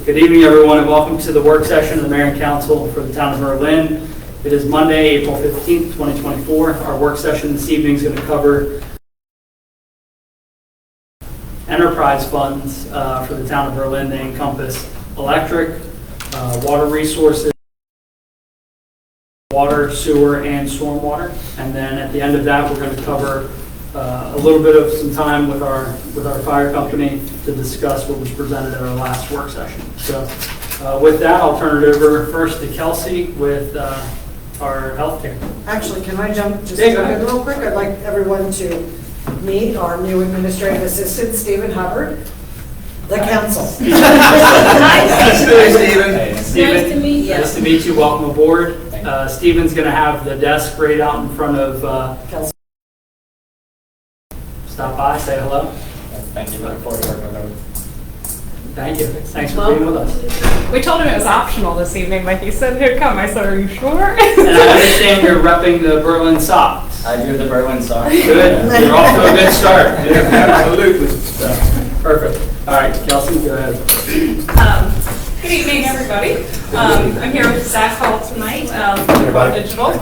Good evening, everyone, and welcome to the work session of the Mayor and Council for the Town of Berlin. It is Monday, April 15th, 2024. Our work session this evening is going to cover enterprise funds for the Town of Berlin. They encompass electric, water resources, water, sewer, and stormwater. And then at the end of that, we're going to cover a little bit of some time with our fire company to discuss what was presented at our last work session. So with that, I'll turn it over first to Kelsey with our healthcare. Actually, can I jump just Yeah, real quick? I'd like everyone to meet our new administrative assistant, Stephen Hubbard, the council. Nice. Stephen. Nice to meet you. Nice to meet you. Welcome aboard. Stephen's going to have the desk right out in front of Kelsey. Stop by, say hello. Thank you. Look forward to working with them. Thank you. Thanks for being with us. We told him it was optional this evening, but he said he'd come. I said, are you sure? And I understand you're repping the Berlin Sox. I do the Berlin Sox. Good. You're off to a good start. Absolutely. Perfect. All right, Kelsey, go ahead. Good evening, everybody. I'm here with Zach Hall tonight from One Digital.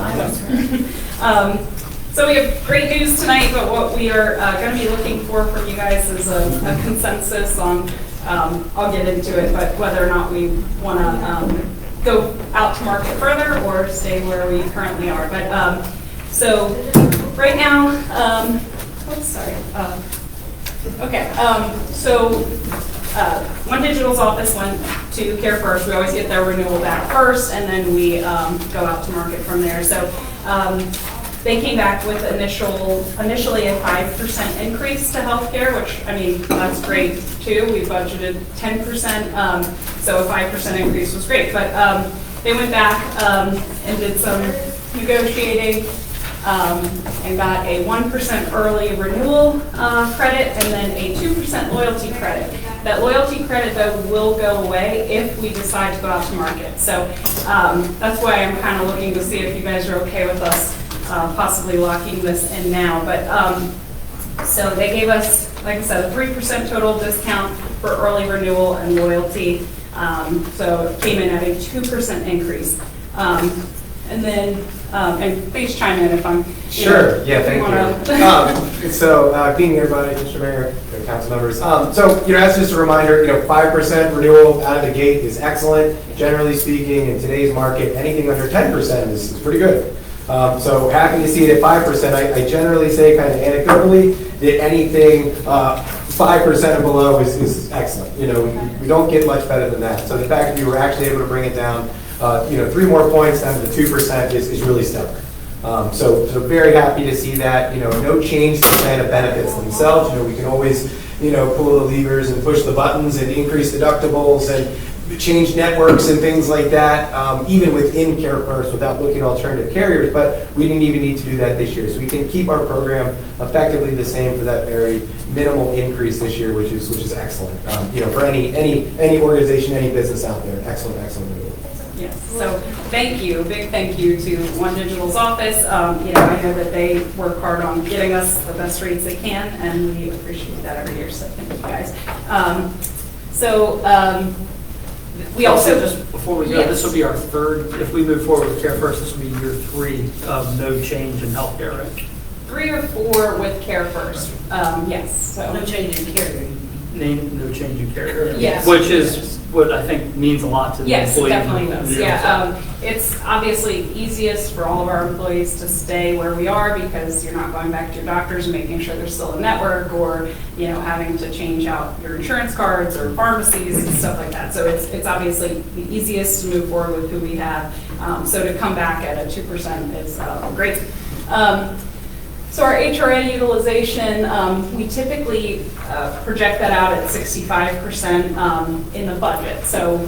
So we have great news tonight, but what we are going to be looking for from you guys is a consensus on, I'll get into it, but whether or not we want to go out to market further or stay where we currently are. But so right now, so One Digital's office went to Care First. We always get their renewal back first, and then we go out to market from there. So they came back with initially a 5% increase to healthcare, which, I mean, that's great too. We budgeted 10%, so a 5% increase was great. But they went back and did some negotiating and got a 1% early renewal credit and then a 2% loyalty credit. That loyalty credit, though, will go away if we decide to go out to market. So that's why I'm kind of looking to see if you guys are okay with us possibly locking this in now. But so they gave us, like I said, a 3% total discount for early renewal and loyalty. So it came in at a 2% increase. And then, and please chime in if I'm... Sure, yeah, thank you. Good evening, everybody, Mr. Mayor, and council members. So, as just a reminder, 5% renewal out of the gate is excellent. Generally speaking, in today's market, anything under 10% is pretty good. So happy to see it at 5%. I generally say kind of anecdotally that anything 5% and below is excellent. We don't get much better than that. So the fact that you were actually able to bring it down, 3 more points down to the 2% is really stellar. So very happy to see that. No change to the plan of benefits themselves. We can always, pull the levers and push the buttons and increase deductibles and change networks and things like that, even within Care First without looking at alternative carriers, but we didn't even need to do that this year. So we can keep our program effectively the same for that very minimal increase this year, which is excellent. For any organization, any business out there, excellent move. Yes, so thank you, big thank you to One Digital's office. I know that they work hard on getting us the best rates they can, and we appreciate that every year, so thank you guys. We also just before we go, This will be our third. If we move forward with Care First, this will be year 3 of no change in healthcare, right? 3 or 4 with Care First. Yes. So No change in carrier. No change in carrier. Yes. Which is what I think means a lot to the yes, employees. definitely does. Yeah. It's obviously easiest for all of our employees to stay where we are because you're not going back to your doctors and making sure there's still a network or having to change out your insurance cards or pharmacies and stuff like that. So it's obviously the easiest to move forward with who we have. So to come back at a 2% is great. So our HRA utilization, we typically project that out at 65% in the budget. So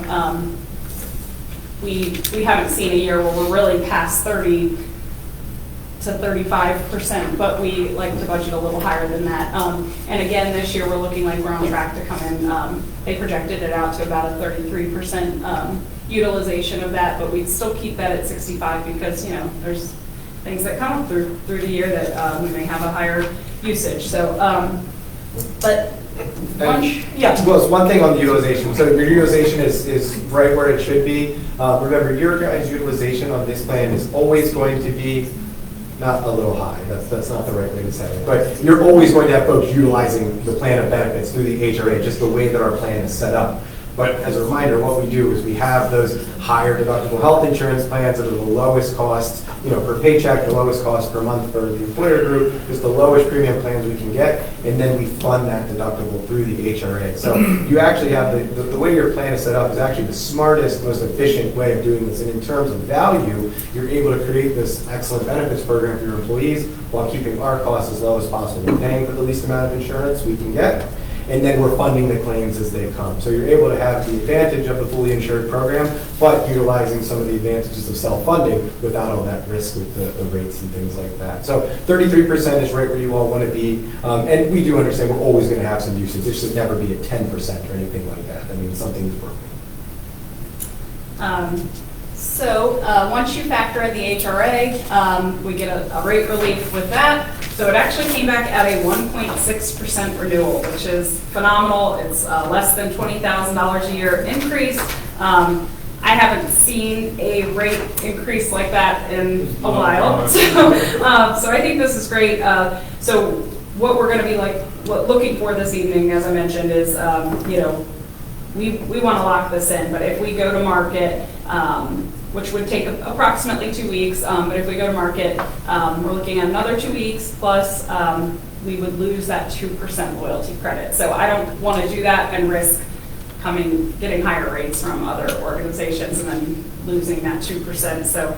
we haven't seen a year where we're really past 30 to 35%, but we like to budget a little higher than that. And again, this year we're looking like we're on track to come in. They projected it out to about a 33% utilization of that, but we'd still keep that at 65 because there's things that come up through the year that we may have a higher usage. So, but Yeah. Well, it's one thing on the utilization. So your utilization is right where it should be. Remember, your guys' utilization on this plan is always going to be not a little high. That's not the right way to say it. But you're always going to have folks utilizing the plan of benefits through the HRA, just the way that our plan is set up. But as a reminder, what we do is we have those higher deductible health insurance plans that are the lowest cost, per paycheck, the lowest cost per month for the employer group, just the lowest premium plans we can get, and then we fund that deductible through the HRA. So you actually have the way your plan is set up is actually the smartest, most efficient way of doing this. And in terms of value, you're able to create this excellent benefits program for your employees while keeping our costs as low as possible. We're paying for the least amount of insurance we can get, and then we're funding the claims as they come. So you're able to have the advantage of the fully insured program, but utilizing some of the advantages of self-funding without all that risk with the rates and things like that. So 33% is right where you all want to be. And we do understand we're always going to have some usage. There should never be a 10% or anything like that. I mean, something's broken. Once you factor in the HRA, we get a rate relief with that. So it actually came back at a 1.6% renewal, which is phenomenal. It's less than $20,000 a year increase. I haven't seen a rate increase like that in a while. So I think this is great. So what we're going to be looking for this evening, as I mentioned, is we want to lock this in. But if we go to market, which would take approximately 2 weeks. But if we go to market, we're looking at another 2 weeks, plus we would lose that 2% loyalty credit. So I don't want to do that and risk getting higher rates from other organizations and then losing that 2%. So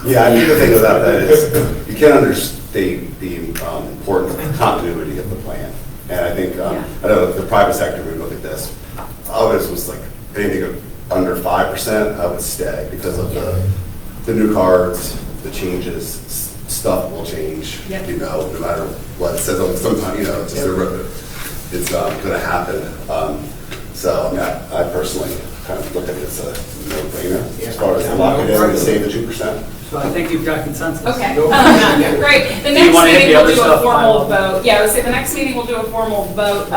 yeah, I think the thing about that is you can't understate the importance of continuity of the plan. And I think, I know the private sector would look at this. Others was like anything under 5%, I would stay because of the new cards, the changes, stuff will change, no matter what it says. Sometimes, it's going to happen. So I mean, I personally kind of look at it as a no-brainer as far as locking it in and save the 2%. So I think you've got consensus. Okay. Go. Great. The Do you next wanna hit meeting the we'll other do a stuff formal final? vote. Yeah, I would say the next meeting we'll do a formal vote.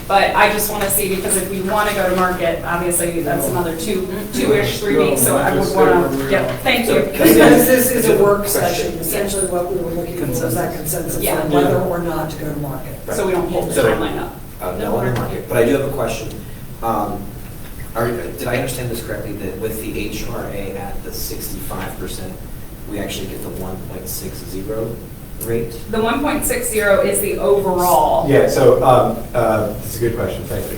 But I just want to see, because if we want to go to market, obviously that's another two-ish, 3 weeks. So I would want to, thank you. Because this is a work session, essentially what we were looking for was that consensus Yeah. on whether or not to go to market. So we don't hold the timeline up. No on the market, but I do have a question. Did I understand this correctly, that with the HRA at the 65%, we actually get the 1.60 rate? The 1.60 is the overall. Yeah, so that's a good question, thank you.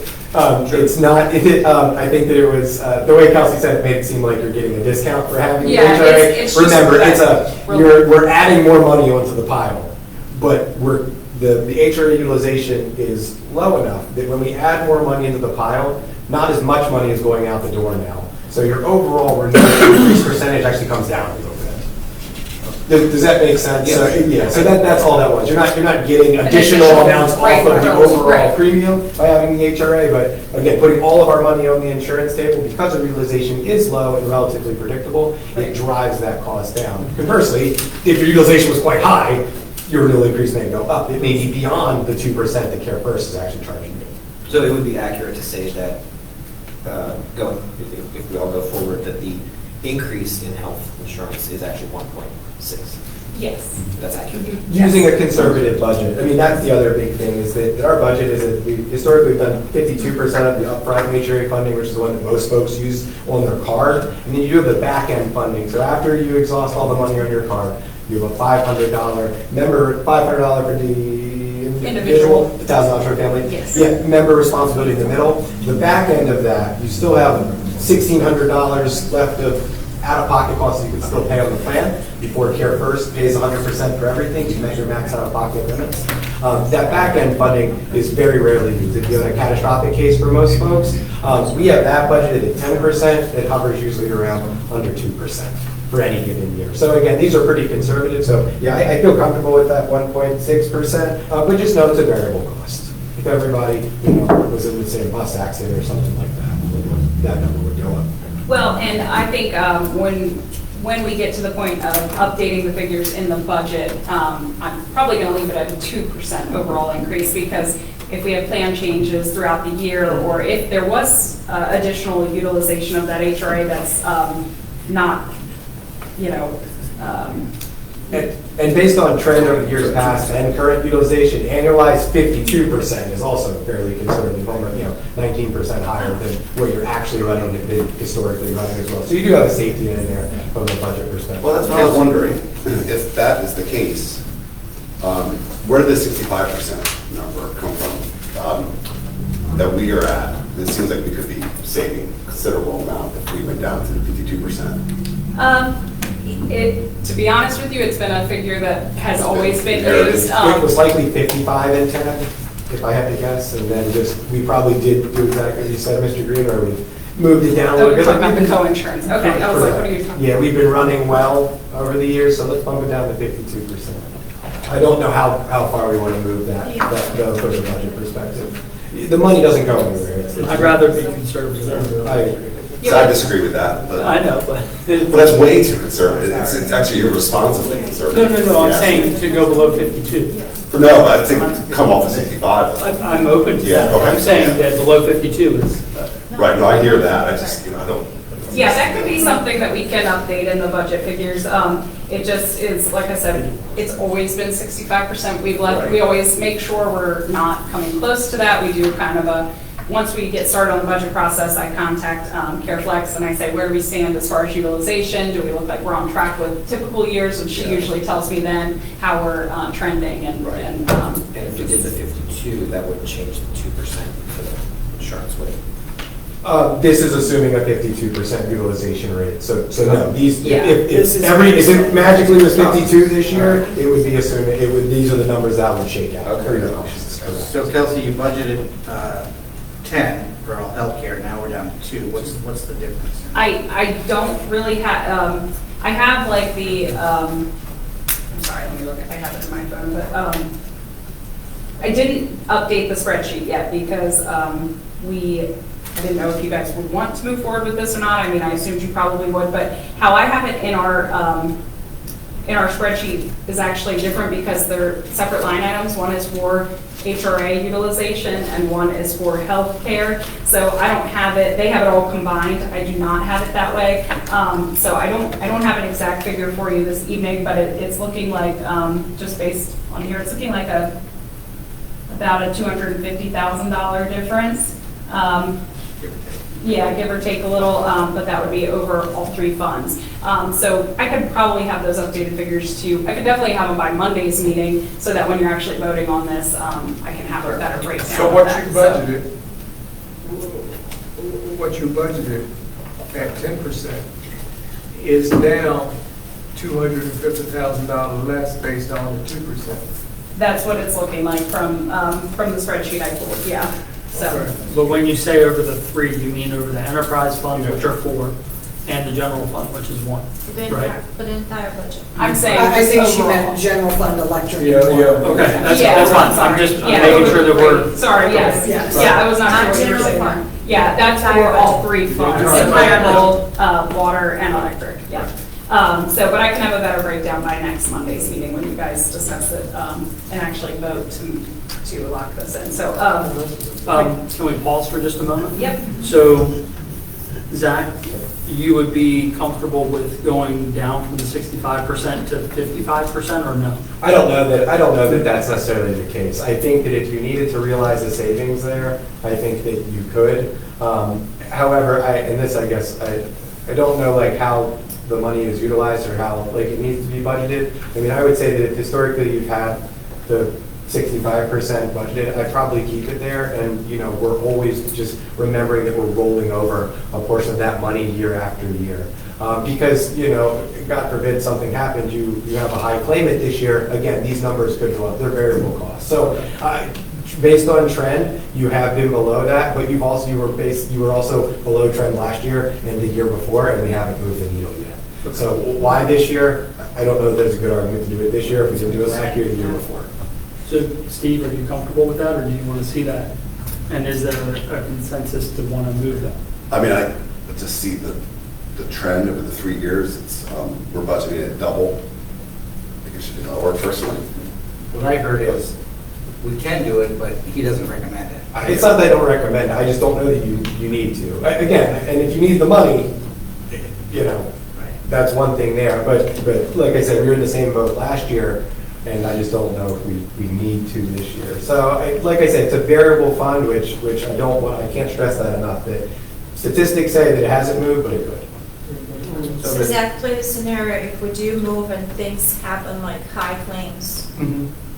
It's not, I think that it was, the way Kelsey said it made it seem like you're getting a discount for having the Yeah, HRA. it's just Remember, that we're adding more money onto the pile, but the HRA utilization is low enough that when we add more money into the pile, not as much money is going out the door now. So your overall renewal increase percentage actually comes down a little bit. Does that make sense? Yes. So that's all that was. You're not getting additional amounts off of the overall premium by having the HRA, but again, putting all of our money on the insurance table, because the utilization is low and relatively predictable, it drives that cost down. Conversely, if your utilization was quite high, your renewal increase may go up. It may be beyond the 2% that CareFirst is actually charging you. So it would be accurate to say that, if we all go forward, that the increase in health insurance is actually 1.6. Yes. That's accurate. Using a conservative budget. I mean, that's the other big thing, is that our budget is that we've historically done 52% of the upfront HRA funding, which is the one that most folks use on their car. And then you do have the back-end funding. So after you exhaust all the money on your car, you have a $500, remember, $500 for the individual, $1,000 for a family? Yes. Yeah, member responsibility in the middle. The back end of that, you still have $1,600 left of out-of-pocket costs you can still pay on the plan before CareFirst pays 100% for everything. You measure max out-of-pocket limits. That back-end funding is very rarely used. If you have a catastrophic case for most folks, we have that budgeted at 10%. It hovers usually around under 2% for any given year. So again, these are pretty conservative. So yeah, I feel comfortable with that 1.6%, but just know it's a variable cost. If everybody was in the same bus accident or something like that, that number would go up. Well, and I think when when we get to the point of updating the figures in the budget, I'm probably going to leave it at a 2% overall increase, because if we have plan changes throughout the year, or if there was additional utilization of that HRA that's not, you know, And based on trend over the years past and current utilization, annualized 52% is also fairly conservative, almost, 19% higher than what you're actually running, historically running as well. So you do have a safety net in there from a budget perspective. Well, that's what I was wondering, if that is the case, where did the 65% number come from that we are at? It seems like we could be saving a considerable amount if we went down to the 52%. To be honest with you, it's been a figure that has always been Inherited. used. It was likely 55 and 10, if I had to guess, and then we probably did do exactly as you said, Mr. Green, or we moved it down a Oh, little you're bit. talking about the co-insurance. Okay, I was like, what are you talking about? Yeah, we've been running well over the years, so let's bump it down to 52%. I don't know how far we want to move that though, from a budget perspective. The money doesn't go anywhere. I'd rather be conservative. I agree. So I disagree with that, but. I know, but. Well, that's way too conservative. It's actually irresponsibly conservative. No, I'm Yeah. saying to go below 52. No, I think come off of 65. I'm open to Yeah, that. okay. I'm saying that below 52 is, Right, no, I hear that. I just, I don't. Yeah, that could be something that we can update in the budget figures. It just is, like I said, it's always been 65%. We always make sure we're not coming close to that. We do kind of once we get started on the budget process, I contact CareFlex and I say, where do we stand as far as utilization? Do we look like we're on track with typical years? And she usually tells me then how we're trending. And if we did the 52, that would change the 2% for the insurance, would it? This is assuming a 52% utilization rate, so no, these, Yeah. if it magically was 52 this year, it would be assuming, these are the numbers that would shake out. Okay. So Kelsey, you budgeted 10 for all healthcare, now we're down to 2. What's the difference? I don't really have, I have like the, I'm sorry, let me look, I have it in my phone, but I didn't update the spreadsheet yet because I didn't know if you guys would want to move forward with this or not. I mean, I assumed you probably would, but how I have it in our spreadsheet is actually different because they're separate line items. One is for HRA utilization and one is for healthcare. So I don't have it, they have it all combined. I do not have it that way. So I don't have an exact figure for you this evening, but it's looking like, just based on here, it's looking like about a $250,000 difference. Yeah, give or take a little, but that would be over all 3 funds. So I could probably have those updated figures too. I could definitely have them by Monday's meeting so that when you're actually voting on this, I can have a better breakdown. So of what that. you budgeted at 10% is now $250,000 less based on the 2%. That's what it's looking like from the spreadsheet I pulled, yeah. So, but when you say over the 3, you mean over the enterprise fund, which are 4, and the general fund, which is 1, right? For the entire budget. I'm saying I think just she overall. meant general fund electric. Yeah. Okay, that's Yeah, fine. I'm sorry. just Yeah, making over sure that the we're. three. Sorry, yes, Yes. yeah, I was not Not sure what you were general saying. fund. Yeah, that's for all 3 funds, Right. environmental, water, and electric, yeah. So, but I can have a better breakdown by next Monday's meeting when you guys discuss it, and actually vote to lock this in, so, Can we pause for just a moment? yep. So, Zach, you would be comfortable with going down from the 65% to 55% or no? I don't know that that's necessarily the case. I think that if you needed to realize the savings there, I think that you could. However, I don't know like how the money is utilized or how like it needs to be budgeted. I mean, I would say that historically you've had the 65% budgeted. I'd probably keep it there, and we're always just remembering that we're rolling over a portion of that money year after year. Because, God forbid something happens, you have a high claimant this year, again, these numbers could go up, they're variable costs. So based on trend, you have been below that, but you were also below trend last year and the year before, and we haven't moved the needle yet. So why this year? I don't know that there's a good argument to do it this year if we didn't do it last year or the year before. So, Steve, are you comfortable with that, or do you want to see that? And is there a consensus to want to move that? I mean, I just see the trend over the 3 years, it's, we're budgeting at double. I think it should be lower personally. What I heard is, we can do it, but he doesn't recommend it. It's not that I don't recommend it, I just don't know that you need to. Again, and if you need the money, you know, that's one thing there, but like I said, we were in the same boat last year, and I just don't know if we need to this year. So, like I said, it's a variable fund, which I can't stress that enough, that statistics say that it hasn't moved, but it could. So exactly the scenario, if we do move and things happen like high claims,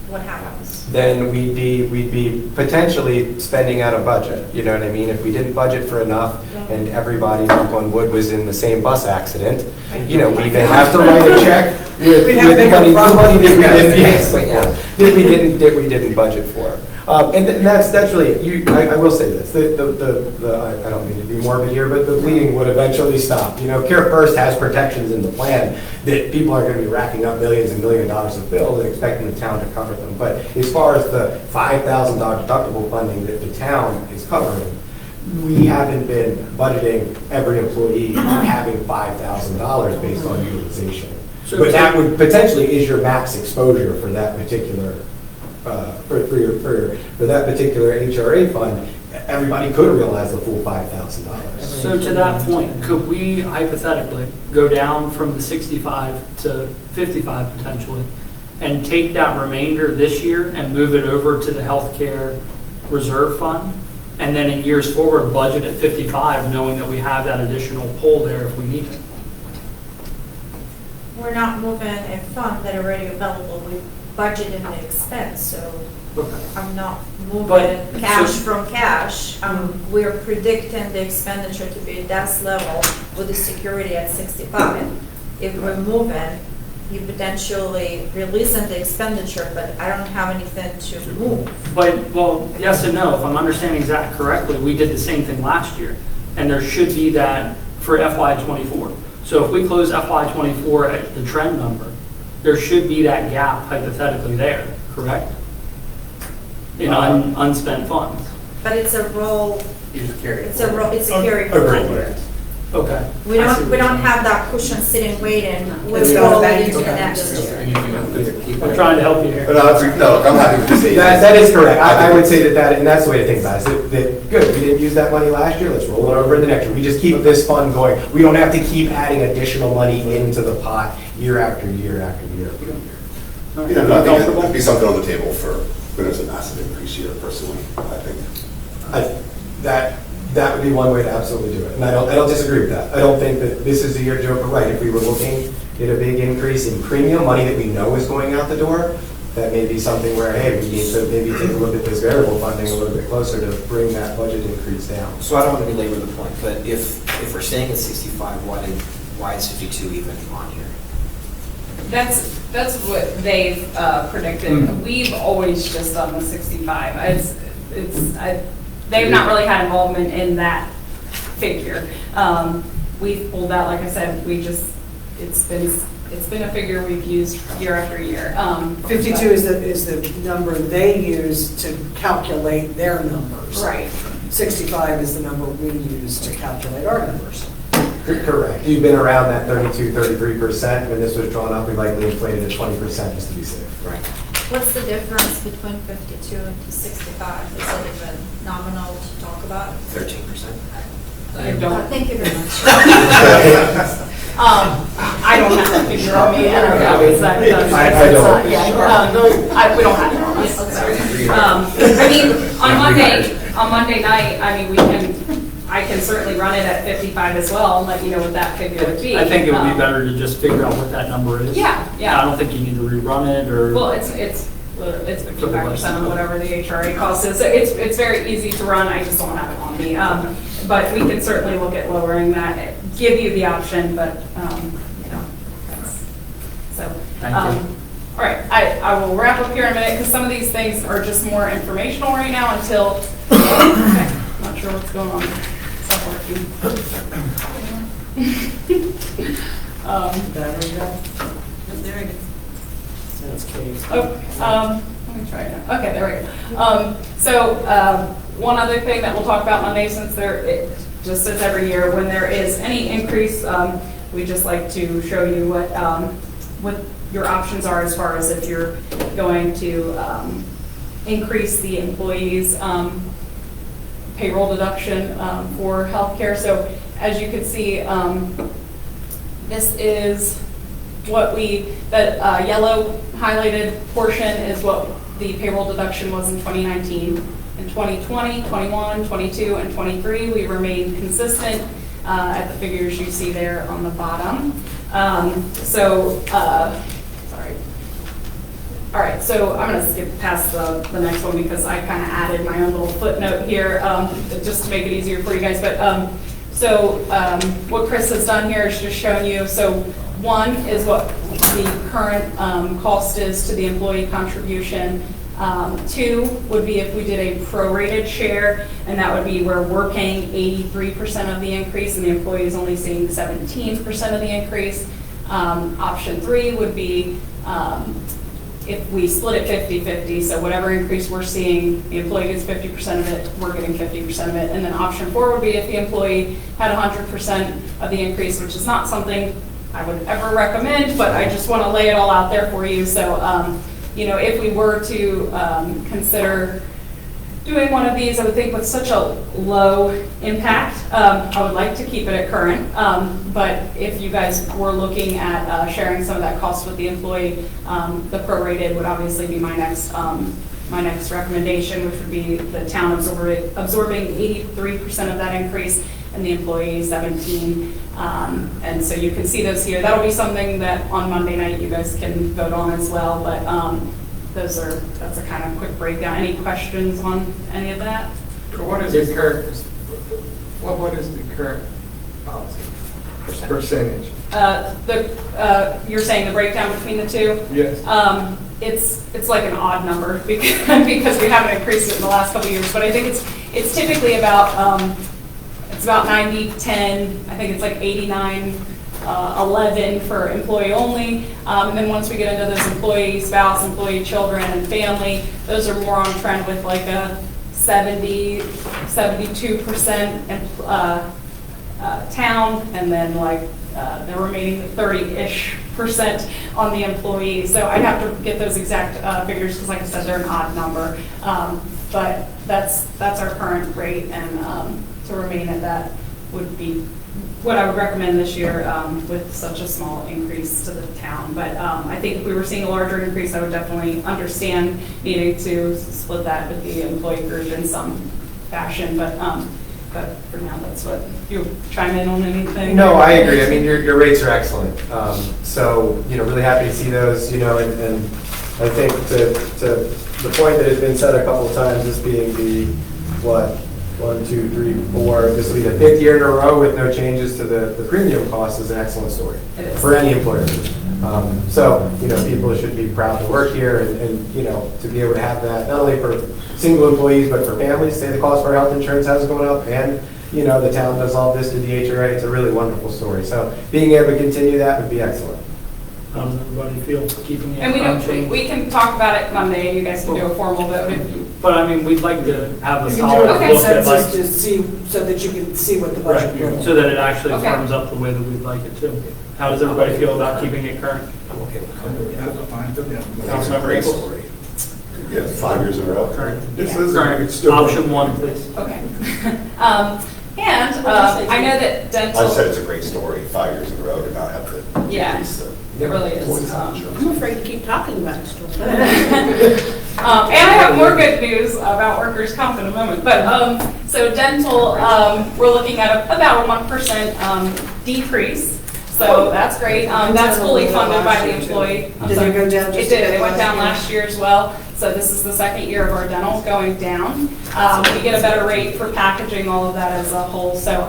what happens? Then we'd be potentially spending out of budget, you know what I mean? If we didn't budget for enough and everybody, knock on wood, was in the same bus accident, you know, we'd have to write a check with We'd have bigger money problems. that we didn't budget for. And that's really, I will say this, I don't mean to be morbid here, but the bleeding would eventually stop. You know, Care First has protections in the plan that people aren't going to be racking up millions and millions of dollars of bills and expecting the town to cover them. But as far as the $5,000 deductible funding that the town is covering, we haven't been budgeting every employee having $5,000 based on utilization. But that would potentially is your max exposure for that particular for that particular HRA fund. Everybody could realize the full $5,000. So to that point, could we hypothetically go down from the 65 to 55 potentially, and take that remainder this year and move it over to the healthcare reserve fund? And then in years forward, budget at 55, knowing that we have that additional pull there if we need it? We're not moving a fund that already available, we budgeted the expense, so I'm not moving But- cash so- from cash. We're predicting the expenditure to be at that level with the security at 65. If we're moving, you potentially releasing the expenditure, but I don't have anything to move. But, well, yes and no. If I'm understanding Zach correctly, we did the same thing last year. And there should be that for FY '24. So if we close FY '24 at the trend number, there should be that gap hypothetically there, correct? In unspent funds. But it's a roll, You just carry it it's a forward. roll, it's a carry Agreed. forward. Okay. We I see don't, what we you're don't saying. have that cushion sitting waiting, It's we'll not roll back it into the to next back. year. I'm trying to help you But here. no, look, I'm happy to see. That is correct. I would say that, and that's the way to think about it, is that, good, we didn't use that money last year, let's roll it over in the next year. We just keep this fund going. We don't have to keep adding additional money into the pot year after year after year. You know, I think it'd be something on the table for, when there's a massive increase year personally, I think. That would be one way to absolutely do it, and I don't disagree with that. I don't think that this is the year to do it, but right, if we were looking at a big increase in premium, money that we know is going out the door, that may be something where, hey, we need to maybe take a look at this variable funding a little bit closer to bring that budget increase down. So I don't want to belabor the point, but if we're staying at 65, why is 52 even on here? That's what they've predicted. We've always just done the 65. They've not really had involvement in that figure. We've pulled out, like I said, it's been a figure we've used year after year. 52 is the number they use to calculate their numbers. Right. 65 is the number we use to calculate our numbers. Correct. You've been around that 32, 33%. When this was drawn up, we likely inflated it 20% just to be safe. Right. What's the difference between 52 and 65? Is it even nominal to talk about? 13%. I don't. Thank you very much. I don't have that figure on me, and I don't. I don't. We don't have it on us. I mean, on Monday night, I mean, I can certainly run it at 55 as well and let you know what that figure would be. I think it would be better to just figure out what that number is. Yeah. I don't think you need to rerun it or. Well, it's 55% of whatever the HRA cost is. So it's very easy to run. I just don't have it on me. But we can certainly look at lowering that, give you the option, but, so. Thank you. All right, I will wrap up here in a minute because some of these things are just more informational right now until, okay, not sure what's going on. It's not working. There it is. That's Kate. Let me try it now. Okay, there we go. So one other thing that we'll talk about Monday, since just as every year, when there is any increase, we just like to show you what your options are as far as if you're going to increase the employees' payroll deduction for healthcare. So as you can see, this is what that yellow highlighted portion is what the payroll deduction was in 2019. In 2020, 21, 22, and 23, we remained consistent at the figures you see there on the bottom. Sorry. All right, so I'm going to skip past the next one because I kind of added my own little footnote here just to make it easier for you guys. But what Chris has done here is just showing you. So one is what the current cost is to the employee contribution. Two would be if we did a prorated share, and that would be where we're paying 83% of the increase and the employee is only seeing 17% of the increase. Option three would be if we split it 50-50, so whatever increase we're seeing, the employee gets 50% of it, we're getting 50% of it. And then option four would be if the employee had 100% of the increase, which is not something I would ever recommend, but I just want to lay it all out there for you. So, if we were to consider doing one of these, I would think with such a low impact, I would like to keep it at current. But if you guys were looking at sharing some of that cost with the employee, the prorated would obviously be my next recommendation, which would be the town absorbing 83% of that increase and the employee 17%. And so you can see those here. That'll be something that on Monday night you guys can vote on as well. But that's a kind of quick breakdown. Any questions on any of that? What is the current, what is the current policy percentage? You're saying the breakdown between the two? Yes. It's like an odd number because we haven't increased it in the last couple of years. But I think it's typically about it's about 90-10. I think it's like 89-11 for employee only. And then once we get into those employee, spouse, employee, children, and family, those are more on trend with like a 72% town, and then like the remaining 30-ish% on the employees. So I'd have to get those exact figures because, like I said, they're an odd number. But that's our current rate, and to remain at that would be what I would recommend this year with such a small increase to the town. But I think if we were seeing a larger increase, I would definitely understand needing to split that with the employee group in some fashion. But for now, that's what you chime in on anything. No, I agree. I mean, your rates are excellent. So, really happy to see those, and I think to the point that has been said a couple of times, this being the, 1, 2, 3, 4, this will be the 5th year in a row with no changes to the premium cost is an excellent story for any employer. So, people should be proud to work here and to be able to have that, not only for single employees, but for families, say the cost for health insurance has gone up, and, the town does all this to the HRA. It's a really wonderful story. So being able to continue that would be excellent. How does everybody feel keeping it? And we can talk about it Monday, and you guys can do a formal vote if you. But I mean, we'd like to have a You solid can do a look at consensus to see, so that you can see what the budget right, will. so that it actually Okay. firms up the way that we'd like it to. How does everybody feel about keeping it current? I'm okay with Councilmember Eagle? Yeah, 5 years in a row. Current. This is Current. Option one, please. Okay. And I know that dental. I said it's a great story, 5 years in a row to not have to Yeah. increase the. It really is. I'm afraid to keep talking about it. And I have more good news about workers' comp in a moment. But so dental, we're looking at about a 1% decrease. So that's great. That's fully funded by the employee. Did it go down? It did. It went down last year as well. So this is the second year of our dental going down. We get a better rate for packaging all of that as a whole. So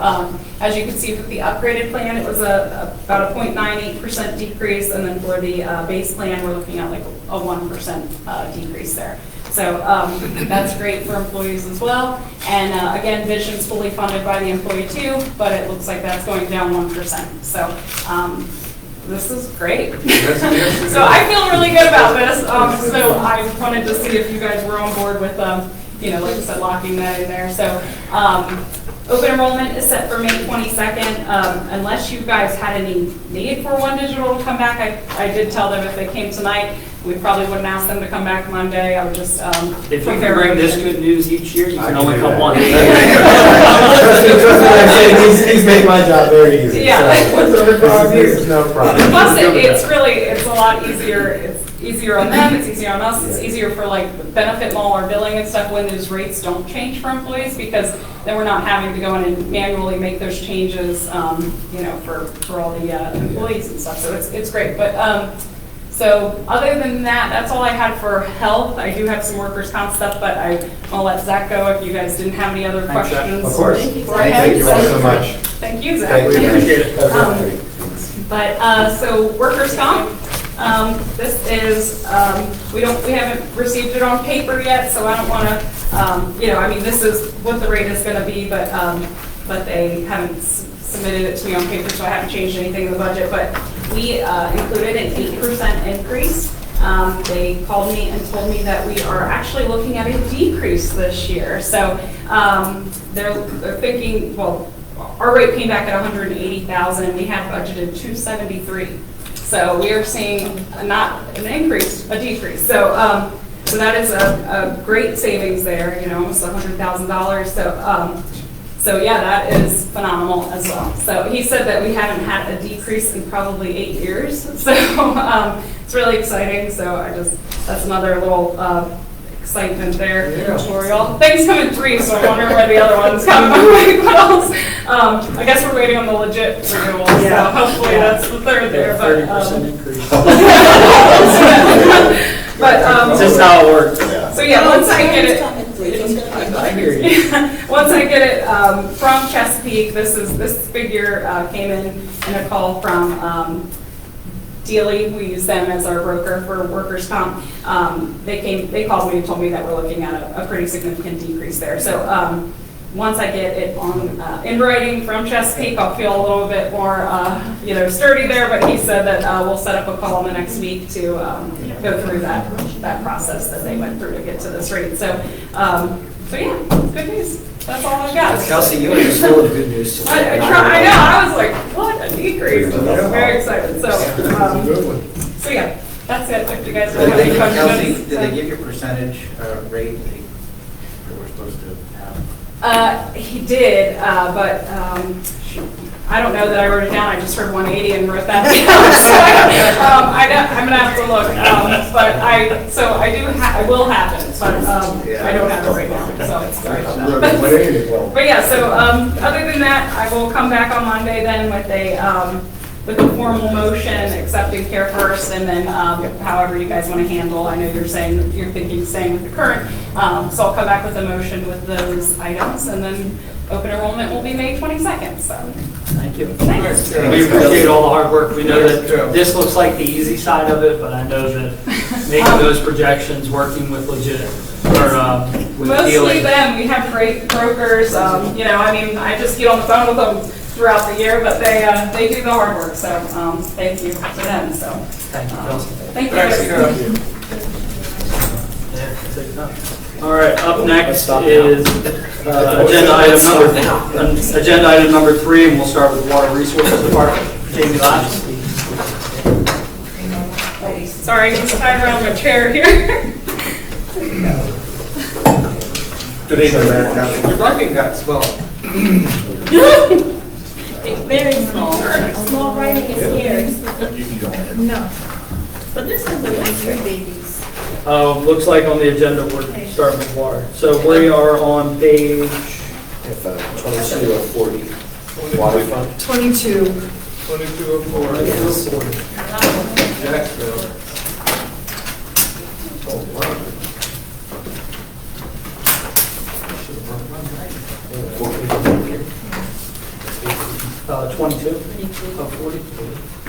as you can see with the upgraded plan, it was about a 0.98% decrease. And then for the base plan, we're looking at like a 1% decrease there. So that's great for employees as well. And again, vision's fully funded by the employee too, but it looks like that's going down 1%. So this is great. So I feel really good about this. So I wanted to see if you guys were on board with, like I said, locking that in there. So Open enrollment is set for May 22nd. Unless you guys had any need for One Digital to come back, I did tell them if they came tonight, we probably wouldn't ask them to come back Monday. I would just If you can bring this good news each year, you can only come one. He's made my job very easy. Yeah. There's no problem. Plus, it's a lot easier. It's easier on them, it's easier on us, it's easier for like benefit mall or billing and stuff when those rates don't change for employees, because then we're not having to go in and manually make those changes, for all the employees and stuff. So it's great. But so other than that, that's all I had for health. I do have some workers' comp stuff, but I'll let Zach go if you guys didn't have any other Thanks, Zach. questions. Of course. Thank you all so much. Thank you, Zach. Thank you. Appreciate it. So workers' comp, this is, we haven't received it on paper yet, so I don't want to, this is what the rate is going to be, but they haven't submitted it to me on paper, so I haven't changed anything in the budget, but we included an 8% increase. They called me and told me that we are actually looking at a decrease this year. So they're thinking, well, our rate came back at 180,000, and we have budgeted 273. So we are seeing not an increase, a decrease. So so that is a great savings there, almost $100,000. So yeah, that is phenomenal as well. So he said that we haven't had a decrease in probably 8 years. So it's really exciting. So that's another little excitement there for y'all. Things come in 3, so I wonder where the other one's coming. What else? I guess we're waiting on the legit renewal. So hopefully that's the third there. But 30% increase. But This is how it works. so yeah, once I get it. I hear you. Once I get it from Chesapeake, this figure came in a call from Dealey. We use them as our broker for workers' comp. They called me and told me that we're looking at a pretty significant decrease there. So once I get it on in writing from Chesapeake, I'll feel a little bit more sturdy there. But he said that we'll set up a call in the next week to go through that process that they went through to get to this rate. So yeah, good news. That's all I've got. Kelsey, you are just full of good news today. I know. I was like, what a decrease. I'm very excited. So yeah, that's it. If you guys have any questions. Kelsey, did they give you a percentage rate that we're supposed to have? He did, but I don't know that I wrote it down. I just heard 180 and wrote that down. So I'm gonna have to look. But I will have it, but I don't have it right now. So it's sorry about that. But yeah, so other than that, I will come back on Monday then with a formal motion accepting Care First, and then however you guys want to handle. I know you're saying you're thinking staying with the current, so I'll come back with a motion with those items, and then open enrollment will be May 22nd. So Thank you. thanks. We appreciate all the hard work. We know that this looks like the easy side of it, but I know that making those projections, working with legit, or with Mostly dealing. them. We have great brokers. I just get on the phone with them throughout the year, but they do the hard work. So thank you to them. So Thank you, Kelsey. thank you. All right, up next is agenda item number 3, and we'll start with Water Resources Department. Jamie Latch. Sorry, I'm just tied around my chair here. Good evening, Mayor and Council. Your writing got small. It's very small. Small writing is here. No. But this is the one for babies. Looks like on the agenda we're starting with water. So we are on page 22 or 40. Waterfront. 22. 2204. Jacksonville. 22 of 40.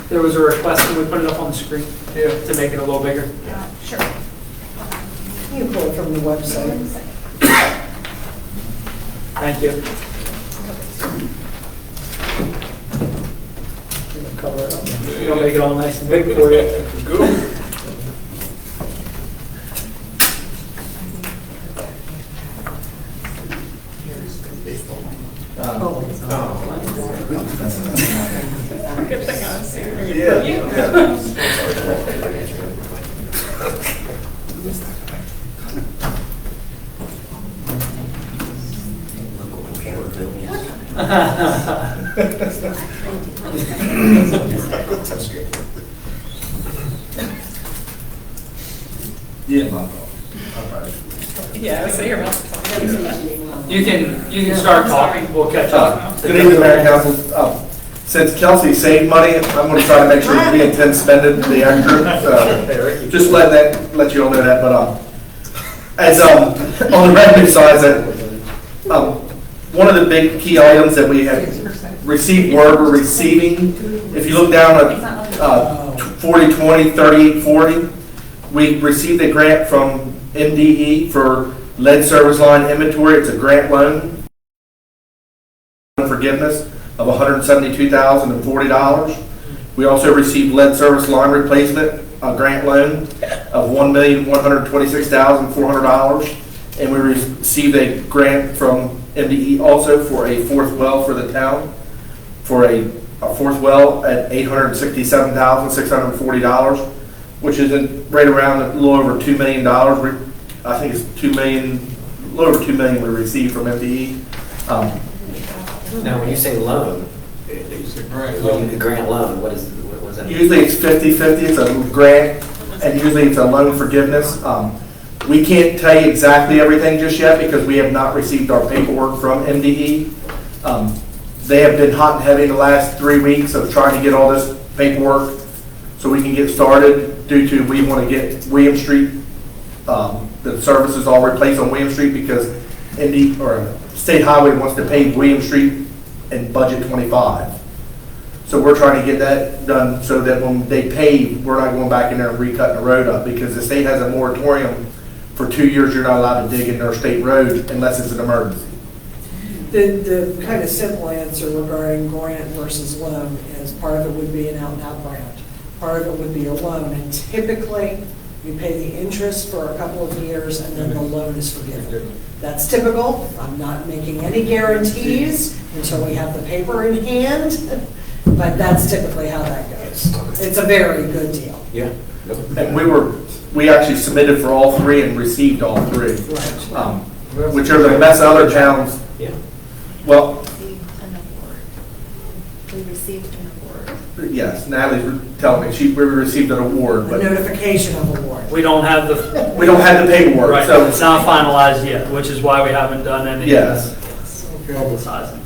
There was a request, can we put it up on the screen to make it a little bigger? Sure. You pull it from the website. Thank you. Cover it up. We'll make it all nice and big for you. Good. Good thing I was here. Yeah, I was here. You can start talking, we'll catch up. Good evening, Mayor and Council. Since Kelsey saved money, I'm going to try to make sure we intend to spend it the extra. Just let you all know that. But as on the revenue side, one of the big key items that we have received word we're receiving, if you look down at 4020 3840, we received a grant from MDE for lead service line inventory. It's a grant loan forgiveness of $172,040. We also received lead service line replacement, a grant loan of $1,126,400. And we received a grant from MDE also for a fourth well for the town, for a fourth well at $867,640, which is right around a little over $2 million. I think it's $2 million, a little over $2 million we received from MDE. Now, when you say loan, the grant loan, what is that? Usually it's 50-50, it's a grant, and usually it's a loan forgiveness. We can't tell you exactly everything just yet because we have not received our paperwork from MDE. They have been hot and heavy the last 3 weeks of trying to get all this paperwork so we can get started due to we want to get William Street, the services all replaced on William Street because State Highway wants to pave William Street in budget 25. So we're trying to get that done so that when they pave, we're not going back in there and recutting the road up because the state has a moratorium for 2 years. You're not allowed to dig in their state road unless it's an emergency. The kind of simple answer regarding grant versus loan is part of it would be an out-and-out grant. Part of it would be a loan, and typically you pay the interest for a couple of years and then the loan is forgiven. That's typical. I'm not making any guarantees until we have the paper in hand, but that's typically how that goes. It's a very good deal. Yeah. And we actually submitted for all three and received all three, which are the best other towns. Yeah. Well, We received an award. yes, Natalie's telling me we received an award, A but notification of award. We don't have the, we don't have the paperwork. right, So it's not finalized yet, which is why we haven't done any yes, publicizing.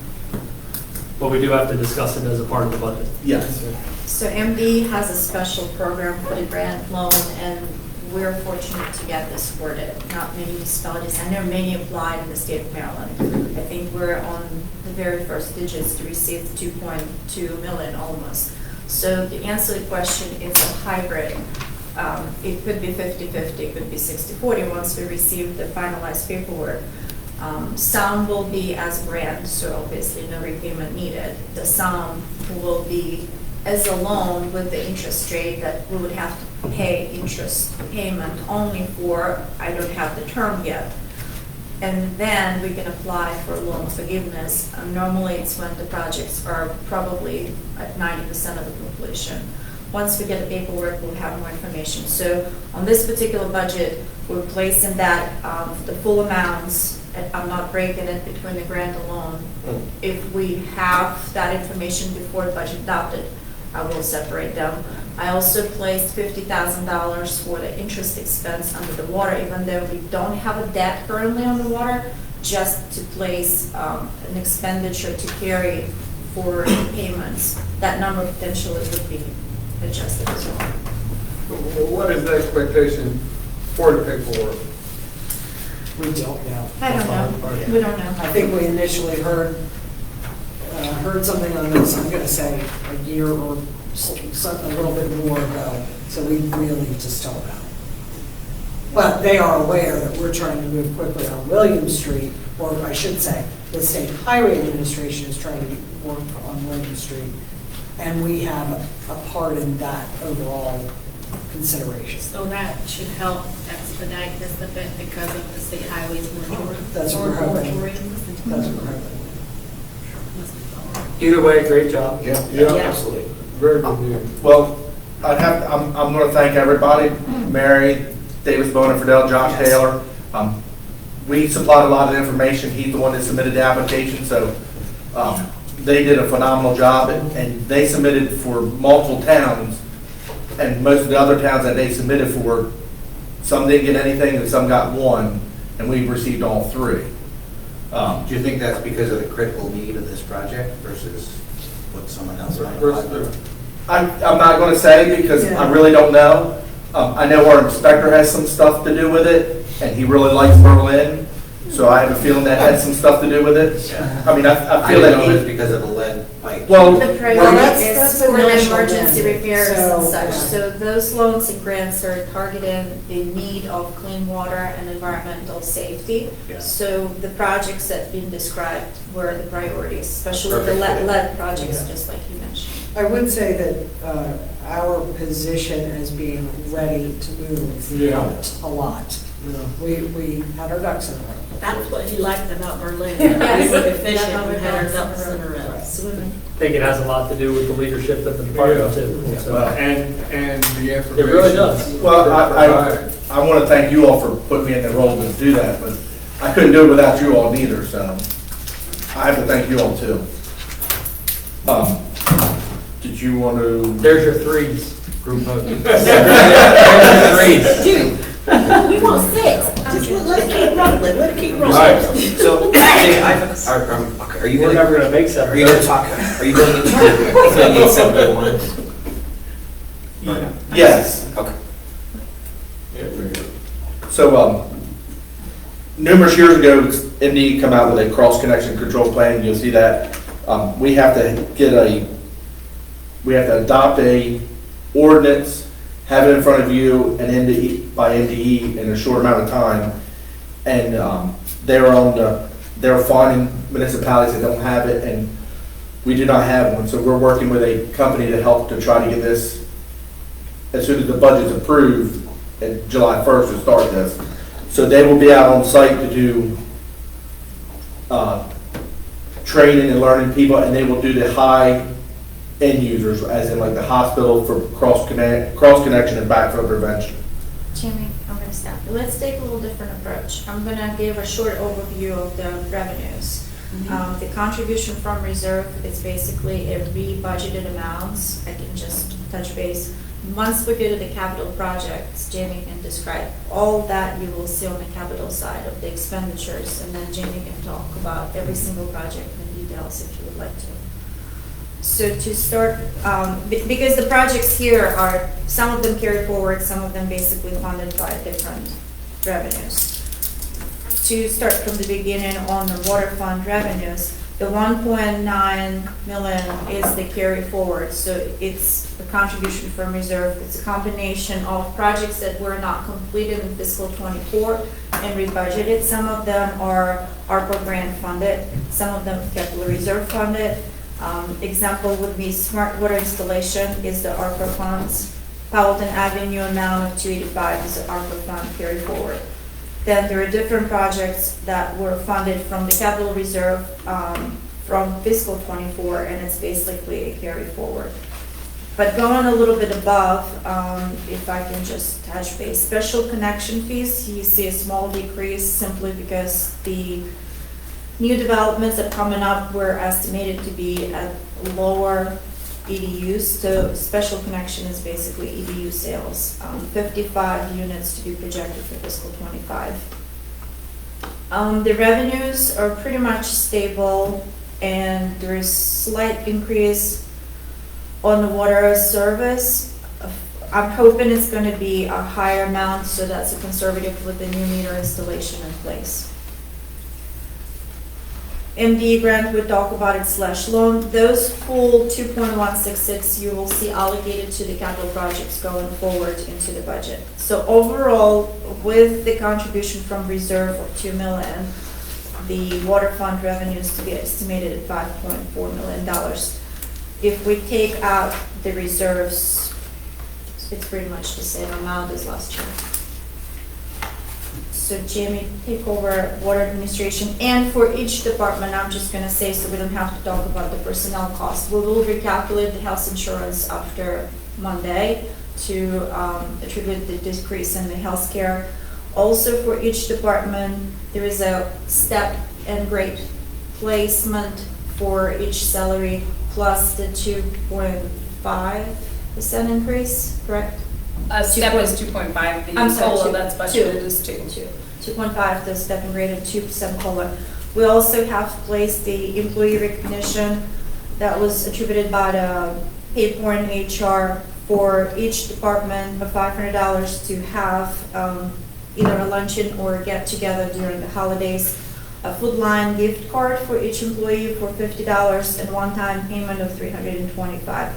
But we do have to discuss it as a part of the budget. yes. So MD has a special program for the grant loan, and we're fortunate to get this awarded. Not many municipalities, I know many applied in the state of Maryland. I think we're on the very first digits to receive 2.2 million almost. So to answer the question, it's a hybrid. It could be 50-50, it could be 60-40 once we receive the finalized paperwork. Some will be as grant, so obviously no repayment needed. The some will be as a loan with the interest rate that we would have to pay interest payment only for, I don't have the term yet. And then we can apply for loan forgiveness. Normally it's when the projects are probably at 90% of the completion. Once we get the paperwork, we'll have more information. So on this particular budget, we're placing that the full amounts. I'm not breaking it between the grant and loan. If we have that information before the budget adopted, I will separate them. I also placed $50,000 for the interest expense under the water, even though we don't have a debt currently on the water, just to place an expenditure to carry for payments. That number potentially would be adjusted as well. What is the expectation for the paperwork? We don't know. I don't know. We don't know. I think we initially heard something on this, I'm going to say a year or a little bit more ago, so we really just don't know. But they are aware that we're trying to move quickly on William Street, or I should say, the State Highway Administration is trying to work on William Street, and we have a part in that overall consideration. So that should help expedite this a bit because of the state highways moratorium. That's what we're hoping. moratorium. That's what we're hoping. Either way, great job. Yeah, absolutely. Very good news. Well, I'm going to thank everybody, Mary, Davis Bowen, Fidel, Josh Yes. Taylor. We supplied a lot of information. He's the one that submitted the application, so they did a phenomenal job, and they submitted for multiple towns, and most of the other towns that they submitted for, some didn't get anything and some got one, and we received all three. Do you think that's because of the critical need of this project versus what someone else might have? I'm not going to say because I really don't know. I know our inspector has some stuff to do with it, and he really likes Berlin, so I have a feeling that had some stuff to do with it. Yeah. I mean, I I feel didn't that know it was he, because of the lead pipe. well, The Well, priority that's is a for the national emergency mandate, repairs and so, such. yeah. So those loans and grants are targeting the need of clean water and environmental safety. Yeah. So the projects that been described were the priorities, especially the Perfect. lead projects, Yeah. just like you mentioned. I would say that our position as being ready to move Yeah. helped a lot. We had our ducks in a row. That's what he liked about Berlin. Yes. We were efficient Definitely and had our ducks in a ducks in a row. row. Swimming. I think it has a lot to do with the leadership of the department too. So, Well, And the information. It really does. well, provided. I want to thank you all for putting me in the role to do that, but I couldn't do it without you all neither, so I have to thank you all too. Did you want to? There's your threes. Group hug. Threes. We want six. Let's keep rolling, let's keep rolling. Right. So, Jay, are you We're gonna, never gonna make something. are you gonna talk, are you going into affiliate 701? Yes. Okay. So, numerous years ago, MDE come out with a cross-connection control plan. You'll see that. We have to adopt a ordinance, have it in front of you, and by MDE in a short amount of time. And they're finding municipalities that don't have it, and we do not have one. So we're working with a company to help to try to get this, as soon as the budget's approved, at July 1st to start this. So they will be out on site to do training and learning people, and they will do the high end users, as in like the hospital for cross connection and backflow prevention. Jimmy, I'm gonna stop you. Let's take a little different approach. I'm gonna give a short overview of the revenues. The contribution from reserve is basically a re-budgeted amounts. I can just touch base. Once we go to the capital projects, Jamie can describe all that you will see on the capital side of the expenditures, and then Jamie can talk about every single project in details if you would like to. So to start, because the projects here are, some of them carry forward, some of them basically funded by different revenues. To start from the beginning on the water fund revenues, the 1.9 million is the carry forward, so it's a contribution from reserve. It's a combination of projects that were not completed in fiscal '24 and rebudgeted. Some of them are ARPA grant funded, some of them capital reserve funded. Example would be smart water installation is the ARPA funds. Powelton Avenue amount of 285 is the ARPA fund carry forward. Then there are different projects that were funded from the capital reserve from fiscal '24, and it's basically a carry forward. But going a little bit above, if I can just touch base, special connection fees, you see a small decrease simply because the new developments that are coming up were estimated to be at lower EDUs, so special connection is basically EDU sales. 55 units to be projected for fiscal '25. The revenues are pretty much stable, and there is slight increase on the water service. I'm hoping it's going to be a higher amount, so that's a conservative with the new meter installation in place. MD grant, we talk about it / loan. Those full 2.166 you will see allocated to the capital projects going forward into the budget. So overall, with the contribution from reserve of 2 million, the water fund revenues to be estimated at $5.4 million. If we take out the reserves, it's pretty much the same amount as last year. So Jamie take over water administration, and for each department, I'm just gonna say, so we don't have to talk about the personnel cost. We will recalculate the health insurance after Monday to attribute the decrease in the healthcare. Also, for each department, there is a step and grade placement for each salary, plus the 2.5% increase, correct? Step is 2.5, the I'm sorry, COLA that's budgeted is 2. 2.5, the step and grade, and 2% COLA. We also have placed the employee recognition that was attributed by the Payborn HR for each department of $500 to have either a luncheon or get together during the holidays. A Food Line gift card for each employee for $50 and one-time payment of $325.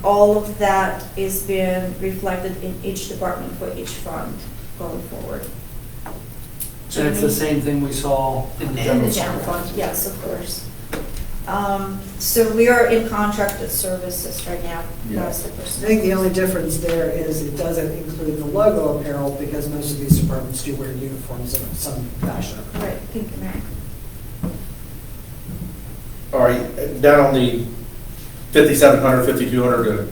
All of that is being reflected in each department for each fund going forward. And it's the same thing we saw in the In the general general fund. fund, yes, of course. So we are in contracted services right now. That's the I person. think the only difference there is it doesn't include the logo apparel because most of these departments do wear uniforms of some fashion. Right, thank you, Mary. All right, down on the 5,700, 5,200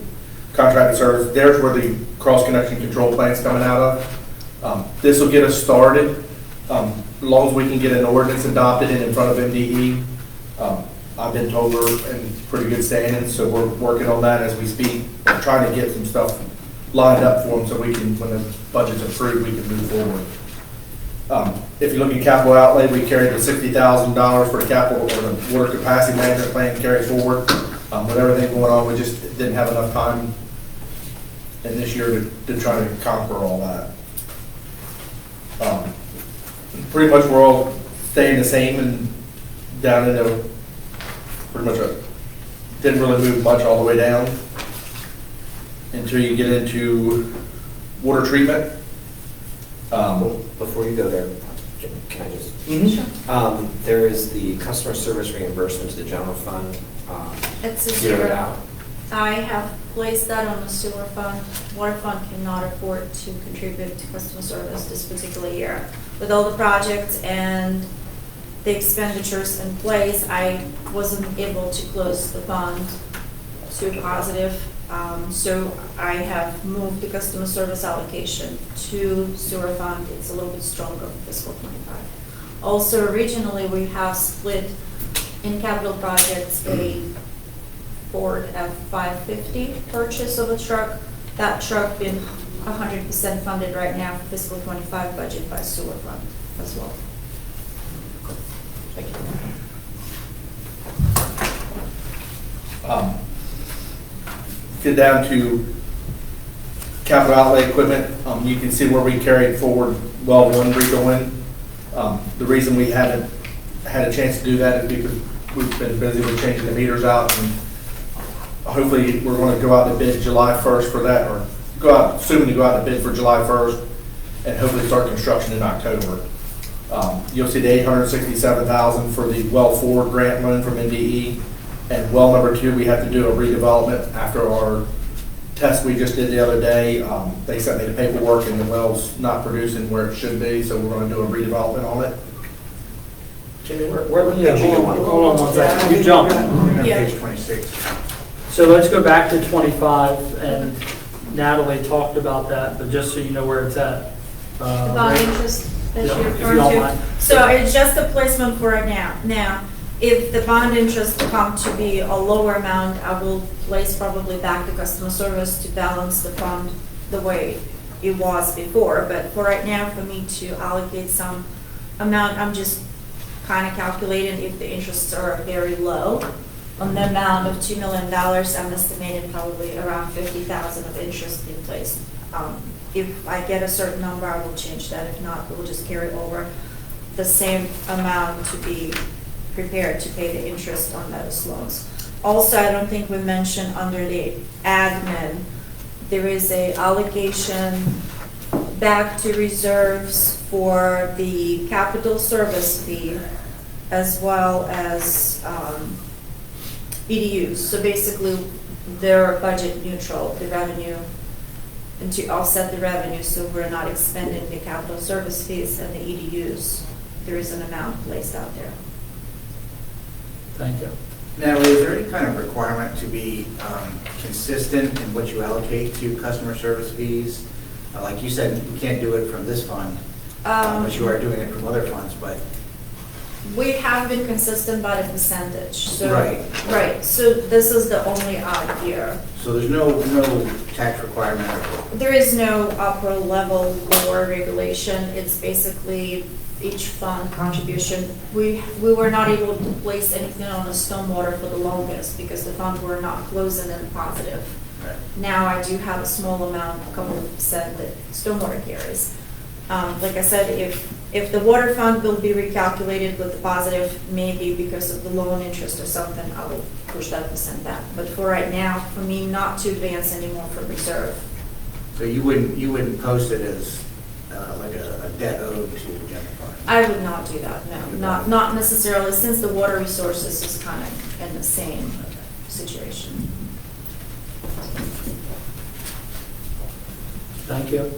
contracted service, there's where the cross-connection control plan's coming out of. This will get us started, as long as we can get an ordinance adopted and in front of MDE. I've been told we're in pretty good standing, so we're working on that as we speak. We're trying to get some stuff lined up for them so we can, when the budget's approved, we can move forward. If you look at capital outlay, we carried the $60,000 for the capital or the water capacity management plan carried forward. With everything going on, we just didn't have enough time in this year to try to conquer all that. Pretty much we're all staying the same and down into pretty much didn't really move much all the way down until you get into water treatment. Before you go there, can I just? Sure. There is the customer service reimbursement to the general fund. It's a zeroed zero. out. I have placed that on the sewer fund. Water fund cannot afford to contribute to customer service this particular year. With all the projects and the expenditures in place, I wasn't able to close the fund to positive. So I have moved the customer service allocation to sewer fund. It's a little bit stronger for fiscal 25. Also, originally, we have split in capital projects a Ford F-550 purchase of a truck. That truck been 100% funded right now for fiscal 25 budget by sewer fund as well. Thank you. Get down to capital outlay equipment. You can see where we carried forward well one regoing. The reason we haven't had a chance to do that is because we've been busy with changing the meters out, and hopefully we're going to go out to bid July 1st for that, or assuming to go out to bid for July 1st, and hopefully start construction in October. You'll see the $867,000 for the well 4 grant loan from NDE, and well number 2, we have to do a redevelopment after our test we just did the other day. They sent me the paperwork and the well's not producing where it should be, so we're going to do a redevelopment on it. Jimmy, where Yeah, hold on one second. You jumped. Yeah. Page 26. So let's go back to 25, and Natalie talked about that, but just so you know where it's at. The bond interest that Yeah, you're if you referring don't to. mind. So it's just a placement for right now. Now, if the bond interest come to be a lower amount, I will place probably back the customer service to balance the fund the way it was before. But for right now, for me to allocate some amount, I'm just kind of calculating if the interests are very low. On the amount of $2 million, I'm estimating probably around $50,000 of interest in place. If I get a certain number, I will change that. If not, we'll just carry over the same amount to be prepared to pay the interest on those loans. Also, I don't think we mentioned under the admin, there is a allocation back to reserves for the capital service fee as well as BDUs. So basically, they're budget neutral. The revenue and to offset the revenue, so we're not expending the capital service fees and the EDUs. There is an amount placed out there. Thank you. Now, is there any kind of requirement to be consistent in what you allocate to customer service fees? Like you said, you can't do it from this fund, but you are doing it from other funds, but. We have been consistent by the percentage, so. Right. Right, so this is the only odd year. So there's no tax requirement? There is no upper level lower regulation. It's basically each fund contribution. We were not able to place anything on the stormwater for the longest because the funds were not closing in positive. Right. Now I do have a small amount, a couple of percent that stormwater carries. Like I said, if the water fund will be recalculated with the positive, maybe because of the loan interest or something, I will push that percent back. But for right now, for me not to advance anymore for reserve. So you wouldn't post it as like a debt owed to the general fund? I would not do that, no, not necessarily, since the water resources is kind of in the same situation. Thank you.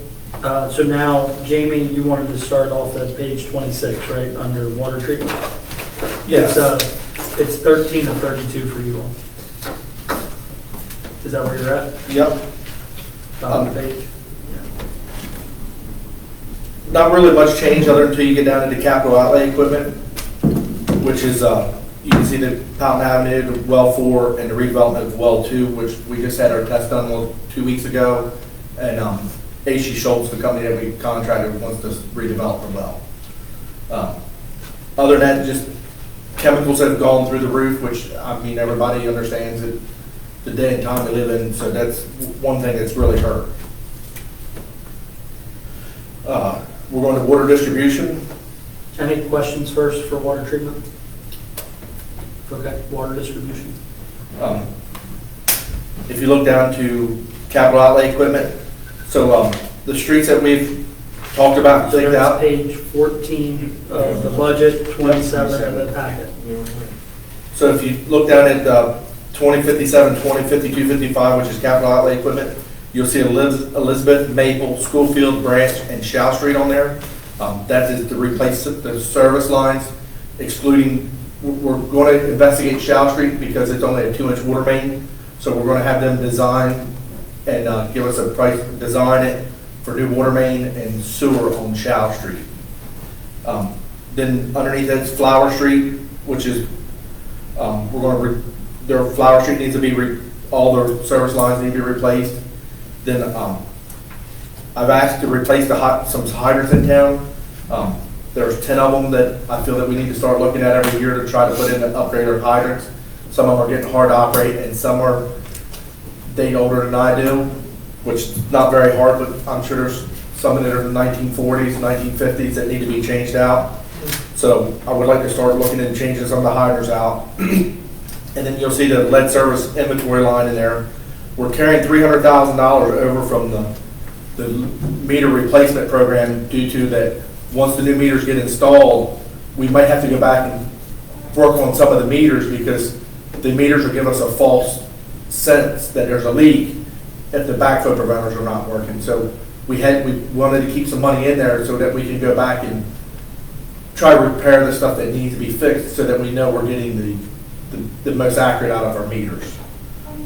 So now, Jamie, you wanted to start off at page 26, right, under water treatment? Yes. It's 13 to 32 for you all. Is that where you're at? Yep. On the page? Not really much change other until you get down into capital outlay equipment, which is, you can see the Fountain Avenue, well 4, and the redevelopment of well 2, which we just had our test done 2 weeks ago. And A.C. Schultz, the company that we contracted, wants to redevelop the well. Other than that, just chemicals have gone through the roof, which, I mean, everybody understands it, the day and time we live in, so that's one thing that's really hurt. We're going to water distribution. Any questions first for water treatment? Okay, water distribution. If you look down to capital outlay equipment, so the streets that we've talked about, So picked that's out. page 14 of the budget, 27 of the packet. So if you look down at 2057, 2052, 55, which is capital outlay equipment, you'll see Elizabeth, Maple, Schoolfield, Branch, and Shaw Street on there. That is to replace the service lines, excluding, we're going to investigate Shaw Street because it's only a 2-inch water main. So we're going to have them design and give us a price, design it for new water main and sewer on Shaw Street. Then underneath that's Flower Street, which is, we're going to, their Flower Street needs to be, all their service lines need to be replaced. Then I've asked to replace some hydrants in town. There's 10 of them that I feel that we need to start looking at every year to try to put in and upgrade our hydrants. Some of them are getting hard to operate, and some are date older than I do, which is not very hard, but I'm sure there's some that are in the 1940s, 1950s that need to be changed out. So I would like to start looking at changing some of the hydrants out. And then you'll see the lead service inventory line in there. We're carrying $300,000 over from the meter replacement program due to that once the new meters get installed, we might have to go back and work on some of the meters because the meters will give us a false sense that there's a leak if the backflow preventers are not working. So we wanted to keep some money in there so that we can go back and try to repair the stuff that needs to be fixed so that we know we're getting the most accurate out of our meters.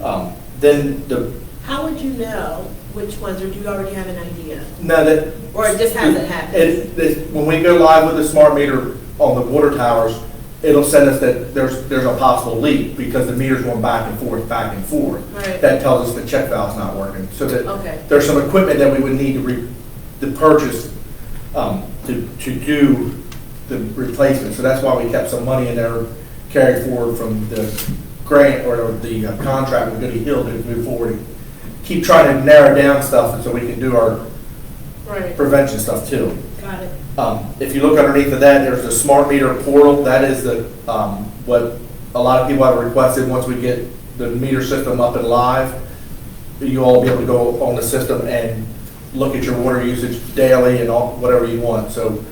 How would you know which ones, or do you already have an idea? No, that. Or it just hasn't happened? When we go live with the smart meter on the water towers, it'll send us that there's a possible leak because the meter's going back and forth, back and forth. Right. That tells us the check valve's not working. So that Okay. there's some equipment that we would need to purchase to do the replacement. So that's why we kept some money in there carried forward from the grant or the contract with Goody Hill to move forward and keep trying to narrow down stuff so we can do our prevention stuff too. Got it. If you look underneath of that, there's the smart meter portal. That is what a lot of people have requested. Once we get the meter system up and live, you all be able to go on the system and look at your water usage daily and whatever you want. So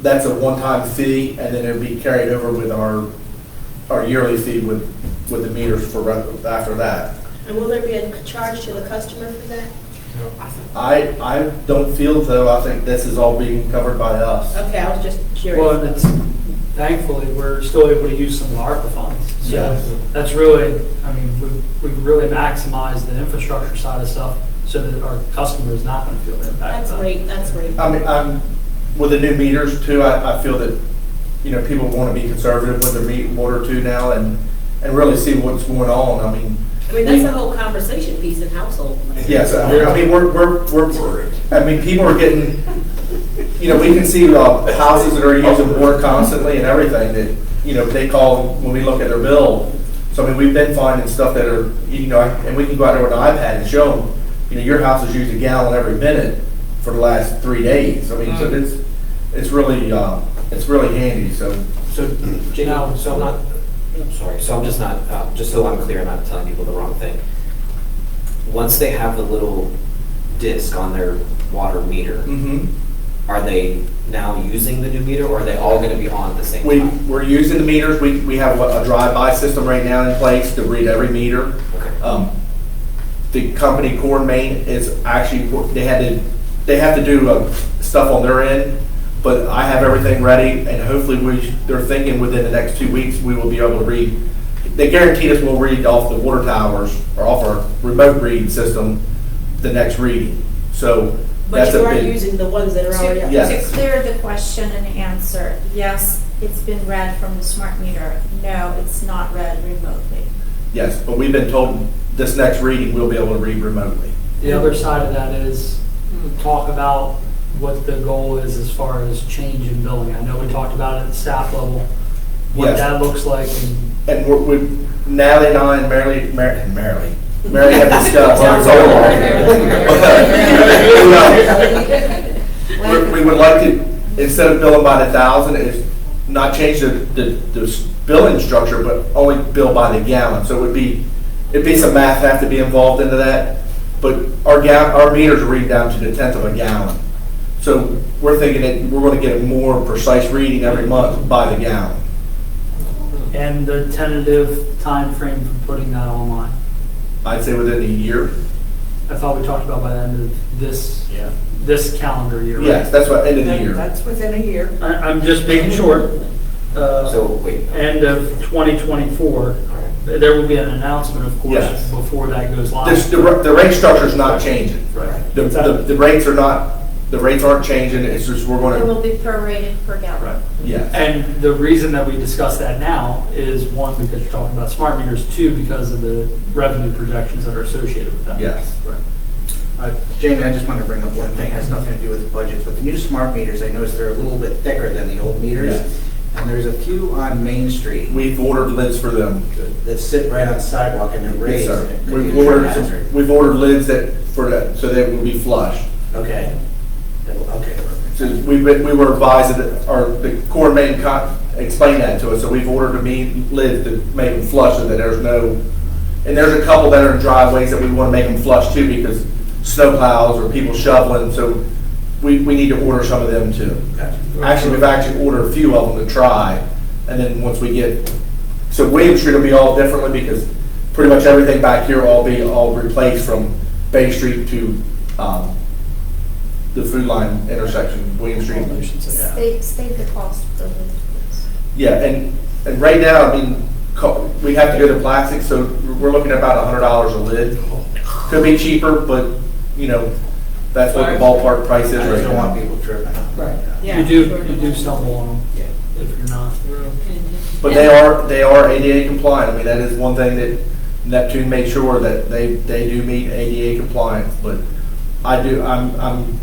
that's a one-time fee, and then it'll be carried over with our yearly fee with the meters for after that. And will there be a charge to the customer for that? I don't feel though, I think this is all being covered by us. Okay, I was just curious. Well, and it's, thankfully, we're still able to use some of the ARPA funds. So Yes. that's really, I mean, we've really maximized the infrastructure side of stuff so that our customer is not going to feel the impact. That's of it. great, that's great. I mean, with the new meters too, I feel that, people want to be conservative with their water too now and really see what's going on. I mean, That's a whole conversation piece in household. yes, I mean, we're people are getting, we can see houses that are using water constantly and everything that, they call when we look at their bill. So, I mean, we've been finding stuff that are, and we can go out there with an iPad and show them, your house has used a gallon every minute for the last 3 days. I mean, so it's really handy, so. Jamie, so I'm not, I'm sorry, so I'm just not, just so I'm clear, I'm not telling people the wrong thing. Once they have the little disc on their water meter, are they now using the new meter, or are they all gonna be on at the same time? We're using the meters. We have a drive-by system right now in place to read every meter. Okay. The company Core Main is actually, they have to do stuff on their end, but I have everything ready, and hopefully they're thinking within the next 2 weeks, we will be able to read. They guaranteed us we'll read off the water towers, or off our remote read system, the next reading. So But that's you a are big, using the ones that are already up. Yes. To clear the question and answer, yes, it's been read from the smart meter. No, it's not read remotely. yes, but we've been told this next reading, we'll be able to read remotely. The other side of that is talk about what the goal is as far as change in billing. I know we talked about it at the staff level, what Yes. that looks like. And Natalie and I and Mary have discussed. We would like to, instead of billing by the 1,000, is not change the billing structure, but only bill by the gallon. So it'd be some math have to be involved into that. But our meters read down to the 1/10 of a gallon. So we're thinking that we're going to get a more precise reading every month by the gallon. And the tentative time frame for putting that online. I'd say within a year. I thought we talked about by the end of this calendar year. Right? Yes, that's what, end of the year. That's within a year. I'm just making sure. So, wait. End of 2024. There will be an announcement, of course, Yes. before that goes live. The rate structure is not changing. Right. The rates are not, the rates aren't changing, it's just we're It going will to, be prorated per gallon. Right. yeah. And the reason that we discuss that now is, one, because you're talking about smart meters, two, because of the revenue projections that are associated with that. Yes. Jamie, I just want to bring up one thing, it has nothing to do with the budget, but the new smart meters, I noticed they're a little bit thicker than the old meters. Yes. And there's a few on Main Street We've ordered lids for them. that sit right on the sidewalk and they're Yes, raised. sir. and it could be We've a ordered hazard. we've ordered lids so they will be flush. Okay. Okay. So we were advised that, or the Core Main explained that to us, so we've ordered lids to make them flush so that there's no, and there's a couple that are in driveways that we want to make them flush too because snow plows or people shoveling, so we need to order some of them too. Actually, we've actually ordered a few of them to try, and then once we get, so William Street will be all differently because pretty much everything back here will be all replaced from Bay Street to the Food Line intersection, William Street. State the cost of the lid, please. Yeah, and right now, I mean, we have to go to plastic, so we're looking at about $100 a lid. Could be cheaper, but, that's what the ballpark price is I just right don't want now. people tripping. Right. Yeah. You do stumble on them if you're not. But they are ADA compliant. I mean, that is one thing that Neptune made sure that they do meet ADA compliance, but I'm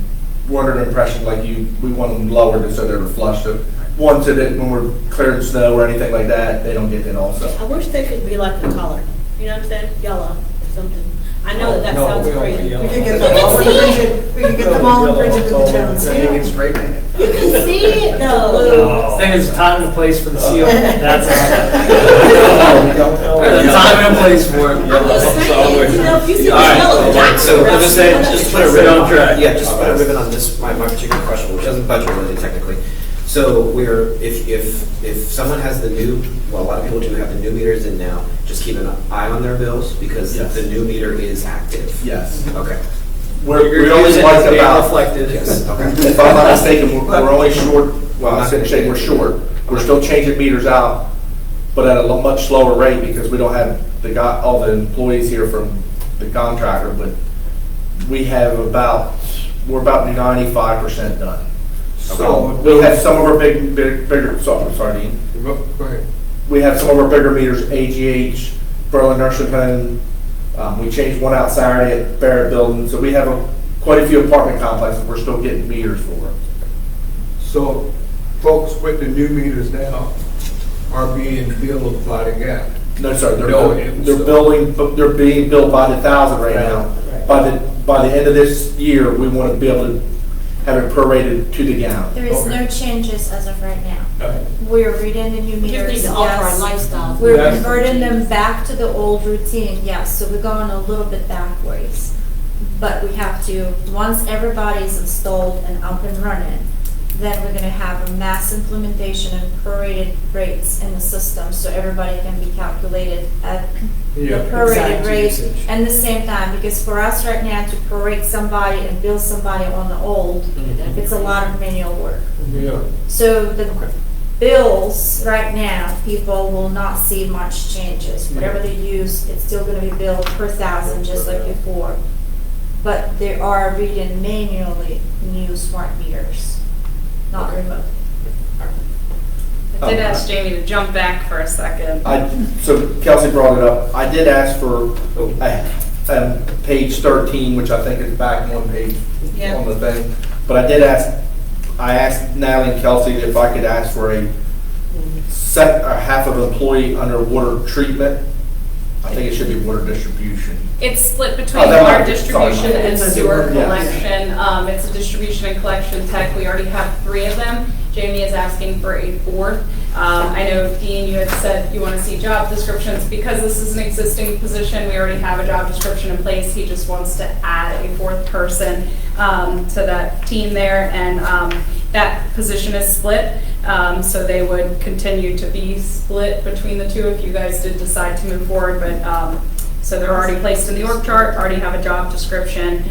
under the impression like we want them lowered so they're flush. So one, so that when we're clearing snow or anything like that, they don't get in also. I wish they could be like the color, you know what I'm saying? Yellow or something. I know that No, sounds we don't crazy. do We yellow. could get them all in Bridget, we could get them all in Bridget to the town. So you can spray paint it. You can see it though. Thing is, time and place for the seal. That's We don't know. the time and place for it. I'm just saying, you know, if you see the All right, yellow all right, dots so around, just say, you know, just that's put a just- ribbon on on, track. yeah, just put a ribbon on this, my particular question, which isn't budget related technically. So if someone has the new, well, a lot of people do have the new meters in now, just keep an eye on their bills because Yes. the new meter is active. Yes. Okay. we only like about, reflected. if I'm not mistaken, we're only short, well, I'm not saying we're short. We're still changing meters out, but at a much slower rate because we don't have all the employees here from the contractor, but we have we're about 95% done. So we have some of our bigger, sorry, Dean. Go ahead. We have some of our bigger meters, AGH, Berlin Nursing Home. We changed one out Saturday at Barrett Building, so we have quite a few apartment complexes we're still getting meters for. So folks with the new meters now are being billed by the gap. No, sir, No, they're being billed by the 1,000 right now. By the end of this year, we want to be able to have it prorated to the gallon. There is no changes as of right now. We're reading the new We just need meters, to alter our yes. lifestyle. We're Yes. converting them back to the old routine, yes, so we're going a little bit backwards. But we have to, once everybody's installed and up and running, then we're gonna have a mass implementation and prorated rates in the system, so everybody can be calculated at the prorated rate and the same time, because for us right now to prorate somebody and bill somebody on the old, it's a lot of manual work. Yeah. So the bills right now, people will not see much changes. Whatever they use, it's still gonna be billed per 1,000, just like before. But they are reading manually new smart meters, not remote. I did ask Jamie to jump back for a second. So Kelsey brought it up. I did ask for page 13, which I think is back one page on the thing. But I asked Natalie and Kelsey if I could ask for a half of employee under water treatment. I think it should be water distribution. It's split between that might water be- distribution sorry. and sewer Yes. collection. It's a distribution and collection tech. We already have 3 of them. Jamie is asking for a 4th. I know, Dean, you had said you want to see job descriptions. Because this is an existing position, we already have a job description in place. He just wants to add a 4th person to that team there. And that position is split. So they would continue to be split between the 2 if you guys did decide to move forward. But so they're already placed in the org chart, already have a job description.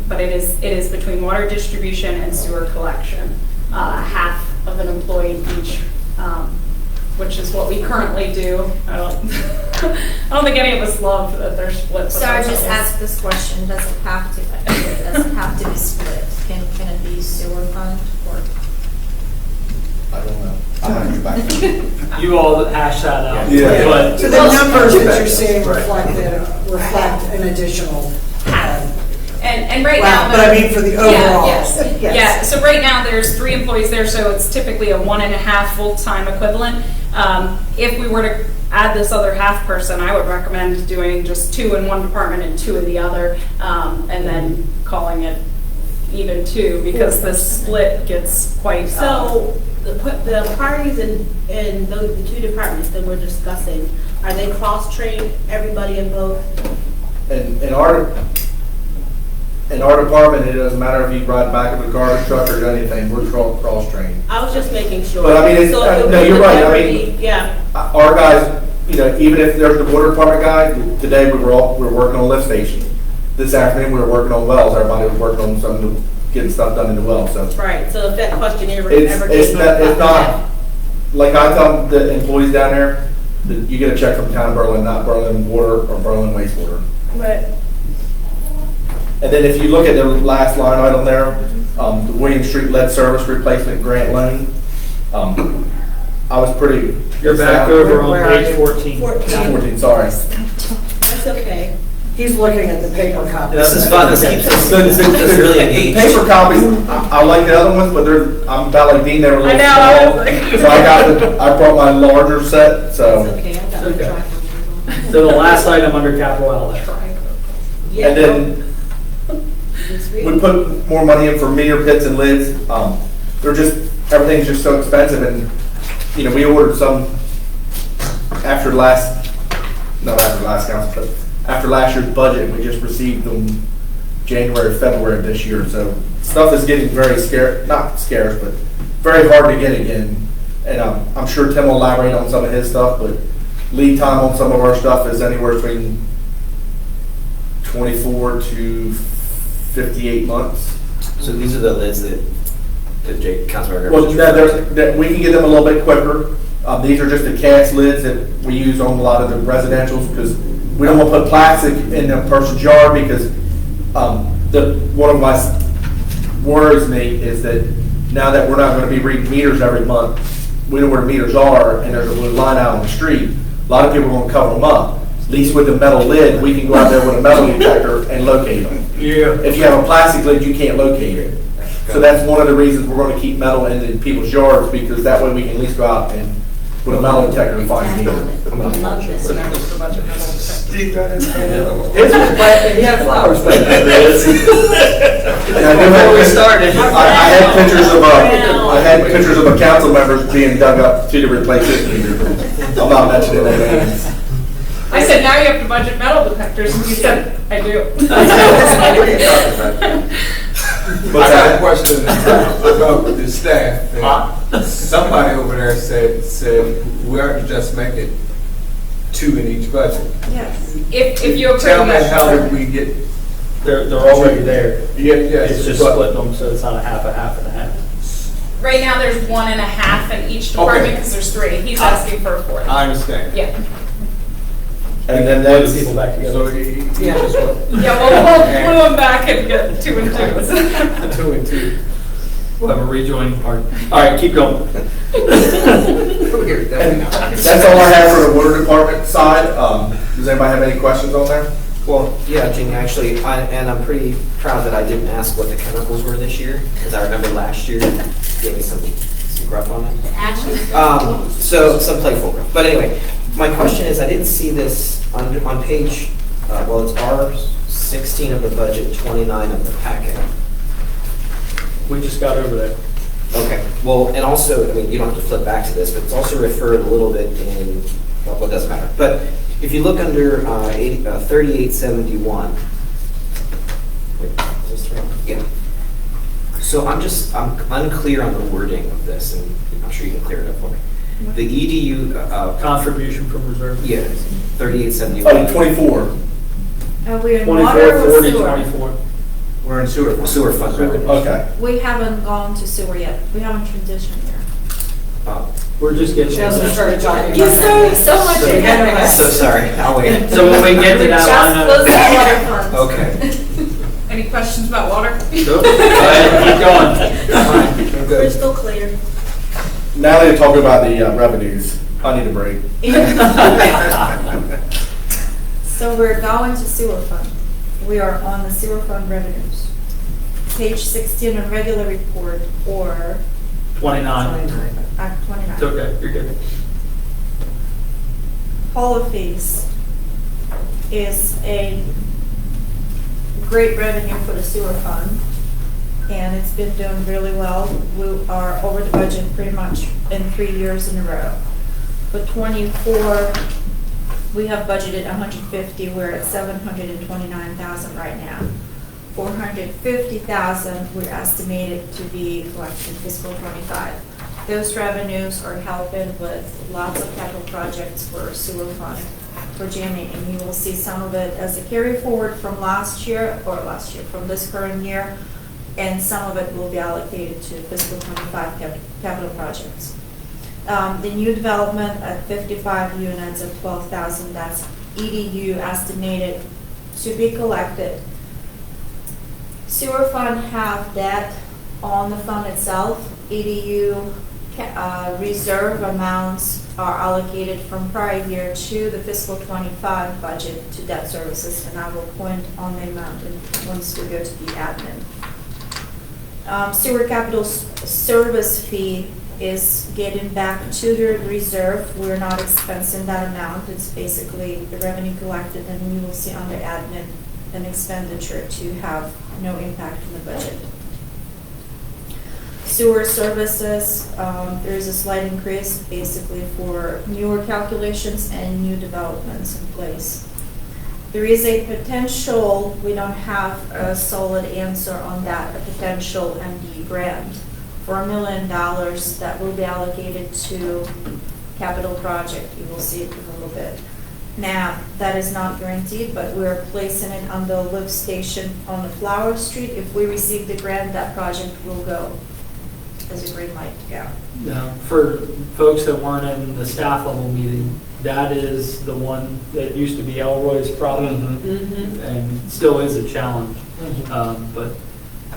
But it is between water distribution and sewer collection. Half of an employee each, which is what we currently do. I don't think any of us love that they're split. So I just asked this question, does it have to be split? Can it be sewer fund or? I don't know. I'm going to get back. You all hash that out. Yeah. But So the numbers that you're seeing reflect an additional. And right now. But I mean for the overall. Yes. Yeah, so right now there's 3 employees there, so it's typically a 1.5 full-time equivalent. If we were to add this other half person, I would recommend doing just 2 in one department and 2 in the other, and then calling it even 2, because the split gets quite. So the parties in those the 2 departments that we're discussing, are they cross-trained, everybody in both? In our department, it doesn't matter if you ride back of a garbage truck or anything, we're cross-trained. I was just making sure. But I mean, So if it no, was you're a right. I deputy, mean, yeah. our guys, even if there's the water department guy, today we were working on lift station. This afternoon, we were working on wells. Everybody was working on something, getting stuff done in the well, so. Right, so if that question ever It's came up. it's not, like I tell the employees down there, that you get a check from town of Berlin, not Berlin Water or Berlin Wastewater. But And then if you look at the last line item there, the William Street lead service replacement grant loan, I was pretty. you're back over on page 14. 14, sorry. that's okay. He's looking at the paper copy. This is fun, this keeps us really engaged. Paper copies, I like the other ones, but I'm about like Dean, they were a little I small. know. So I brought my larger set, so. It's okay, I got Okay. it. So the last item under capital outlay. And then we put more money in for meter pits and lids. Everything's just so expensive, and, we ordered some after not after last council, but after last year's budget. We just received them January, February of this year, so stuff is getting very scarce, not scarce, but very hard to get again. And I'm sure Tim will elaborate on some of his stuff, but lead time on some of our stuff is anywhere between 24 to 58 months. So these are the lids that Jake, Councilmember. Well, was that we can get them a little bit quicker. These are just the cast lids that we use on a lot of the residentials because we don't want to put plastic in a person's yard because one of my worries me is that now that we're not going to be reading meters every month, we know where the meters are and there's a blue line out on the street. A lot of people are going to cover them up. At least with the metal lid, we can go out there with a metal detector and locate them. Yeah. If you have a plastic lid, you can't locate it. So that's one of the reasons we're going to keep metal in people's yards because that way we can at least go out and with a metal detector and find the meter. Steve got his hand up. His was black and he had flowers back there. Before we started, I had pictures of a council members being dug up to replace this meter. I'm not mentioning their names. I said, now you have to budget metal detectors, and you said, I do. I got a question about the staff. And somebody over there said we are to just make it 2 in each budget. Yes. If you approve Tell me that. how did we get? They're already there. Yes. It's just split them, so it's not a half, and a half. Right now, there's 1.5 in each department, Okay. because there's 3. He's asking for a 4th. I understand. Yeah. And then Put that's, people back together. So he just went Yeah, well, we'll glue them back and get 2 and 2s. 2 and 2. We'll have a rejoining party. All right, keep going. that's all I have for the water department side. Does anybody have any questions on there? Well, yeah, Jamie, actually, and I'm pretty proud that I didn't ask what the chemicals were this year, because I remember last year you gave me some gruff on it. Actually. So some playful gruff. But anyway, my question is, I didn't see this on page, well, it's R16 of the budget, 29 of the packet. We just got over there. Okay, well, and also, I mean, you don't have to flip back to this, but it's also referred a little bit in, well, it doesn't matter. But if you look under 3871, wait, is this right? Yeah. So I'm unclear on the wording of this, and I'm sure you can clear it up for me. The EDU, Contribution from reserve. yeah, 3871. 24. We're in 24, water or 40, sewer? 24. We're in sewer. Sewer fund revenue. Okay. We haven't gone to sewer yet. We haven't transitioned there. We're just getting. She hasn't started talking You're about so much ahead of us. So sorry, I'll wait. So when we get to that line Just item. close the water fund. Okay. Any questions about water? Go ahead, keep going. Crystal clear. Now that you're talking about the revenues, I need a break. So we're going to sewer fund. We are on the sewer fund revenues. Page 16 of regular report or 29. 29. It's okay, you're good. Holo fees is a great revenue for the sewer fund, and it's been doing really well. We are over the budget pretty much in 3 years in a row. For 24, we have budgeted 150. We're at 729,000 right now. 450,000 we're estimated to be collected in fiscal 25. Those revenues are helping with lots of capital projects for sewer fund for Jamie, and you will see some of it as a carry forward from from this current year, and some of it will be allocated to fiscal 25 capital projects. The new development at 55 units at 12,000, that's EDU estimated to be collected. Sewer fund have debt on the fund itself. EDU reserve amounts are allocated from prior year to the fiscal 25 budget to debt services, and I will point on the amount once we go to the admin. Sewer capital service fee is getting back to the reserve. We're not expensing that amount. It's basically the revenue collected, and you will see under admin an expenditure to have no impact on the budget. Sewer services, there is a slight increase basically for newer calculations and new developments in place. There is a potential, we don't have a solid answer on that, a potential MD grant for $1 million that will be allocated to capital project. You will see it in a little bit. Now, that is not guaranteed, but we're placing it on the lift station on the Flower Street. If we receive the grant, that project will go as a green light to go. Now, for folks that weren't in the staff level meeting, that is the one that used to be Elroy's problem and still is a challenge. But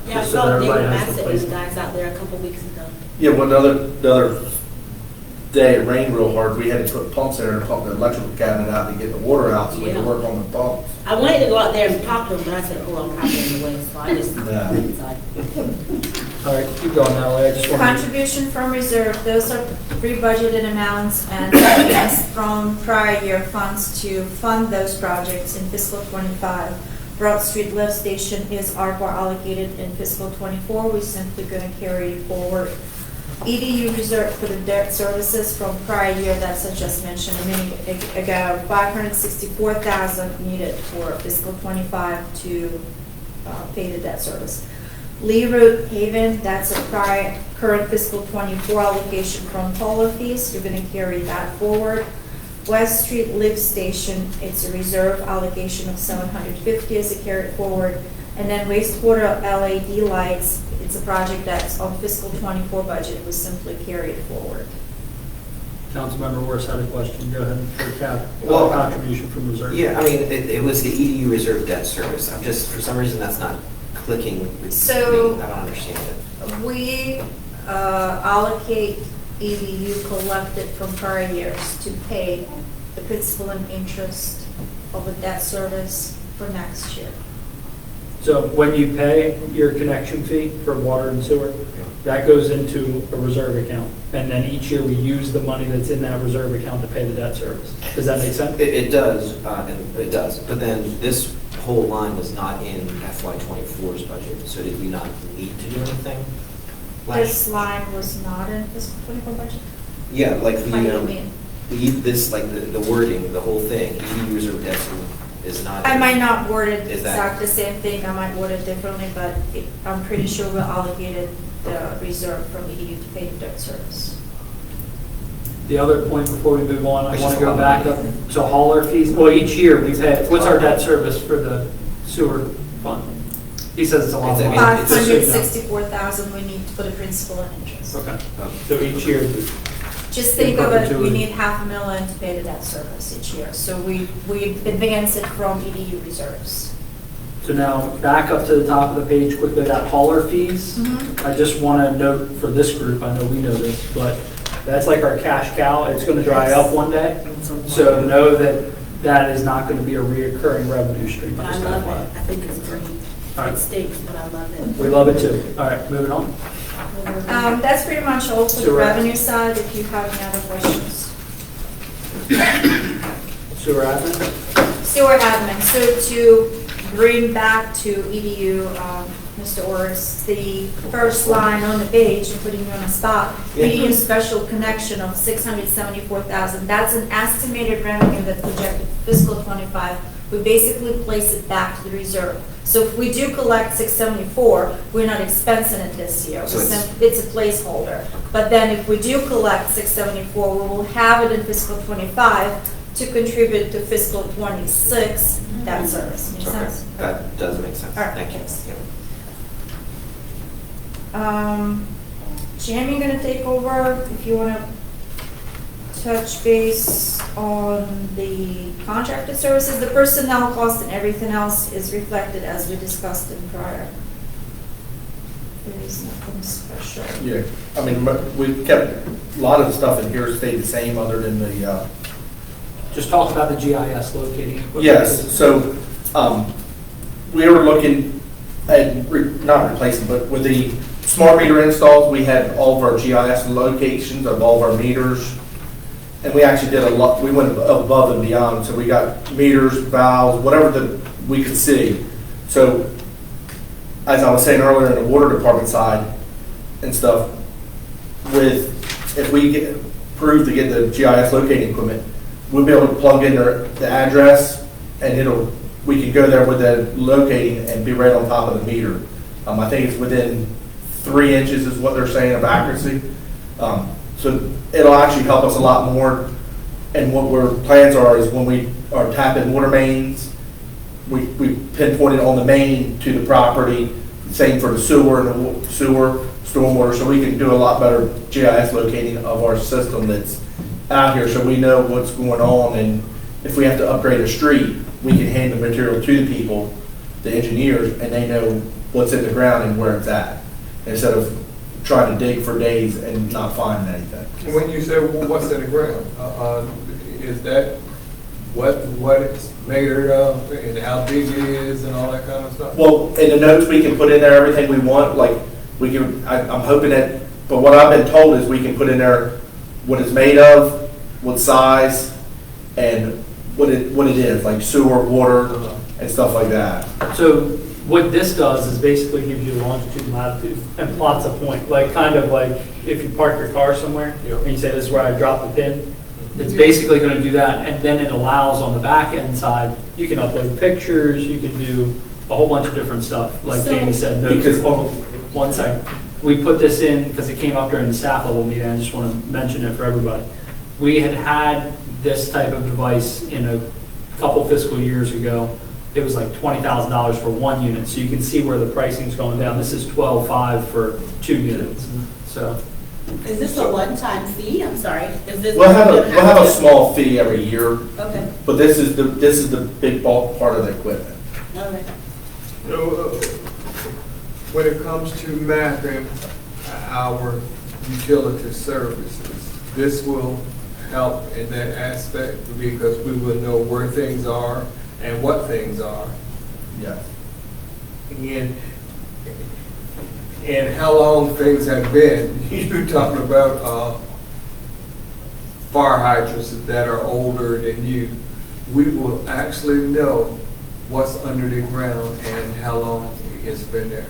Yeah, I just so saw that David everybody has the Massett and the place. guys out there a couple weeks ago. Yeah, well, the other day it rained real hard, we had to put pumps in there to pump the electrical cabinet out to get the water out so we could Yeah. work on the pumps. I wanted to go out there and talk to him, but I said, oh, I'm probably in the way, so I just Yeah. went inside. All right, keep going now, I just want to. Contribution from reserve, those are pre-budgeted amounts and payments from prior year funds to fund those projects in fiscal '25. Broad Street Lift Station is ARPA allocated in fiscal '24, we're simply going to carry it forward. EDU reserve for the debt services from prior year, that's I just mentioned a minute ago, $564,000 needed for fiscal '25 to pay the debt service. Lee Road Haven, that's a current fiscal '24 allocation from polar fees, you're going to carry that forward. West Street Lift Station, it's a reserve allocation of $750 as a carry forward. And then wastewater LED lights, it's a project that's on fiscal '24 budget, was simply carried forward. Councilmember Morris had a question, go ahead for cap, Well, contribution from reserve. Yeah, I mean, it was the EDU reserve debt service. I'm just, for some reason, that's not clicking with me. So- I don't understand it. We allocate EDU collected from prior years to pay the principal and interest of the debt service for next year. So when you pay your connection fee for water and sewer, that goes into a reserve account. And then each year we use the money that's in that reserve account to pay the debt service. Does that make sense? It does, and it does. But then this whole line was not in FY '24's budget, so did we not need to do anything? This line was not in fiscal '24 budget? Yeah, like What do you mean? this, like the wording, the whole thing, EDU reserve debt is not. I might not word it Is that- exactly the same thing, I might word it differently, but I'm pretty sure we allocated the reserve from EDU to pay the debt service. The other point before we move on, I It's want just to go a lot back of up money. to hauler fees. Well, each year we pay, what's our debt service for the sewer fund? He says it's a lot. It's- I more. mean, it's- $564,000 we need for the principal and interest. Okay, so each year, Just think of it, we perpetuity. need $500,000 to pay the debt service each year, so we advance it from EDU reserves. so now back up to the top of the page quickly, that hauler fees. Mm-hmm. I just want to note for this group, I know we know this, but that's like our cash cow. It's going to dry up one day. So know that that is not going to be a reoccurring revenue stream. But I love it. I think it's great. All right. It stinks, but I love it. We love it too. All right, moving on. That's pretty much all for the Sewer. revenue side, if you have any other questions. Sewer admin? Sewer admin, so to bring back to EDU, Mr. Orris, the first line on the page, and putting you on the spot, Yeah. EDU special connection of $674,000, that's an estimated revenue that projected fiscal '25. We basically place it back to the reserve. So if we do collect 674, we're not expensing it this year. So it's- It's a placeholder. But then if we do collect 674, we will have it in fiscal '25 to contribute to fiscal '26 debt service. Make Okay, sense? that does make sense. All right, Thank you. thanks. Yeah. Jamie, gonna take over if you wanna touch base on the contracted services. The personnel cost and everything else is reflected as we discussed in prior. There is nothing special. Yeah, I mean, we kept, a lot of the stuff in here stayed the same other than the, Just talk about the GIS locating equipment. yes, so, we were looking at, not replacing, but with the smart meter installs, we had all of our GIS locations of all of our meters. And we actually did a lot, we went above and beyond, so we got meters, valves, whatever we could see. So, as I was saying earlier, in the water department side and stuff, if we get approved to get the GIS locating equipment, we'll be able to plug in the address, and we can go there with the locating and be right on top of the meter. I think it's within 3 inches is what they're saying of accuracy. So it'll actually help us a lot more And what our plans are is when we are tapping water mains, we pinpoint it on the main to the property, same for the sewer and the sewer, stormwater, so we can do a lot better GIS locating of our system that's out here, so we know what's going on, and if we have to upgrade a street, we can hand the material to the people, the engineers, and they know what's in the ground and where it's at, instead of trying to dig for days and not finding anything. When you say, well, what's in the ground, is that what it's made of and how big it is and all that kind of stuff? Well, in the notes, we can put in there everything we want, like, we can, I'm hoping that, but what I've been told is we can put in there what it's made of, what size, and what it is, like sewer, water, and stuff like that. So what this does is basically gives you longitude and latitude and plots a point, like kind of like if you park your car somewhere and you say this is where I drop the pin, it's basically going to do that, and then it allows on the back end side, you can upload pictures, you can do a whole bunch of different stuff, like Jamie said. Because- One second. We put this in because it came up during the staff level meeting. I just want to mention it for everybody. We had this type of device in a couple fiscal years ago. It was like $20,000 for one unit, so you can see where the pricing's going down. This is $12,500 for 2 units. So Is this a one-time fee? I'm sorry. Is this? We'll have a small fee every year, Okay, but this is the big bulk part of the equipment. okay. You know, when it comes to mapping our utility services, this will help in that aspect because we will know where things are and what things are. Yeah. And how long things have been. You're talking about fire hydrants that are older than you. We will actually know what's under the ground and how long it's been there.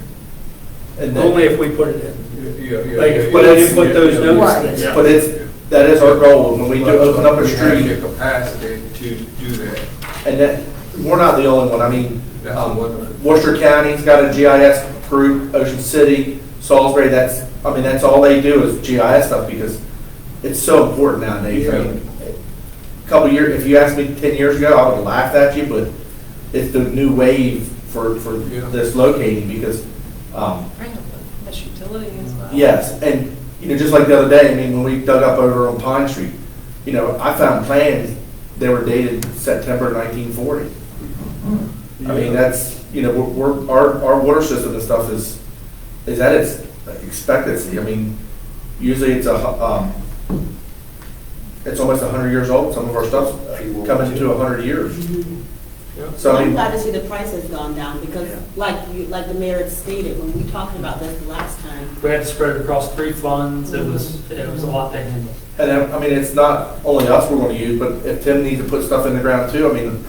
And only if we put it in. Like, if we But it's- didn't put those Right. notes in. But that is our goal, when we do open up a We have street, the capacity to do that. and that, we're not the only one, I mean, That's wonderful. Worcester County's got a GIS group, Ocean City, Salisbury, that's all they do is GIS stuff, because it's so important nowadays. I mean, a couple years, if you asked me 10 years ago, I would have laughed at you, but it's the new wave for this locating, because, That's utility as well. yes, and, just like the other day, I mean, when we dug up over on Pine Street, I found plans, they were dated September 1940. I mean, that's, our water system and stuff is at its expectancy. I mean, usually it's it's almost 100 years old. Some of our stuff's coming to 100 years. So I I'm mean, glad to see the price has gone down because like the mayor had stated, when we talked about this the last time, We had to spread it across 3 funds. It was a lot to handle. and I mean, it's not only us we're going to use, but if Tim needs to put stuff in the ground too, I mean,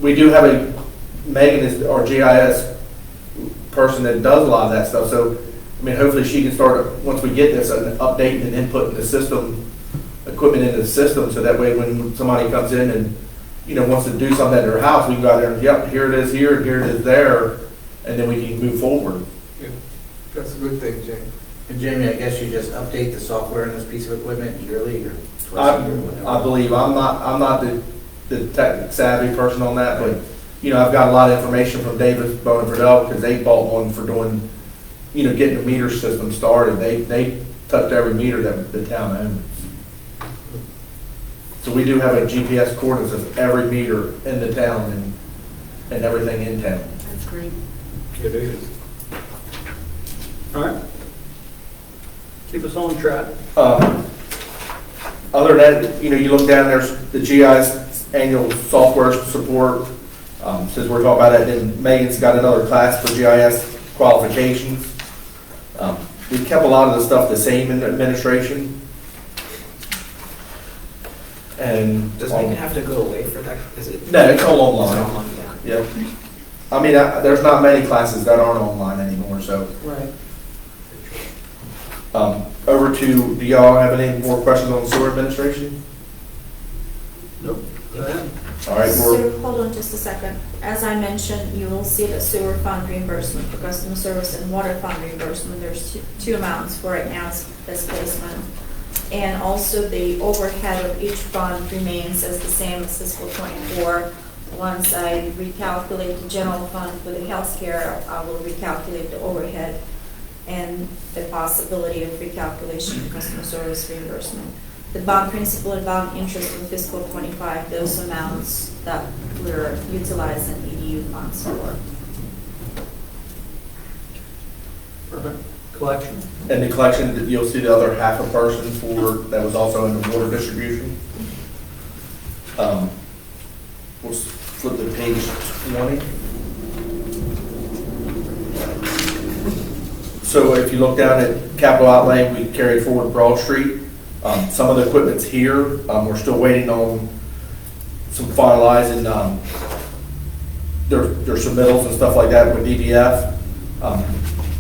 we do have Megan is our GIS person that does a lot of that stuff. So, I mean, hopefully she can start, once we get this, updating and inputting the system, equipment into the system, so that way when somebody comes in and, wants to do something at their house, we can go out there and, yep, here it is here, and here it is there, and then we can move forward. Yeah, that's a good thing, Jamie. And Jamie, I guess you just update the software in this piece of equipment yearly or twice a year, whatever. I believe, I'm not the tech savvy person on that, but, I've got a lot of information from Davis Bone and Verdell, because they bought one for doing, getting the meter system started. They touched every meter that the town owns. So we do have a GPS coordinates of every meter in the town and everything in town. that's great. It is. All right. Keep us on track. Other than that, you look down, there's the GIS annual software support. Since we're talking about that, then Megan's got another class for GIS qualifications. We kept a lot of the stuff the same in the administration. And Does Megan have to go away for that? Is it? no, it's all online. It's online, yeah. Yep. I mean, there's not many classes that aren't online anymore, so. Right. Over to, do y'all have any more questions on sewer administration? Nope. Go ahead. All right, So, we're, hold on just a second. As I mentioned, you will see the sewer fund reimbursement for customer service and water fund reimbursement. There's two amounts for right now, it's displacement. And also the overhead of each fund remains as the same as fiscal '24. Once I recalculate the general fund for the healthcare, I will recalculate the overhead and the possibility of recalculation of customer service reimbursement. The bond principal and bond interest for fiscal '25, those amounts that we're utilizing EDU funds for. Perfect. Collection? And the collection, you'll see the other half a person for, that was also in the water distribution. We'll flip to page 20. So if you look down at capital outlay, we carried forward Broad Street. Some of the equipment's here. We're still waiting on some finalizing, their submittals and stuff like that with DBF.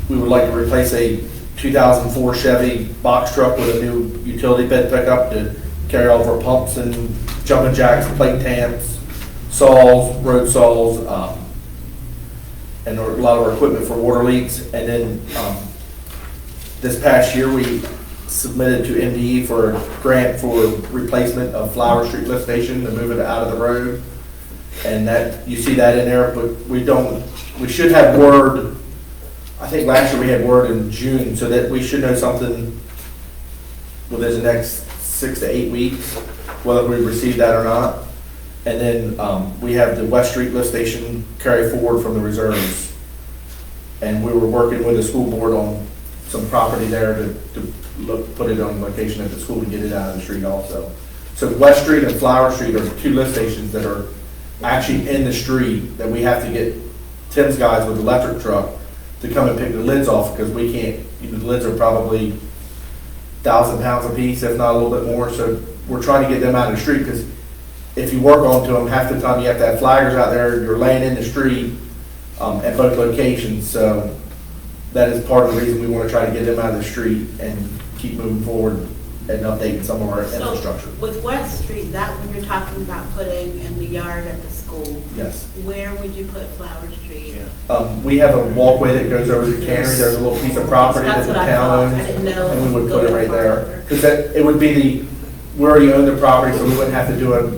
We would like to replace a 2004 Chevy box truck with a new utility bed pickup to carry all of our pumps and jumping jacks, plate tamps, saws, road saws, and a lot of our equipment for water leaks. And then this past year, we submitted to MDE for a grant for replacement of Flower Street lift station to move it out of the road. And that, you see that in there, but we should have word. I think last year we had word in June, so that we should know something within the next 6 to 8 weeks, whether we receive that or not. And then we have the West Street lift station carry forward from the reserves. And we were working with the school board on some property there to put it on location at the school to get it out of the street also. So West Street and Flower Street are two lift stations that are actually in the street that we have to get Tim's guys with the electric truck to come and pick the lids off, because we can't, the lids are probably 1,000 pounds a piece, if not a little bit more. So we're trying to get them out of the street, because if you work onto them, half the time you have to have flaggers out there, you're laying in the street at both locations. So that is part of the reason we want to try to get them out of the street and keep moving forward and updating some of our infrastructure. With West Street, that one you're talking about putting in the yard at the school. Yes. Where would you put Flower Street? We have a walkway that goes over the cannery. There's a little piece of property that That's the what I town thought. owns. I didn't know. And we would Go put it to right the there. farther. Because it would be we already own the property, so we wouldn't have to do a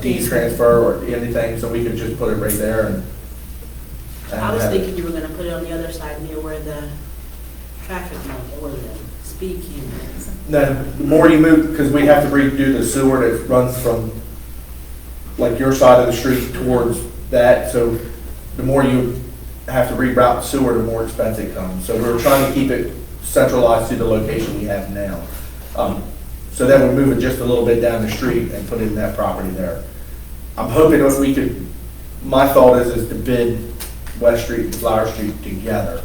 deed transfer or anything, so we could just put it right there. And I was have it. thinking you were gonna put it on the other side near where the traffic light or the speed camera is. No, the more you move, because we have to redo the sewer that runs from like your side of the street towards that, so the more you have to reroute the sewer, the more expensive it comes. So we're trying to keep it centralized to the location we have now. So then we move it just a little bit down the street and put it in that property there. I'm hoping if we could, my thought is to bid West Street and Flower Street together.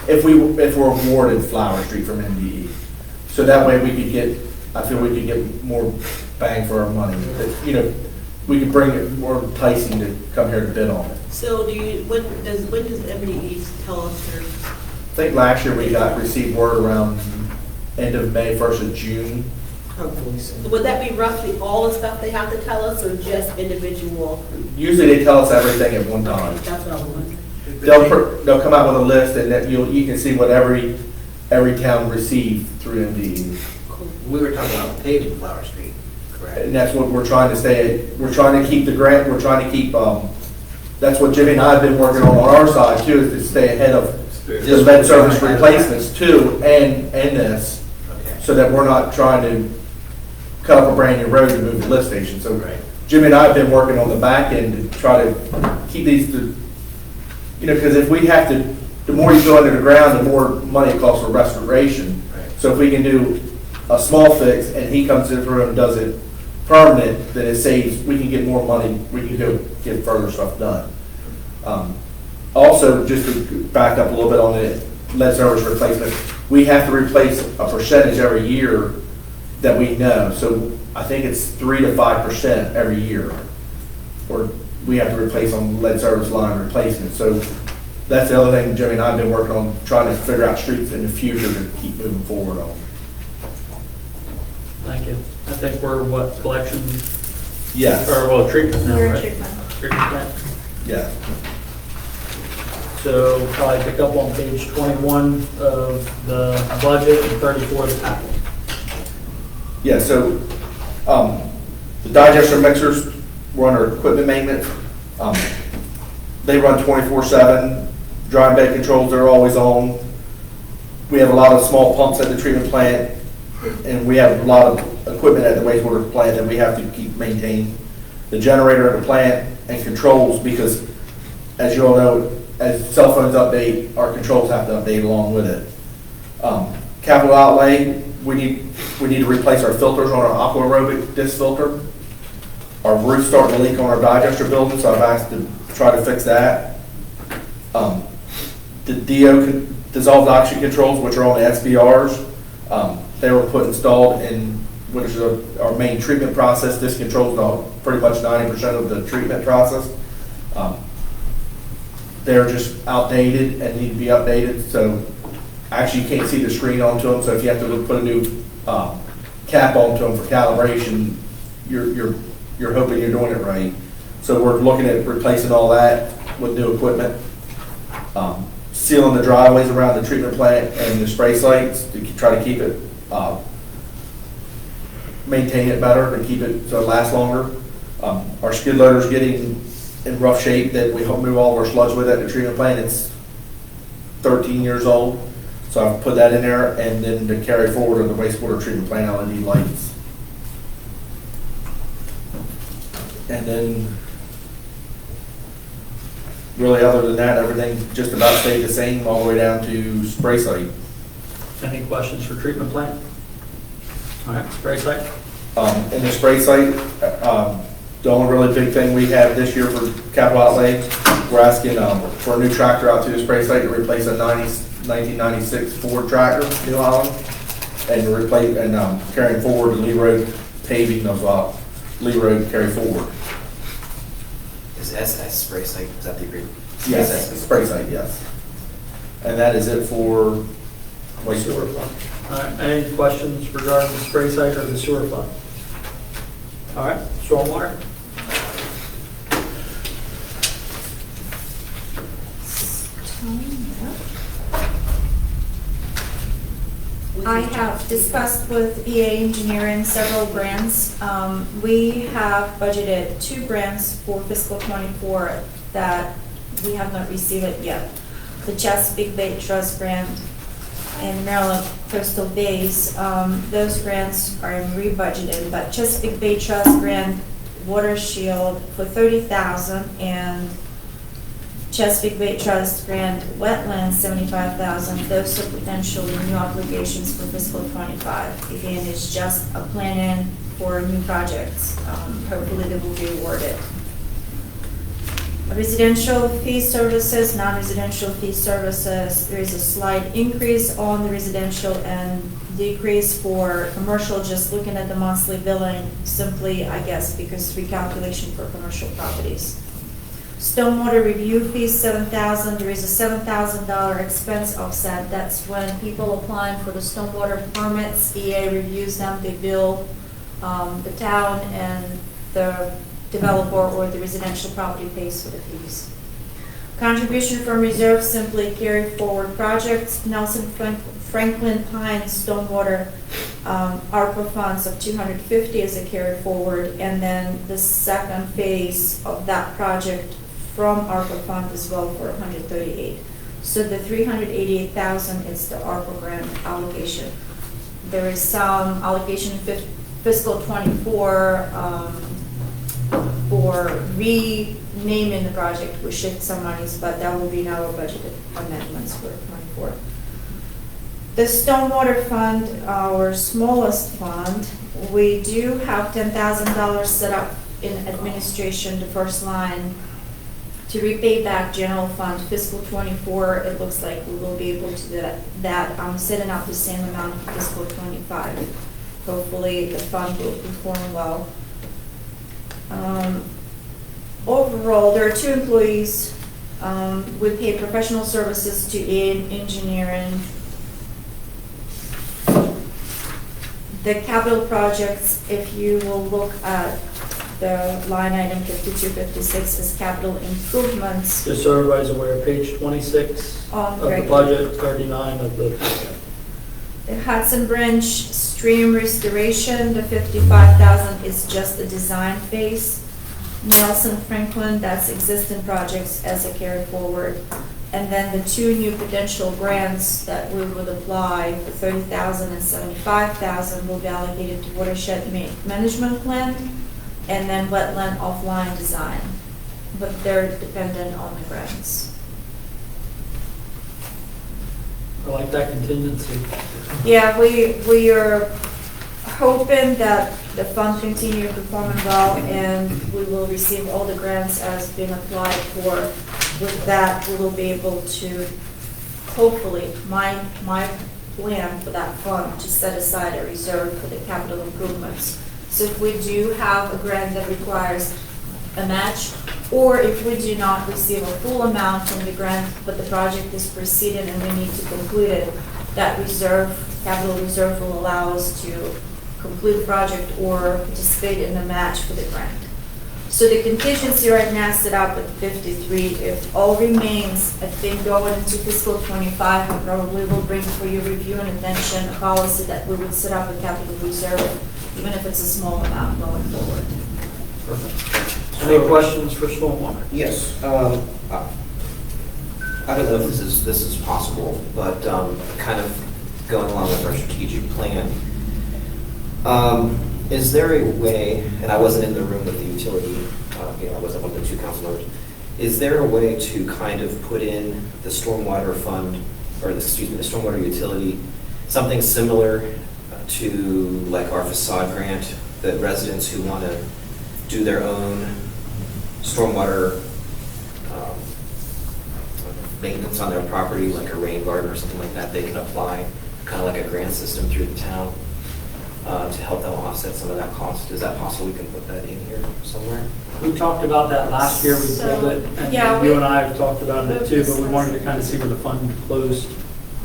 If we're awarded Flower Street from MDE. So that way we could get, I feel we could get more bang for our money. We could bring it more enticing to come here to bid on it. So when does MDE tell us their? I think last year we received word around end of May, 1st of June. Would that be roughly all the stuff they have to tell us, or just individual? Usually they tell us everything at one time. That's what I was wondering. They'll come out with a list, and that you can see what every town received through MDE. We were talking about paving Flower Street, correct? And that's what we're trying to stay, we're trying to keep the grant, we're trying to keep, that's what Jimmy and I have been working on our side too, is to stay ahead of the lead service replacements too, and this, Okay. so that we're not trying to cut up a brand new road to move the lift station. So Right. Jimmy and I have been working on the back end to try to keep these, because if we have to, the more you go under the ground, the more money it costs for restoration. Right. So if we can do a small fix and he comes in through and does it permanent, then it saves, we can get more money, we can go get further stuff done. Also, just to back up a little bit on the lead service replacement, we have to replace a percentage every year that we know. So I think it's 3 to 5% every year, or we have to replace on lead service line replacement. So that's the other thing Jimmy and I have been working on, trying to figure out streets in the future to keep moving forward on. Thank you. I think we're, collection? Yes. Or, treatment now, We're right? treatment. Treatment plant. Yeah. So we'll probably pick up on page 21 of the budget and 34 of the packet. Yeah, so, the digester mixers run our equipment maintenance. They run 24/7, dry bed controls are always on. We have a lot of small pumps at the treatment plant, and we have a lot of equipment at the wastewater plant that we have to keep maintaining. The generator at the plant and controls, because as you all know, as cell phones update, our controls have to update along with it. Capital outlay, we need to replace our filters on our aqua aerobic disc filter. Our roof's starting to leak on our digester building, so I've asked to try to fix that. The DO dissolved oxygen controls, which are on the SBRs, they were installed in, which is our main treatment process. This controls pretty much 90% of the treatment process. They're just outdated and need to be updated, so actually you can't see the screen onto them, so if you have to put a new cap onto them for calibration, you're hoping you're doing it right. So we're looking at replacing all that with new equipment. Sealing the driveways around the treatment plant and the spray sites to try to keep it, maintain it better, to keep it so it lasts longer. Our skid loader's getting in rough shape that we move all of our sludge with at the treatment plant. It's 13 years old, so I've put that in there, and then to carry forward on the wastewater treatment plant LED lights. And then, really other than that, everything just about stayed the same all the way down to spray site. Any questions for treatment plant? All right, spray site. In the spray site, the only really big thing we have this year for capital outlay, we're asking for a new tractor out to the spray site to replace a 1996 Ford tractor, New Holland, and replace and carrying forward the Lee Road paving of Lee Road carry forward. Is SS spray site, is that the agreement? Yes, spray site, yes. And that is it for wastewater fund. All right, any questions regarding the spray site or the sewer fund? All right, stormwater. I have discussed with EA Engineering several grants. We have budgeted 2 grants for fiscal '24 that we have not received it yet. The Chesapeake Bay Trust Grant and Maryland Coastal Bays, those grants are rebudgeted, but Chesapeake Bay Trust Grant Water Shield for $30,000 and Chesapeake Bay Trust Grant Wetlands, $75,000. Those are potential new obligations for fiscal '25. Again, it's just a plan-in for new projects. Hopefully they will be awarded. Residential fee services, non-residential fee services, there is a slight increase on the residential and decrease for commercial, just looking at the monthly billing, simply, I guess, because recalculation for commercial properties. Stormwater review fees, $7,000. There is a $7,000 expense offset. That's when people applying for the stormwater permits, EA reviews them, they bill the town, and the developer or the residential property pays for the fees. Contribution from reserve, simply carry forward projects. Nelson Franklin Pines stormwater ARPA funds of $250 is a carry forward, and then the second phase of that project from ARPA fund as well for $138. So the $388,000 is the ARPA grant allocation. There is some allocation in fiscal '24 for renaming the project. We shift some monies, but that will be in our budgeted amendments for '24. The stormwater fund, our smallest fund, we do have $10,000 set up in administration, the first line, to repay back general fund fiscal '24. It looks like we will be able to do that. I'm setting up the same amount for fiscal '25. Hopefully the fund will perform well. Overall, there are 2 employees. We pay professional services to EA Engineering. The capital projects, if you will look at the line item 5256 is capital improvements. Just so everybody's aware, page 26 On of the regular. budget, 39 of the packet. The Hudson Branch stream restoration, the 55,000 is just the design phase. Nelson Franklin, that's existing projects as a carry forward. And then the two new potential grants that we would apply for 30,000 and 75,000 will be allocated to watershed management plan and then wetland offline design. But they're dependent on the grants. I like that contingency. Yeah, we are hoping that the fund continue performing well and we will receive all the grants as being applied for. With that, we will be able to, hopefully, my plan for that fund to set aside a reserve for the capital improvements. So if we do have a grant that requires a match, or if we do not receive a full amount from the grant, but the project is proceeding and we need to conclude it, that reserve, capital reserve will allow us to complete the project or participate in the match for the grant. So the contingency right now is set up at 53. If all remains, I think going into fiscal 25, I probably will bring for your review and attention a policy that we would set up a capital reserve, even if it's a small amount going forward. Any questions for stormwater? Yes. I don't know if this is possible, but kind of going along with our strategic plan. Is there a way, and I wasn't in the room with the utility, I wasn't one of the two council members, is there a way to kind of put in the stormwater fund, or the stormwater utility, something similar to like our facade grant, that residents who want to do their own stormwater maintenance on their property, like a rain garden or something like that, they can apply kind of like a grant system through the town to help them offset some of that cost. Is that possible? We can put that in here somewhere? We talked about that last year, we pulled it, and Yeah, you and I have talked about it too, but we wanted to kind of see where the fund closed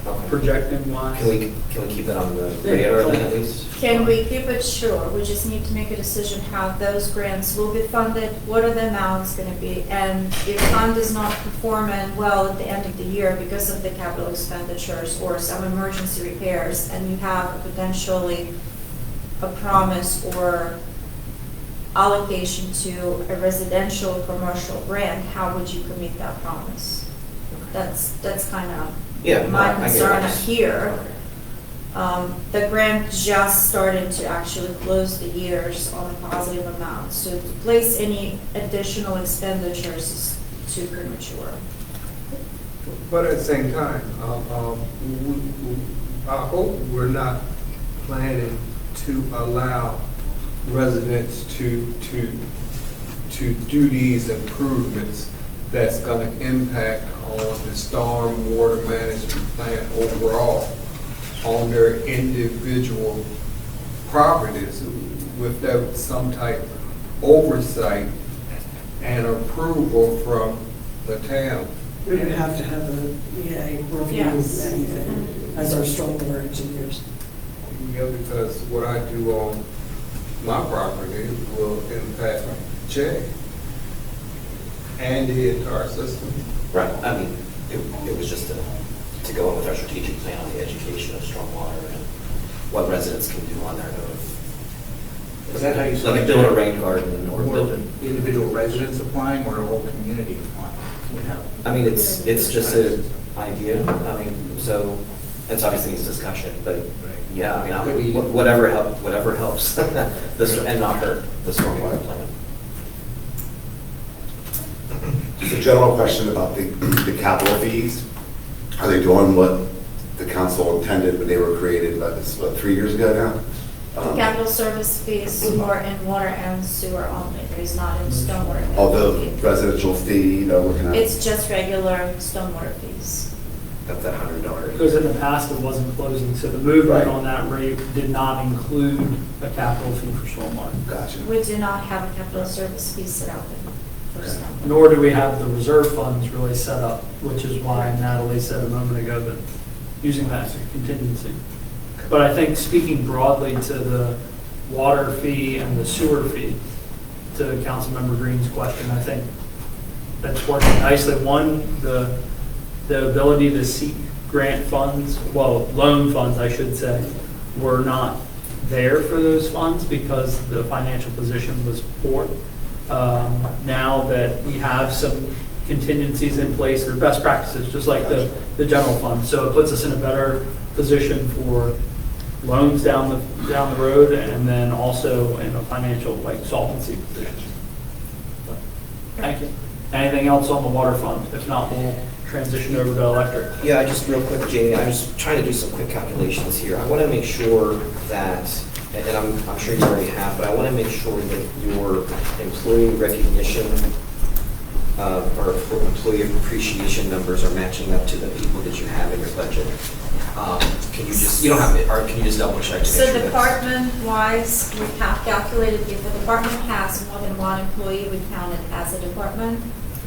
Okay. projecting wise. Can we keep that on the radar then at least? Can we keep it? Sure. We just need to make a decision how those grants will be funded, what are the amounts going to be, and if fund is not performing well at the end of the year because of the capital expenditures or some emergency repairs, and you have potentially a promise or allocation to a residential or commercial grant, how would you commit that promise? That's kind of my concern here. The grant just started to actually close the years on a positive amount, so to place any additional expenditures is too premature. But at the same time, I hope we're not planning to allow residents to do these improvements that's going to impact on the storm water management plan overall on their individual properties without some type of oversight and approval from the town. We would have to have a review Yes. anything as our stormwater engineers. Yeah, because what I do on my property will impact Jay and the entire system. Right, I mean, it was just to go in with our strategic plan on the education of stormwater and what residents can do on their own. Is that how you? Like build a rain garden or More build an individual residents applying or a whole community applying? I mean, it's just an idea, I mean, so, it's obviously a discussion, but, yeah, I mean, whatever helps, and not hurt the stormwater plan. Just a general question about the capital fees. Are they doing what the council intended when they were created, what, 3 years ago now? The capital service fees are in water and sewer only, there is not in stormwater. Although residential fee, looking at. It's just regular stormwater fees. That's that $100. Because in the past, it wasn't closing, so the movement Right. on that rate did not include a capital fee for stormwater. Gotcha. We do not have a capital service fee set up for stormwater. Nor do we have the reserve funds really set up, which is why Natalie said a moment ago that using that as a contingency. But I think speaking broadly to the water fee and the sewer fee, to Councilmember Green's question, I think that's working nicely. One, the ability to seek grant funds, well, loan funds, I should say, were not there for those funds because the financial position was poor. Now that we have some contingencies in place, or best practices, just like the general fund, so it puts us in a better position for loans down the road, and then also in a financial solvency position. Thank you. Anything else on the water fund? If not, we'll transition over to electric. Yeah, just real quick, Jamie, I'm just trying to do some quick calculations here. I want to make sure that, and I'm sure you already have, but I want to make sure that your employee recognition or employee appreciation numbers are matching up to the people that you have in your budget. Can you just, you don't have it, or can you just double check to make So sure that's- department-wise, we have calculated if a department has more than one employee, we count it as a department.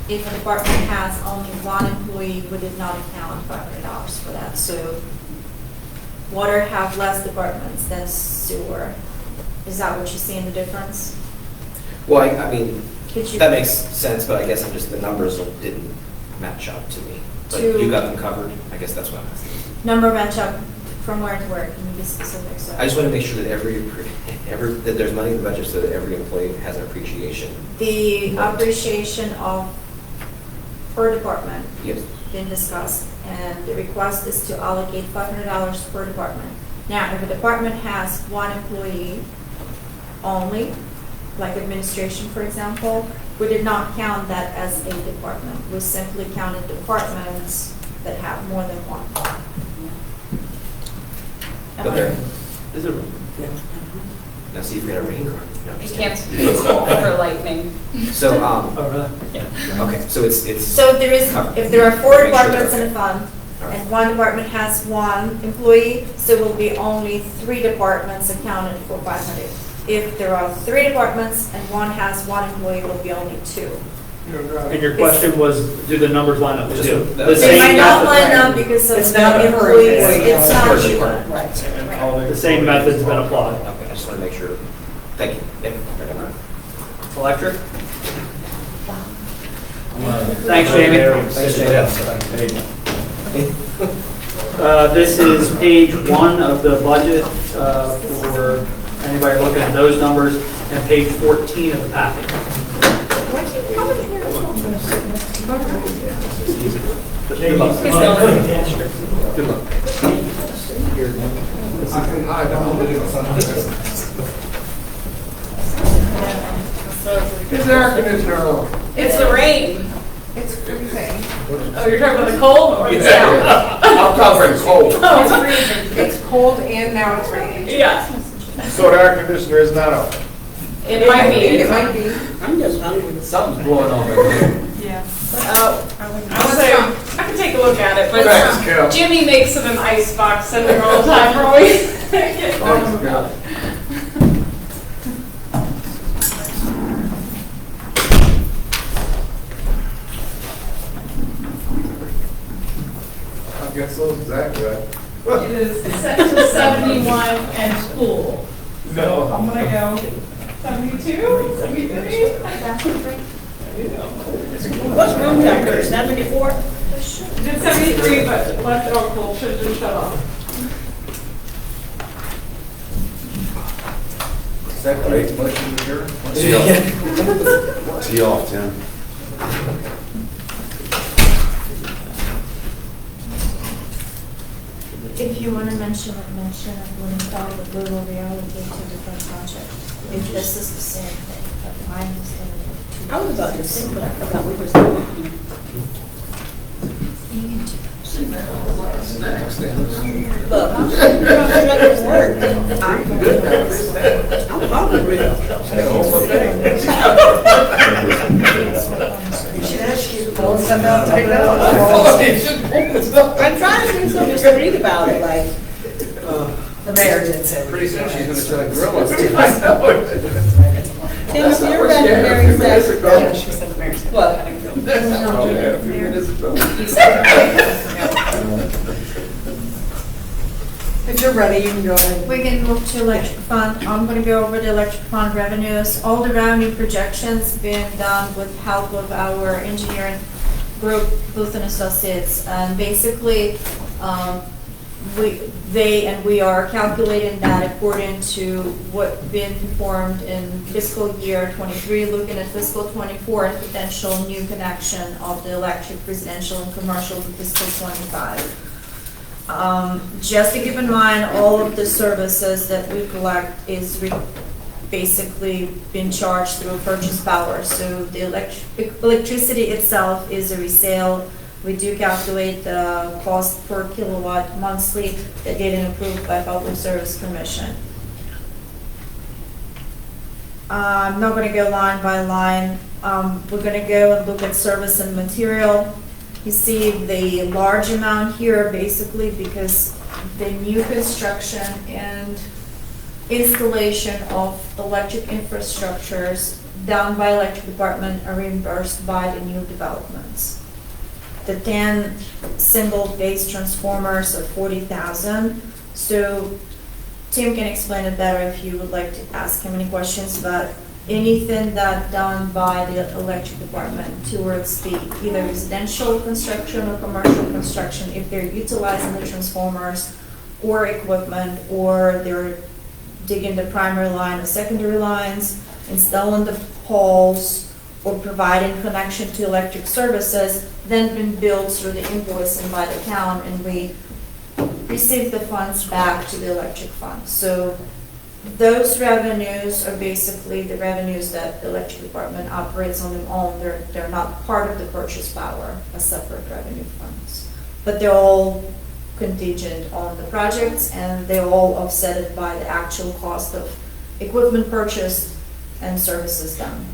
If a department has only one employee, we did not account $500 for that. So water have less departments than sewer. Is that what you see in the difference? Well, I mean, Could you- that makes sense, but I guess the numbers didn't match up to me. But you got them covered? I guess that's what I'm asking. Number match up from where to where? Can you be specific? So I just want to make sure that that there's money in the budget so that every employee has an appreciation. the appreciation of per department Yes. been discussed, and the request is to allocate $500 per department. Now, if a department has one employee only, like administration, for example, we did not count that as a department. We simply counted departments that have more than one. But there, Is it? now see if we got a rain garden. No, I'm You just can't kidding. for lightning. So, Oh, really? okay, so it's. So there is, covered. if there are four Make sure departments they're in a fund, All right. and one department has one employee, so will be only 3 departments accounted for 500. If there are 3 departments and one has one employee, it will be only 2. And your question was, do the numbers line up? Just Do the the They might same not method- line up because of It's the not per employees, employee. it's not Per even. department. Right. The same method's been applied. Okay, I just want to make sure. Thank you. Yeah, fair enough. Electric? Thanks, Jamie. This is page 1 of the budget for anybody looking at those numbers, and page 14 of the packet. Good luck. Good luck. I can hide all this. Is the air conditioner on? It's the rain. It's freezing. Oh, you're talking about the cold or the sound? I'm covering cold. It's freezing. It's cold and now it's raining. Yeah, So the air conditioner is not on? it might be. It might be. I'm just hungry. Something's blowing on there. Yeah. I can take a look at it, but Thanks, Cal. Jimmy makes it an ice box in there all the time for always. Thanks, Cal. I guess so, exactly right. It is section 71 and school. No. I'm gonna go 72, 73. What's room temperature, 74? Did 73, but left it on cold, should have just shut off. Is that great? Motion to adjourn? Tee off, Tim. If you want to mention it, mention it when you call the we will reallocate to different project. If this is the same thing, but mine is going to be 2. I was about to sing, but I forgot we were still. Look, I'm just trying to make this work. I'm hungry. I'm trying to do something just to read about it, like. The mayor did say. Pretty soon she's gonna try to grill us. Tim, if you're ready, Mary says. She said the mayor said. What? That's how we had a few minutes ago. If you're ready, you can go ahead. We can move to electric fund. I'm gonna go over the electric fund revenues. All the revenue projections been done with help of our engineering group, Booth and Associates. And basically, we are calculating that according to what been performed in fiscal year '23, looking at fiscal '24 and potential new connection of the electric residential and commercial to fiscal '25. Just to keep in mind, all of the services that we collect is basically been charged through purchase power. So the electricity itself is a resale. We do calculate the cost per kilowatt monthly, that getting approved by Public Service Commission. I'm not going to go line by line. We're going to go and look at service and material. You see the large amount here basically because the new construction and installation of electric infrastructures done by electric department are reimbursed by the new developments. The 10 single phase transformers are $40,000. So Tim can explain it better if you would like to ask him any questions about anything that done by the electric department towards the either residential construction or commercial construction, if they're utilizing the transformers or equipment, or they're digging the primary line or secondary lines, installing the poles, or providing connection to electric services, then been billed through the invoicing by the town, and we receive the funds back to the electric fund. So those revenues are basically the revenues that the electric department operates on their own. They're not part of the purchase power as separate revenue funds. But they're all contingent on the projects, and they're all offset by the actual cost of equipment purchased and services done.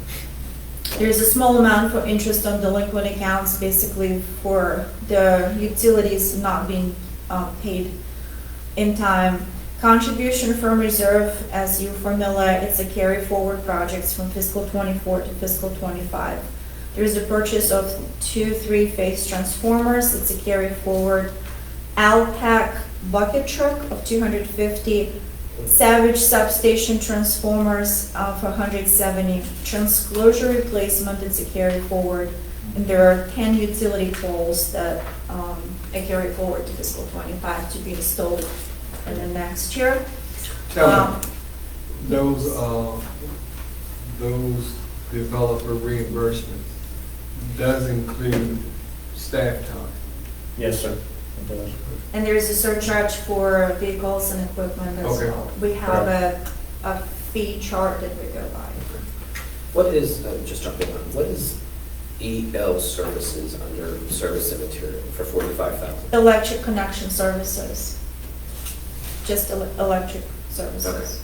There's a small amount for interest on delinquent accounts, basically for the utilities not being paid in time. Contribution from reserve, as you're familiar, it's a carry forward projects from fiscal '24 to fiscal '25. There's a purchase of 2 3-phase transformers. It's a carry forward. Alpac bucket truck of 250. Savage substation transformers for 170. Transclosure replacement, it's a carry forward. And there are 10 utility poles that are carried forward to fiscal '25 to be installed in the next year. Tell me, those developer reimbursements does include staff time? Yes, sir. It does. And there is a surcharge for vehicles and equipment as Okay. well. We have a fee chart that we go by. What is, just jumping on, what is EL services under service and material for $45,000? Electric connection services, just electric services.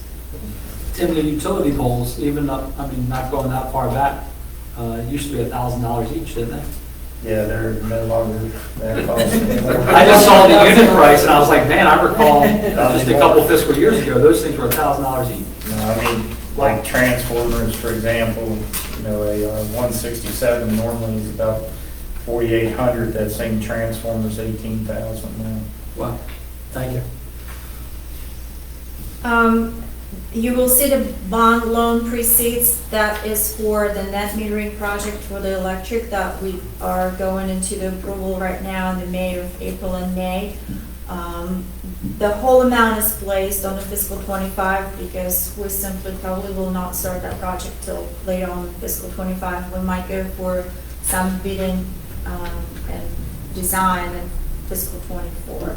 Tim, the utility poles, even up, I mean, not going that far back, used to be $1,000 each, didn't they? Yeah, they're no longer that cost. I just saw the unit price and I was like, man, I recall just a couple fiscal years ago, those things were $1,000 each. No, I mean, like transformers, for example, you know, a 167 normally is about 4,800. That same transformer's 18,000 now. Wow, thank you. You will see the bond loan precedes. That is for the net metering project for the electric that we are going into the approval right now in the April and May. The whole amount is placed on the fiscal '25 because we simply probably will not start that project till later on in fiscal '25. We might go for some bidding and design in fiscal '24.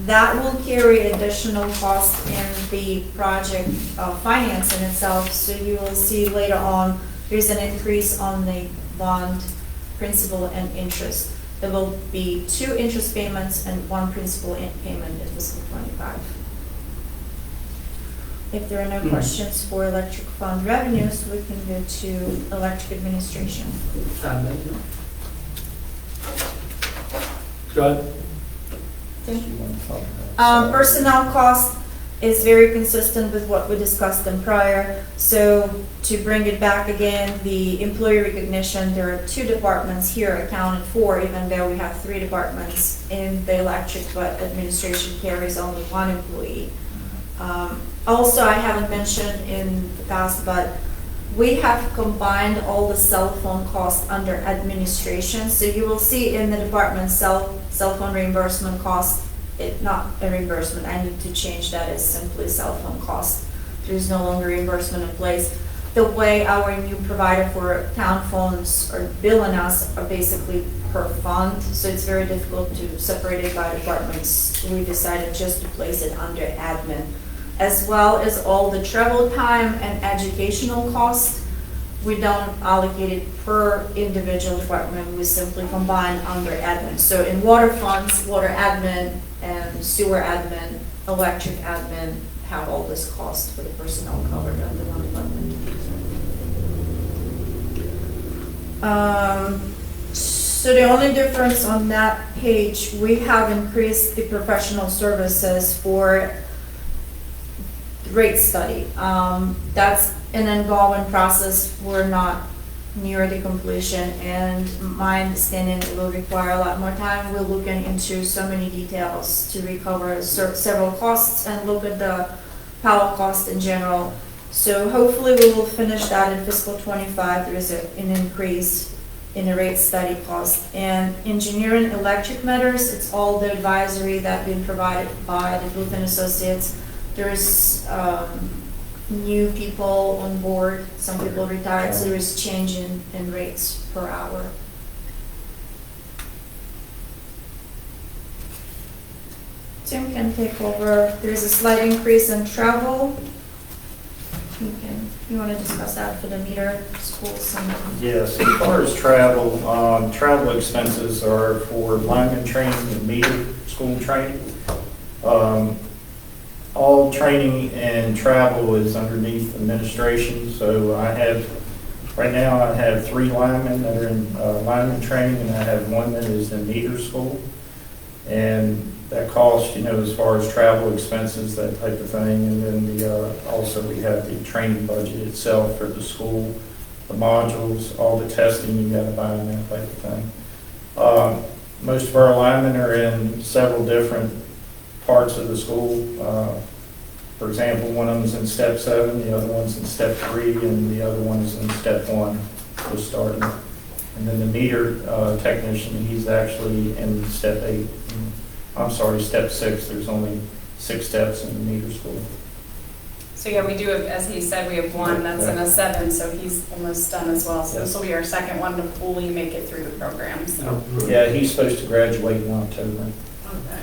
That will carry additional cost in the project financing itself. So you will see later on, there's an increase on the bond principal and interest. There will be 2 interest payments and 1 principal payment in fiscal '25. If there are no questions for electric fund revenues, we can go to electric administration. Go ahead. Personnel costs, is very consistent with what we discussed in prior. So to bring it back again, the employee recognition, there are 2 departments here accounted for, even though we have 3 departments in the electric, but administration carries only 1 employee. Also, I haven't mentioned in the past, but we have combined all the cell phone costs under administration. So you will see in the department cell phone reimbursement cost, not a reimbursement, I need to change that as simply cell phone cost. There's no longer reimbursement in place. The way our new provider for town phones are billing us are basically per fund, so it's very difficult to separate it by departments. We decided just to place it under admin, as well as all the travel time and educational costs. We don't allocate it per individual department, we simply combine under admin. So in water funds, water admin and sewer admin, electric admin have all this cost for the personnel covered under one department. So the only difference on that page, we have increased the professional services for rate study. That's an ongoing process. We're not near the completion, and my understanding it will require a lot more time. We're looking into so many details to recover several costs and look at the power cost in general. So hopefully we will finish that in fiscal 25. There is an increase in the rate study cost. And engineering electric matters, it's all the advisory that been provided by the Booth and Associates. There's new people on board, some people retired, so there is change in rates per hour. Tim can take over. There's a slight increase in travel. You want to discuss that for the meter schools? Yes, as far as travel, travel expenses are for lineman training and meter school training. All training and travel is underneath administration, so right now I have 3 linemen that are in lineman training, and I have 1 that is in meter school. And that costs, as far as travel expenses, that type of thing. And then also we have the training budget itself for the school, the modules, all the testing you gotta buy and that type of thing. Most of our linemen are in several different parts of the school. For example, one of them is in step 7, the other one's in step 3, and the other one is in step 1, just starting. And then the meter technician, he's actually in step 8. I'm sorry, step 6. There's only 6 steps in the meter school. So yeah, we do have, as he said, we have 1 that's in a 7, so he's almost done as well. So this will be our second one to fully make it through the program. So. Yeah, he's supposed to graduate in October. Okay.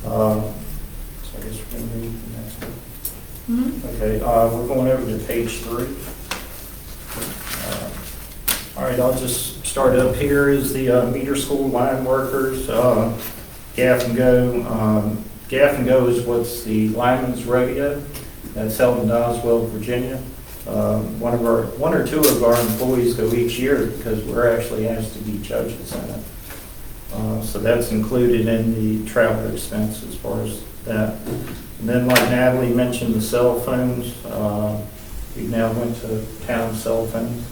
So I guess we're going to read the next one. Okay, we're going over to page 3. All right, I'll just start up here is the meter school line workers, Gaff and Go. Gaff and Go is what's the lineman's rodeo that's held in Doswell, Virginia. One or two of our employees go each year because we're actually asked to be judges in it. So that's included in the travel expense as far as that. And then like Natalie mentioned, the cell phones, we now went to town cell phones.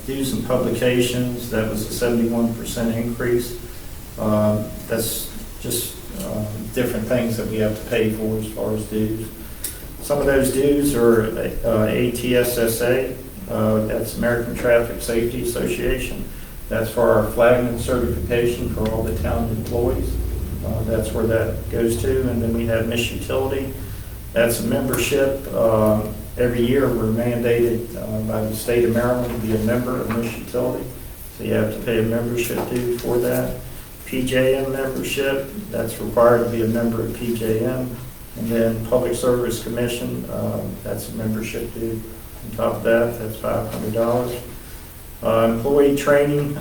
Dues and publications, that was a 71% increase. That's just different things that we have to pay for as far as dues. Some of those dues are ATSSA, that's American Traffic Safety Association. That's for our flagman certification for all the town employees. That's where that goes to. And then we have Miss Utility. That's a membership. Every year we're mandated by the state of Maryland to be a member of Miss Utility. So you have to pay a membership due for that. PJM membership, that's required to be a member of PJM. And then Public Service Commission, that's a membership due. On top of that, that's $500. Employee training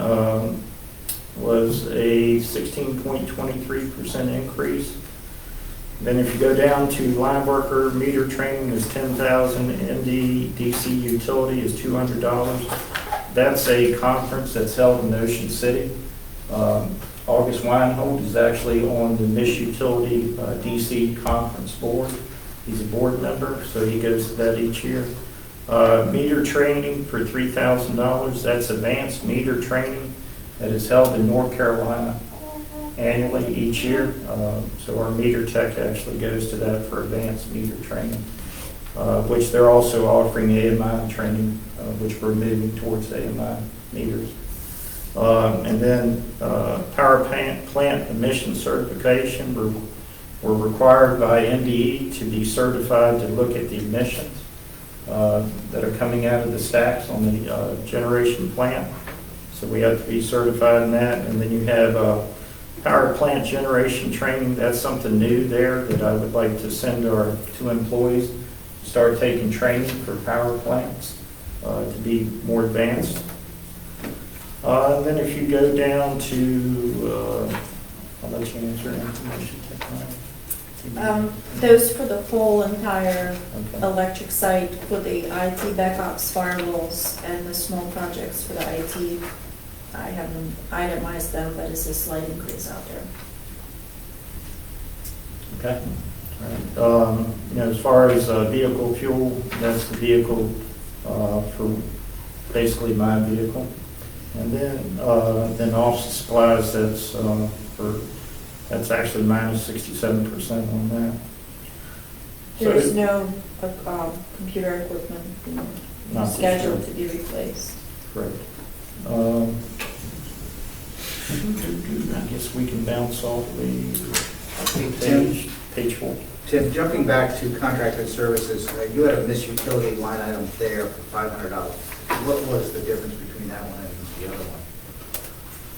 was a 16.23% increase. Then if you go down to line worker meter training is $10,000, MDDC utility is $200. That's a conference that's held in Ocean City. August Weinhold is actually on the Miss Utility DC Conference Board. He's a board member, so he goes to that each year. Meter training for $3,000. That's advanced meter training that is held in North Carolina annually each year. So our meter tech actually goes to that for advanced meter training, which they're also offering AMI training, which we're moving towards AMI meters. And then power plant emission certification. We're required by NDE to be certified to look at the emissions that are coming out of the stacks on the generation plant. So we have to be certified in that. And then you have power plant generation training. That's something new there that I would like to send our 2 employees to start taking training for power plants to be more advanced. And then if you go down to, I'll let you answer information technology. Those for the whole entire Okay. electric site, for the IT backups, firewalls, and the small projects for the IT. I haven't itemized them, but it's a slight increase out there. Okay. All right. As far as vehicle fuel, that's the vehicle for basically my vehicle. And then office supplies, that's actually minus 67% on that. There's So- no computer equipment Not this scheduled year. to be replaced. Correct. I guess we can bounce off the page 4. Tim, jumping back to contracted services, you had a Miss Utility line item there for $500. What was the difference between that one and the other one?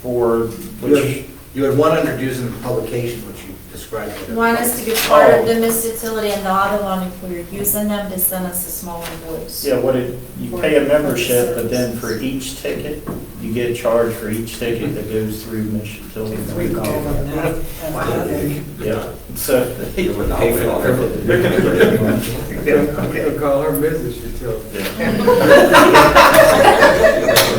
For which, You had one under dues and publication, which you described. as a- One is to be part of the Miss Utility, and the other one, if we're using them, they send us a small invoice. yeah, you pay a membership, but then for each ticket, you get charged for each ticket that goes through Miss Utility. We call them that. Yeah, so. You wouldn't pay for all of it. I'm gonna call her Mrs. Utility.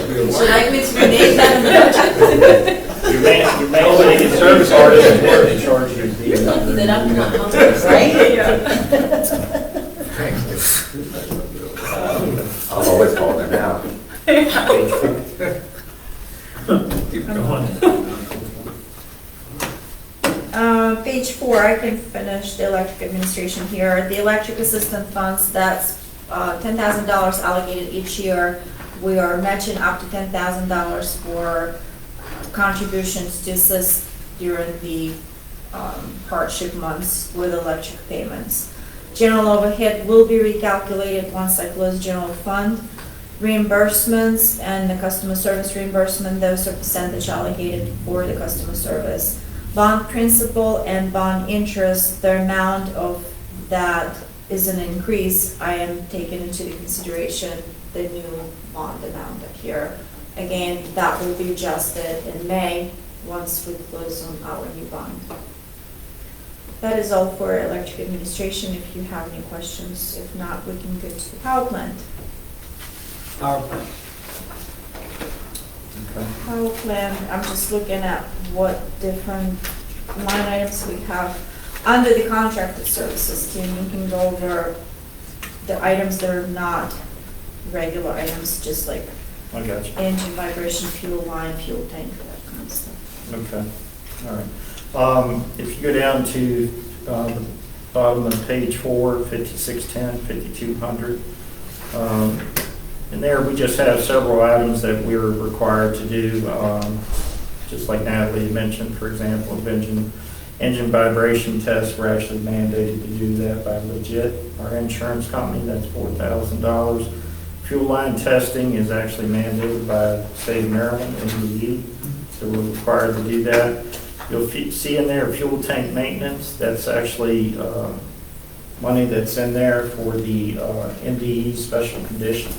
Would you like me to rename that in the budget? Your main service artist is there to charge you. Then I'm not humble, right? I'll always call them now. Keep going. Page 4, I can finish the electric administration here. The electric assistant funds, that's $10,000 allocated each year. We are matching up to $10,000 for contributions to assist during the hardship months with electric payments. General overhead will be recalculated once I close general fund. Reimbursements and the customer service reimbursement, those are percentage allocated for the customer service. Bond principal and bond interest, the amount of that is an increase. I am taking into consideration the new bond amount up here. Again, that will be adjusted in May once we close on our new bond. That is all for electric administration. If you have any questions, if not, we can go to the power plant. Power plant. Power plant, I'm just looking at what different line items we have under the contracted services. Tim, you can go over the items that are not regular items, just like I got you. engine vibration, fuel line, fuel tank, that kind of stuff. Okay, all right. If you go down to the bottom of page 4, 5610, 5200, in there we just have several items that we're required to do, just like Natalie mentioned, for example, of engine vibration tests. We're actually mandated to do that by Legit, our insurance company. That's $4,000. Fuel line testing is actually mandated by the state of Maryland, NDE, so we're required to do that. You'll see in there fuel tank maintenance. That's actually money that's in there for the NDE special conditions,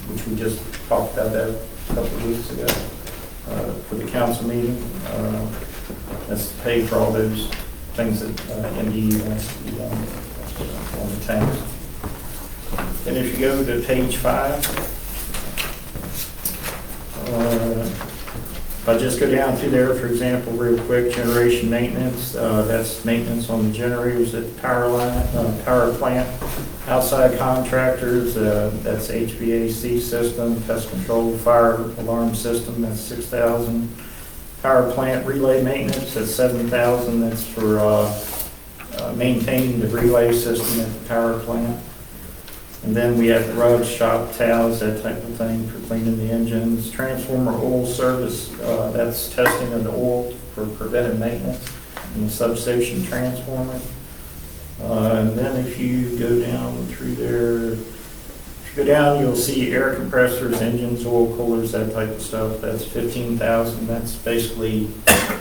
which we just talked about that a couple of weeks ago for the council meeting. That's to pay for all those things that NDE wants to be done on the tanks. And if you go to page 5, If I just go down through there, for example, real quick, generation maintenance, that's maintenance on the generators at the power line, power plant. Outside contractors, that's HVAC system, pest control, fire alarm system, that's 6,000. Power plant relay maintenance, that's 7,000, that's for maintaining the relay system at the power plant. And then we have rugs, shop towels, that type of thing for cleaning the engines. Transformer oil service, that's testing of the oil for preventive maintenance in the substation transformer. And then if you go down through there, if you go down, you'll see air compressors, engines, oil coolers, that type of stuff. That's 15,000. That's basically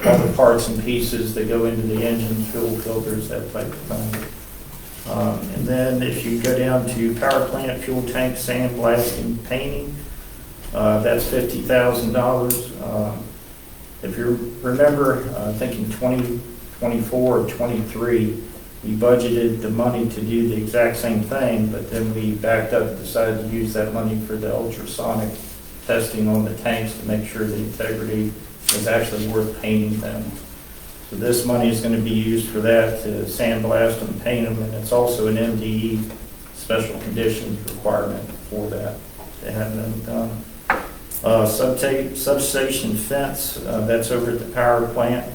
all the parts and pieces that go into the engine, fuel filters, that type of thing. And then if you go down to power plant, fuel tank, sandblasting, painting, that's $50,000. If you remember, I think in 2024 or 23, we budgeted the money to do the exact same thing, but then we backed up and decided to use that money for the ultrasonic testing on the tanks to make sure the integrity was actually worth painting them. So this money is going to be used for that, to sandblast them, paint them, and it's also an MDE special conditions requirement for that to have them done. Substation fence, that's over at the power plant.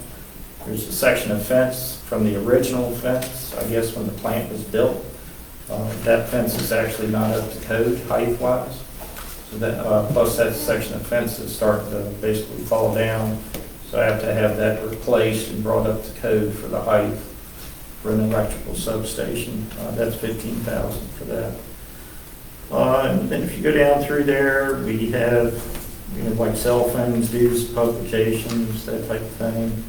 There's a section of fence from the original fence, I guess when the plant was built. That fence is actually not up to code height-wise. So that, plus that section of fence is starting to basically fall down. So I have to have that replaced and brought up to code for the height for an electrical substation. That's $15,000 for that. And then if you go down through there, we have, like cell phones, dues, publications, that type of thing.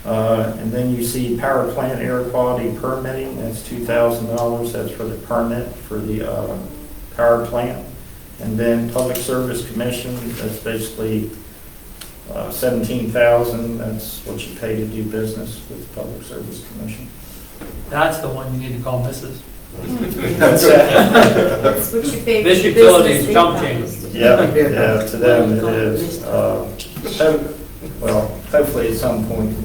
And then you see power plant air quality permitting, that's $2,000. That's for the permit for the power plant. And then public service commission, that's basically $17,000. That's what you pay to do business with the Public Service Commission. That's the one you need to call Mrs. That's what you pay. This for utilities business jump income. change. Yeah, to them it is. Well, hopefully at some point we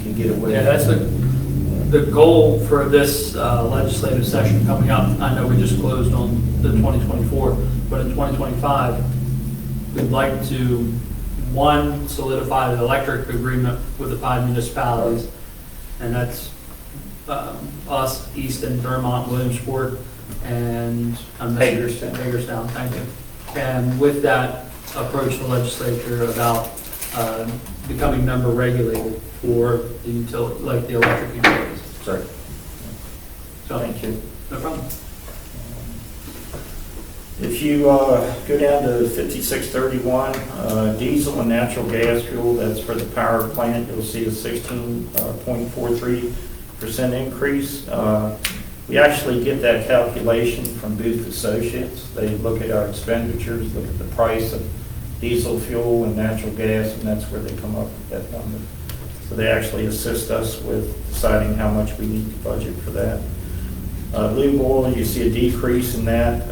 can get away. Yeah, that's the goal for this legislative session coming up. I know we just closed on the 2024, but in 2025, we'd like to, one, solidify the electric agreement with the 5 municipalities, and that's us, Easton, Vermont, Williamsport, and Hagerstown, thank you. And with that, approach the legislature about becoming member regulated for the utility, like the electric utilities. Sorry. So, Thank you. no problem. If you go down to 5631, diesel and natural gas fuel, that's for the power plant, you'll see a 16.43% increase. We actually get that calculation from Booth Associates. They look at our expenditures, look at the price of diesel fuel and natural gas, and that's where they come up with that number. So they actually assist us with deciding how much we need to budget for that. Lube oil, you see a decrease in that,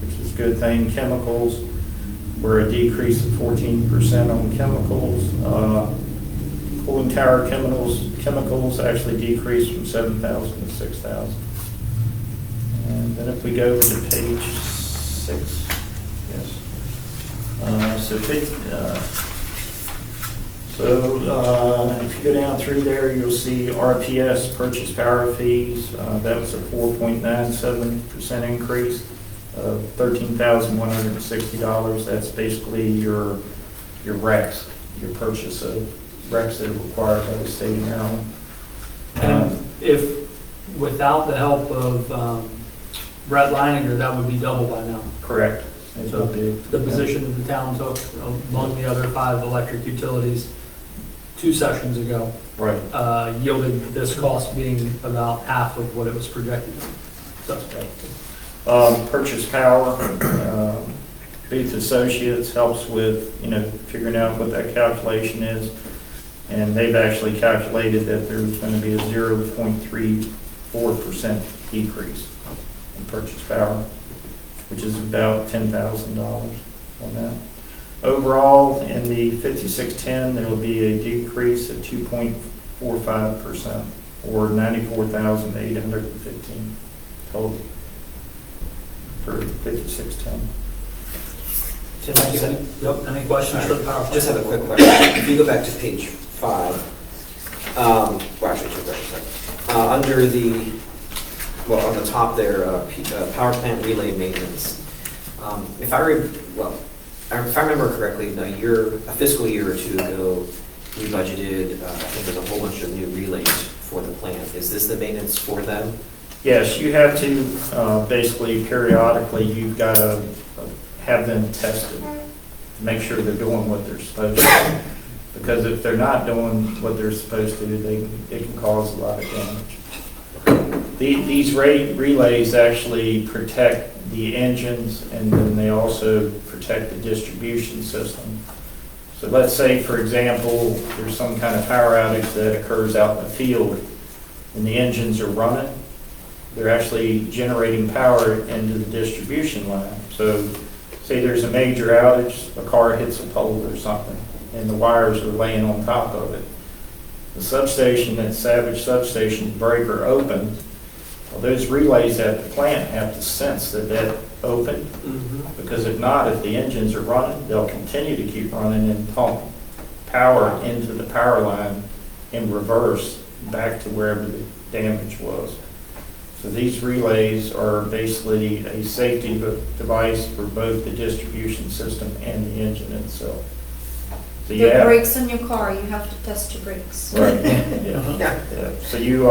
which is a good thing. Chemicals, we're a decrease of 14% on chemicals. Cooling tower chemicals actually decreased from 7,000 to 6,000. And then if we go to page 6, yes. If you go down through there, you'll see RPS, purchase power fees. That was a 4.97% increase of $13,160. That's basically your RECs, your purchase of RECs that are required by the state of Maryland. And if, without the help of Brett Leininger, that would be double by now. Correct. So the position that the town took among the other 5 electric utilities 2 sessions ago, right, yielded this cost being about half of what it was projected. So, purchase power, Booth Associates helps with, figuring out what that calculation is. And they've actually calculated that there's going to be a 0.34% decrease in purchase power, which is about $10,000 on that. Overall, in the 5610, there will be a decrease of 2.45%, or 94,815 total for 5610. Tim, I just have- Yep, any questions for the power? Just have a quick question. If you go back to page 5, well, actually, 2 questions. Under the, well, on the top there, power plant relay maintenance. If I remember correctly, a fiscal year or two ago, we budgeted, I think there's a whole bunch of new relays for the plant. Is this the maintenance for them? Yes, you have to, basically periodically, you've got to have them tested to make sure they're doing what they're supposed to. Because if they're not doing what they're supposed to, it can cause a lot of damage. These relays actually protect the engines, and then they also protect the distribution system. So let's say, for example, there's some kind of power outage that occurs out in the field, and the engines are running. They're actually generating power into the distribution line. So say there's a major outage, a car hits a pole or something, and the wires are laying on top of it. The substation, that Savage substation breaker opened, well, those relays at the plant have to sense that opened, because if not, if the engines are running, they'll continue to keep running and pump power into the power line in reverse back to wherever the damage was. So these relays are basically a safety device for both the distribution system and the engine itself. So The brakes in your car, you have to test your brakes. Right. Yeah. So you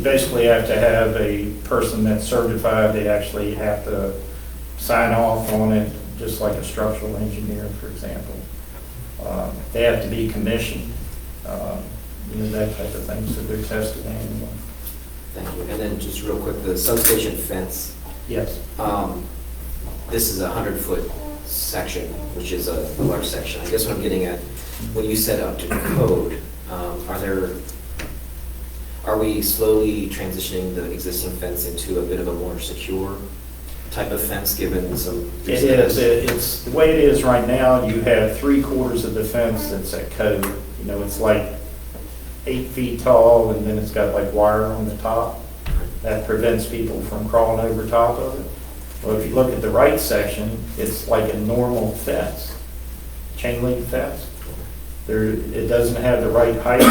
basically have to have a person that's certified. They actually have to sign off on it, just like a structural engineer, for example. They have to be commissioned, that type of thing, so they're tested annually. Thank you. And then just real quick, the substation fence. Yes. This is a 100-foot section, which is a large section. I guess what I'm getting at, when you set up to code, are we slowly transitioning the existing fence into a bit of a more secure type of fence, given some? It is. It's the way it is right now. You have 3/4 of the fence that's at code. It's like 8 feet tall, and then it's got like wire on the top. That prevents people from crawling over top of it. Well, if you look at the right section, it's like a normal fence, chain link fence. It doesn't have the right height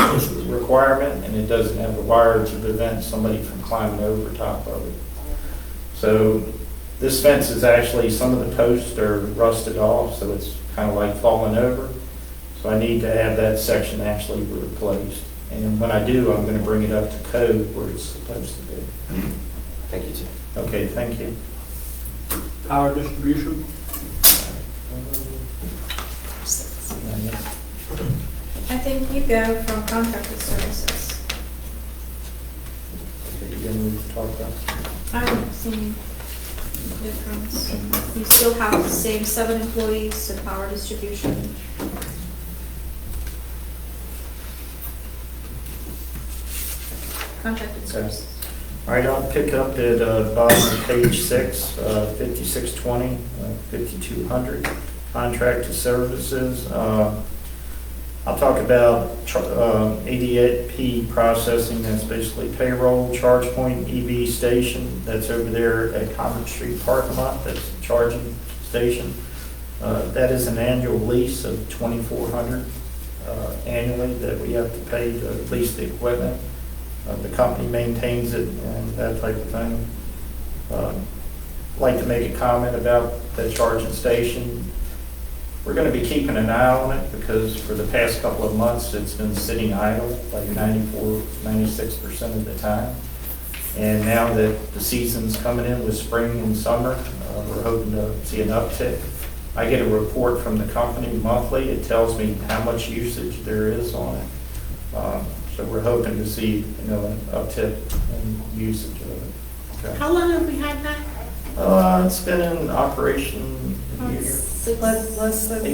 requirement, and it doesn't have the wire to prevent somebody from climbing over top of it. So this fence is actually, some of the posts are rusted off, so it's kind of like falling over. So I need to have that section actually replaced. And when I do, I'm going to bring it up to code where it's supposed to be. Thank you, Tim. Okay, thank you. Power distribution? I think you go from contracted services. Again, we've talked about. I don't see any difference. You still have the same 7 employees, so power distribution. Contracted services. All right, I'll pick up at bottom of page 6, 5620, 5200, contract to services. I'll talk about ADP processing. That's basically payroll, ChargePoint EV station. That's over there at Congress Street parking lot. That's a charging station. That is an annual lease of $2,400 annually that we have to pay to lease the equipment. The company maintains it and that type of thing. I'd like to make a comment about the charging station. We're going to be keeping an eye on it because for the past couple of months it's been sitting idle like 96% of the time. And now that the season's coming in with spring and summer, we're hoping to see an uptick. I get a report from the company monthly. It tells me how much usage there is on it. So we're hoping to see, an uptick in usage of it. Okay. How long have we had that? It's been in operation a year. Less than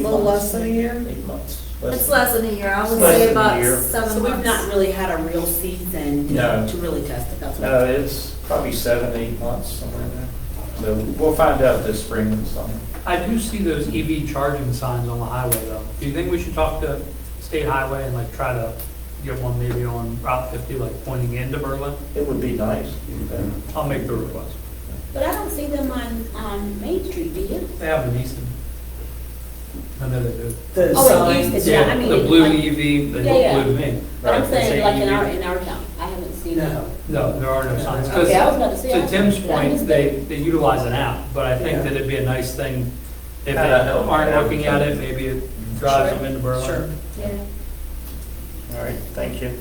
a year? 8 months. It's less than a year. I would Less say than a about year. 7 So months. we've not really had a real season No. to really test it. That's what. It's probably 7, 8 months, somewhere in there. So we'll find out this spring and summer. I do see those EV charging signs on the highway though. Do you think we should talk to State Highway and like try to get one maybe on Route 50, like pointing into Berlin? It would be nice. I'll make the request. But I don't see them on Main Street, do you? They have an Easton. I know they do. The Oh, signs. it used to, yeah, I mean. The blue like- EV, they Yeah, look yeah. blue to me. But I'm They saying say like EV. in our town, I haven't seen it. No. No, there are no signs. 'Cause Okay, I was about to say, to Tim's I point, missed they utilize an app, but I think Yeah. that it'd be a nice thing if they Kinda help aren't them. looking at it, maybe it drives them into Berlin. Sure. Yeah. All right, thank you.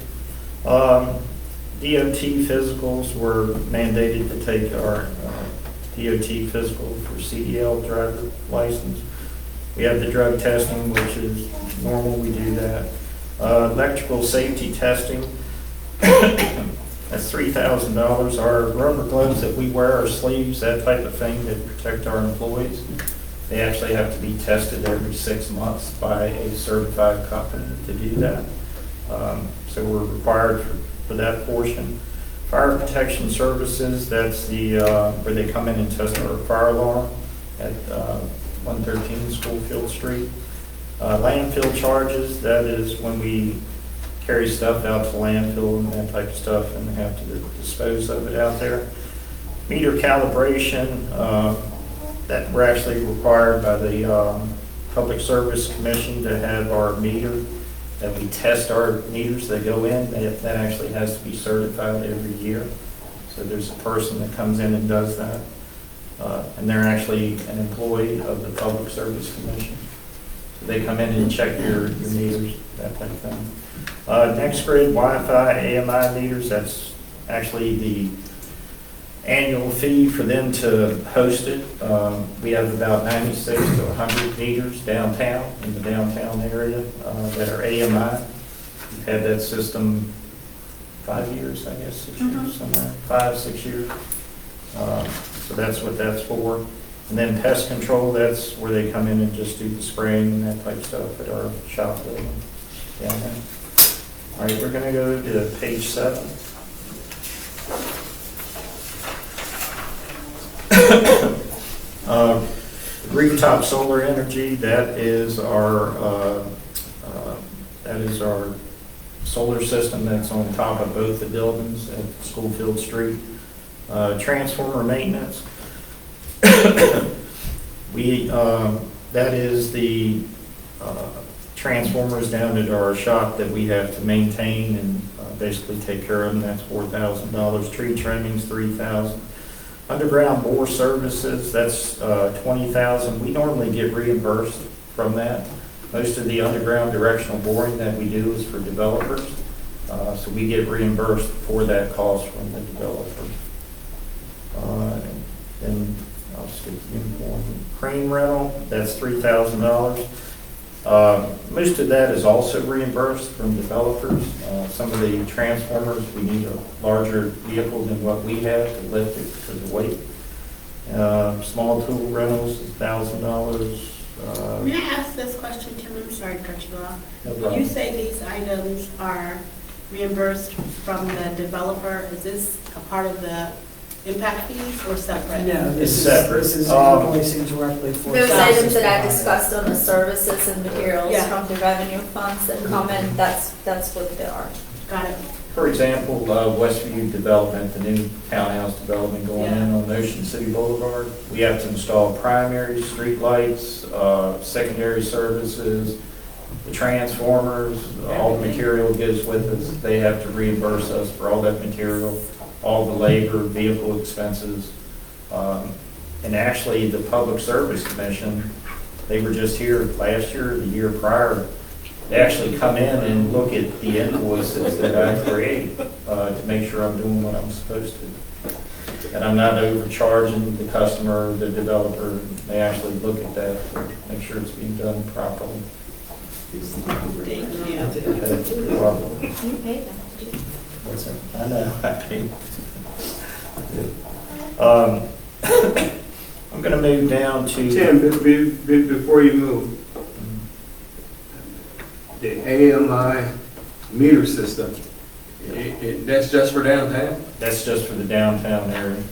DOT physicals were mandated to take our DOT physical for CDL driver license. We have the drug testing, which is normal, we do that. Electrical safety testing, that's $3,000. Our rubber gloves that we wear, our sleeves, that type of thing that protect our employees, they actually have to be tested every 6 months by a certified company to do that. So we're required for that portion. Fire protection services, that's the, where they come in and test our fire alarm at 113 Schoolfield Street. Landfill charges, that is when we carry stuff out to landfill and that type of stuff and have to dispose of it out there. Meter calibration, that we're actually required by the Public Service Commission to have our meter, that we test our meters that go in, that actually has to be certified every year. So there's a person that comes in and does that. And they're actually an employee of the Public Service Commission. So they come in and check your meters, that type of thing. NextGrid Wi-Fi AMI meters, that's actually the annual fee for them to host it. We have about 96 to 100 meters downtown, in the downtown area, that are AMI. We've had that system 5 years, I guess, 6 years, somewhere, 5, 6 years. So that's what that's for. And then pest control, that's where they come in and just do the spraying and that type of stuff at our shop building down there. All right, we're gonna go to page 7. Rooftop solar energy, that is our solar system that's on top of both the buildings at Schoolfield Street. Transformer maintenance. That is the transformers down at our shop that we have to maintain and basically take care of them. That's $4,000. Tree trimmings, $3,000. Underground bore services, that's $20,000. We normally get reimbursed from that. Most of the underground directional boring that we do is for developers. So we get reimbursed for that cost from the developer. And I'll skip uniform. Crane rental, that's $3,000. Most of that is also reimbursed from developers. Some of the transformers, we need a larger vehicle than what we have to lift it because of weight. Small tool rentals, $1,000. May I ask this question, Tim? I'm sorry to cut you off. No When problem. you say these items are reimbursed from the developer, is this a part of the impact fees or separate? No, It's this is, separate. this is invoicing directly for. Those services items that I provided. discussed on the services and materials Yeah. from the revenue funds that come in, that's what they are. Got it. For example, Westview Development, the new townhouse development going in on Ocean City Boulevard, we have to install primary street lights, secondary services, the transformers, all the material goes with us. They have to reimburse us for all that material, all the labor, vehicle expenses. And actually, the Public Service Commission, they were just here last year, the year prior. They actually come in and look at the invoices that I create to make sure I'm doing what I'm supposed to. And I'm not overcharging the customer, the developer. They actually look at that, make sure it's being done properly. Thank you. Okay, you're welcome. You paid them. What's that? I know, I paid. I'm gonna move down to. Tim, before you move, the AMI meter system, that's just for downtown? That's just for the downtown area.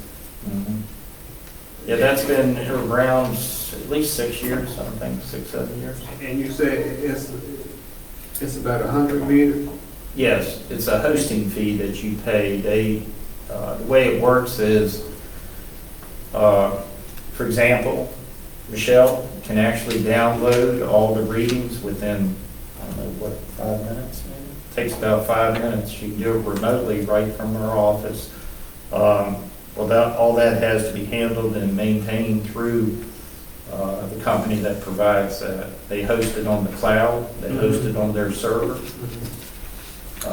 Mhm. Yeah, that's been around at least 6 years, I think, 6, 7 years. And you say it's about 100 meters? Yes, it's a hosting fee that you pay. The way it works is, for example, Michelle can actually download all the readings within, I don't know, 5 minutes maybe? It takes about 5 minutes. She can do it remotely right from her office. All that has to be handled and maintained through the company that provides that. They host it on the cloud, they host it on their server.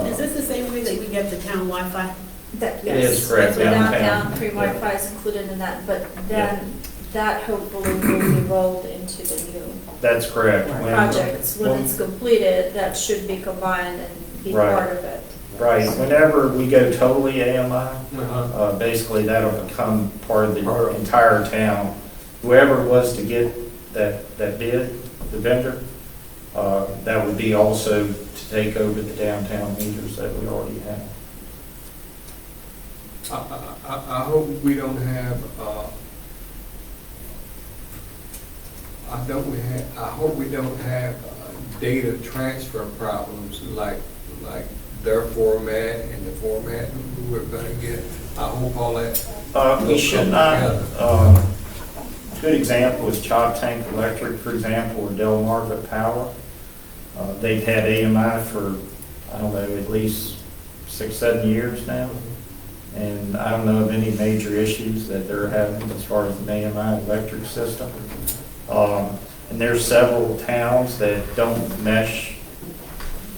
Is this the same way that we get the town Wi-Fi? That, It is yes, correct, the downtown. downtown free Wi-Fi is included in that, but then that hopefully will be rolled into the new That's correct. projects. When it's completed, that should be combined and be Right. part of it. Right, whenever we go totally AMI, basically that'll become part of the entire town. Whoever was to get that bid, the vendor, that would be also to take over the downtown meters that we already have. I hope we don't have, I hope we don't have data transfer problems like their format and the format we're gonna get. I hope all that. We should not. Good example is Chop Tank Electric, for example, or Delmarva Power. They've had AMI for, I don't know, at least 6, 7 years now. And I don't know of any major issues that they're having as far as the AMI electric system. And there's several towns that don't mesh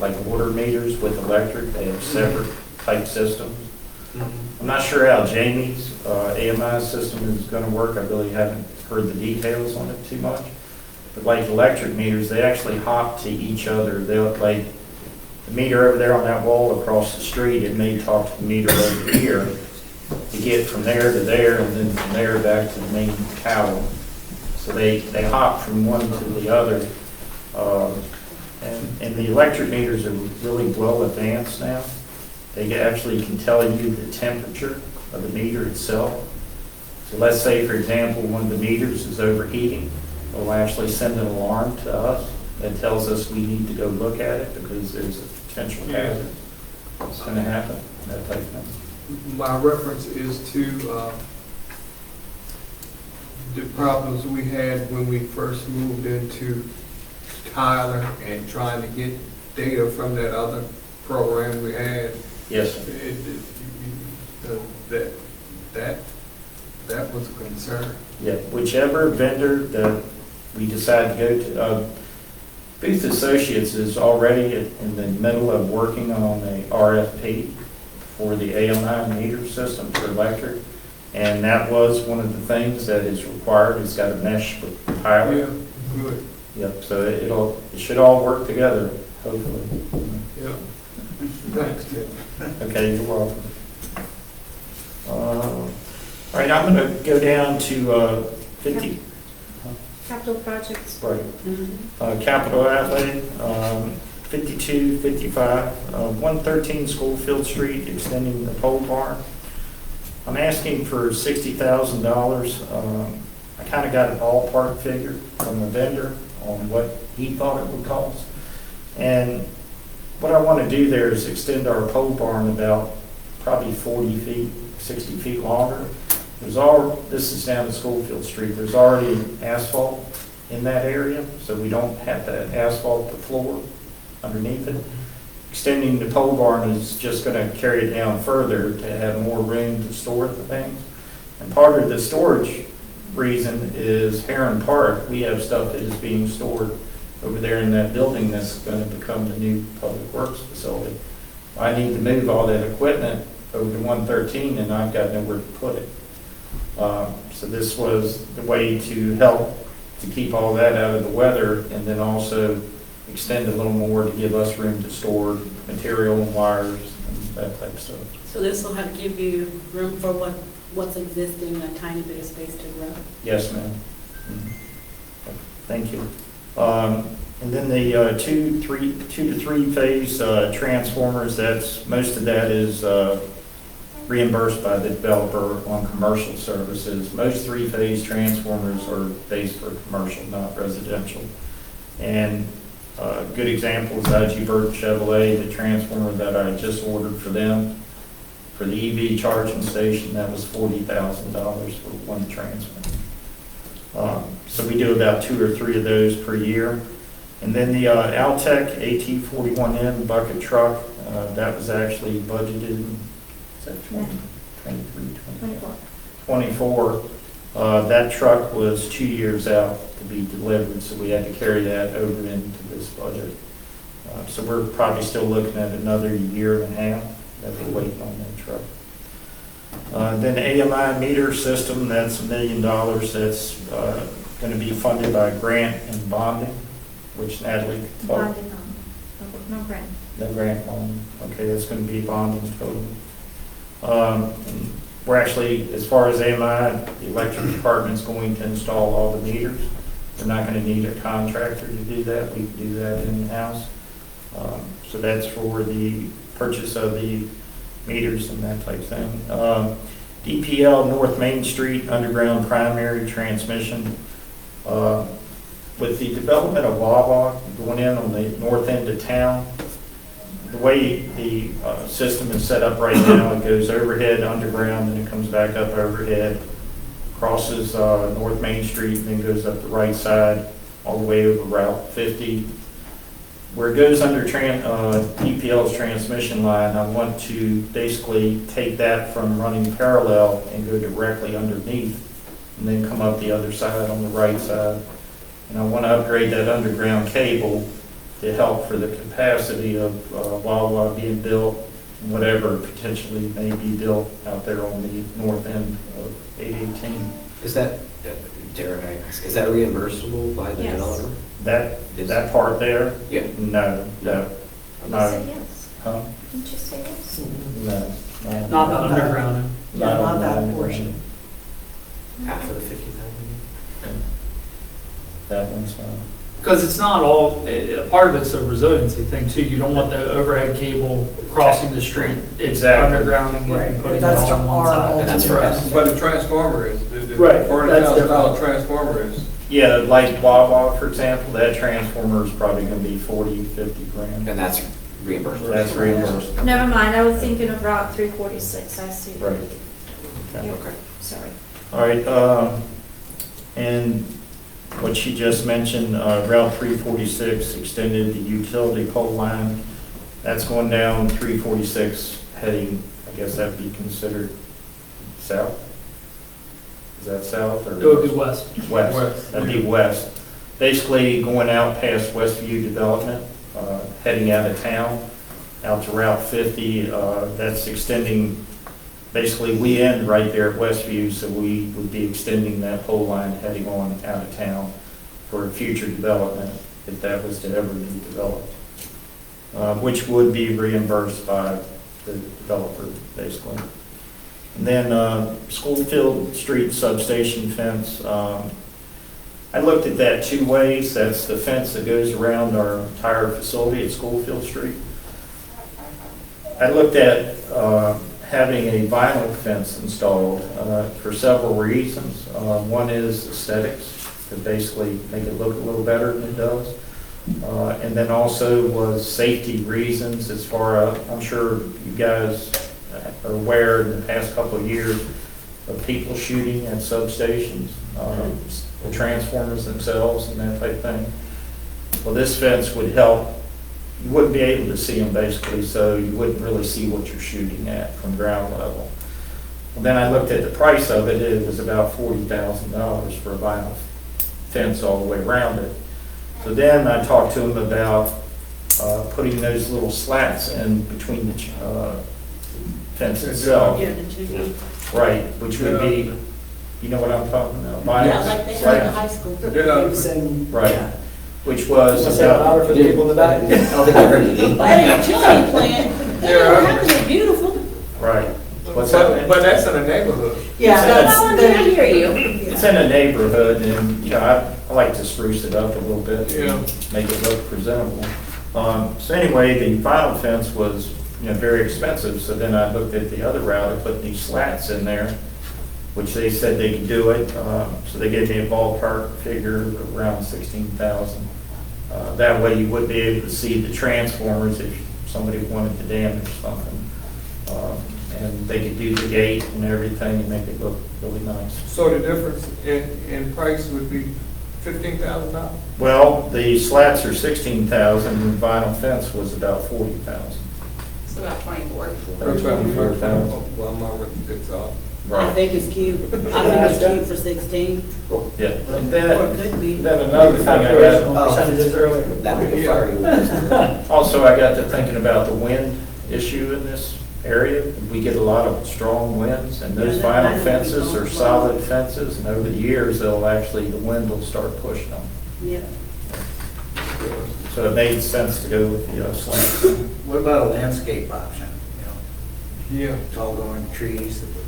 like water meters with electric. They have separate type systems. I'm not sure how Jamie's AMI system is going to work. I really haven't heard the details on it too much. But like electric meters, they actually hop to each other. They'll, like the meter over there on that wall across the street, it may talk to the meter over here to get from there to there and then from there back to the main tower. So they hop from one to the other. And the electric meters are really well advanced now. They actually can tell you the temperature of the meter itself. So let's say, for example, one of the meters is overheating. It'll actually send an alarm to us that tells us we need to go look at it because there's a potential hazard that's going to happen, that type of thing. My reference is to the problems we had when we first moved into Tyler and trying to get data from that other program we had. Yes. That was a concern. Yeah, whichever vendor that we decide to go to. Booth Associates is already in the middle of working on a RFP for the AMI meter system for electric. And that was one of the things that is required. It's got to mesh with Tyler. Yeah, good. Yep, so it should all work together, hopefully. Yep. Thanks, Tim. Okay, you're welcome. All right, I'm going to go down to 50. Capital projects. Right. Capital outlay, 52, 55, 113 Schofield Street, extending the pole barn. I'm asking for $60,000. I kind of got a ballpark figure from the vendor on what he thought it would cost. And what I want to do there is extend our pole barn about probably 40 feet, 60 feet longer. This is down to Schofield Street. There's already asphalt in that area, so we don't have to asphalt the floor underneath it. Extending the pole barn is just going to carry it down further to have more room to store the things. And part of the storage reason is Heron Park. We have stuff that is being stored over there in that building that's going to become the new public works facility. I need to move all that equipment over to 113 and I've got nowhere to put it. So this was the way to help to keep all that out of the weather and then also extend a little more to give us room to store material and wires and that type of stuff. So this will have to give you room for what's existing, a tiny bit of space to grow? Yes, ma'am. Thank you. And then the 2 to 3 phase transformers, most of that is reimbursed by the developer on commercial services. Most three-phase transformers are based for commercial, not residential. And a good example is IG Burt Chevrolet, the transformer that I just ordered for them. For the EV charging station, that was $40,000 for one transformer. So we do about 2 or 3 of those per year. And then the Altech AT41N bucket truck, that was actually budgeted, is that 24. That truck was 2 years out to be delivered, so we had to carry that over into this budget. So we're probably still looking at another year and a half that we're waiting on that truck. Then AMI meter system, that's $1 million. That's going to be funded by grant and bonding, which Natalie talked. Bonding, no grant. The grant bonding. Okay, that's going to be bonding total. And we're actually, as far as AMI, the electric department's going to install all the meters. We're not going to need a contractor to do that. We can do that in-house. So that's for the purchase of the meters and that type of thing. DPL North Main Street underground primary transmission. With the development of Wawa going in on the north end of town, the way the system is set up right now, it goes overhead, underground, and it comes back up overhead, crosses North Main Street, and then goes up the right side all the way over Route 50. Where it goes under DPL's transmission line, I want to basically take that from running parallel and go directly underneath, and then come up the other side on the right side. And I want to upgrade that underground cable to help for the capacity of Wawa being built, and whatever potentially may be built out there on the north end of 818. Is that, Derek, I ask, is that reimbursable by the Yes. developer? That part there? Yeah. No. You say yes. Huh? Didn't you say yes? No. Not the underground. Yeah, not on the that underground. portion. Half of the 50,000? That one's fine. Because it's not all, part of it's a resiliency thing too. You don't want the overhead cable crossing the street. It's Exactly. underground and Right, putting it that's all on one our side. And that's ultimate- right. But the transformer is, the Right, $40,000 that's transformer is, Yeah, like Wawa, for example, that transformer is probably going to be 40, 50 grand. And that's reimbursed? That's reimbursed. Never mind, I was thinking of Route 346, I see. Right. Okay. Yep, Okay. sorry. All right, and what she just mentioned, Route 346 extended the utility pole line. That's going down 346 heading, I guess that'd be considered south? Is that south or? It would be west. West, that'd be west. Basically going out past Westview Development, heading out of town, out to Route 50. That's extending, basically we end right there at Westview, so we would be extending that pole line heading on out of town for future development, if that was to ever be developed, which would be reimbursed by the developer, basically. And then Schoolfield Street substation fence. I looked at that 2 ways. That's the fence that goes around our entire facility at Schoolfield Street. I looked at having a vinyl fence installed for several reasons. One is aesthetics, to basically make it look a little better than it does. And then also was safety reasons as far as, I'm sure you guys are aware in the past couple of years of people shooting at substations, the transformers themselves and that type of thing. Well, this fence would help. You wouldn't be able to see them basically, so you wouldn't really see what you're shooting at from ground level. And then I looked at the price of it. It was about $40,000 for a vinyl fence all the way around it. So then I talked to him about putting those little slats in between the fence itself. Yeah, the 2 feet. Right, which would be, you know what I'm talking about? Vinyl Yeah, like they have in slats. high school. Games and- Right, which was Say it louder about, for the people in the back. I don't think I heard you. But at a utility plant, they don't have to be beautiful. right. What's that? but that's in a neighborhood. Yeah, that's, I hear you. It's in a neighborhood, and, you know, I like to spruce it up a little bit, Yeah. make it look presentable. So anyway, the vinyl fence was very expensive. So then I looked at the other route of putting these slats in there, which they said they could do it. So they gave me a ballpark figure of around 16,000. That way you would be able to see the transformers if somebody wanted to damage something. And they could do the gate and everything and make it look really nice. So the difference in price would be $15,000? Well, the slats are 16,000 and vinyl fence was about 40,000. It's about 24. That's what I'm 24,000. Well, I'm not with it's all. I think it's cute. I think it's cute for 16. Yeah. And Or could be. then another thing I got, Percentages earlier. That would be fire. also I got to thinking about the wind issue in this area. We get a lot of strong winds and those vinyl fences are solid fences and over the years the wind will start pushing them. Yeah. So it made sense to go with the slats. What about a landscape option? Yeah. Tall growing trees that would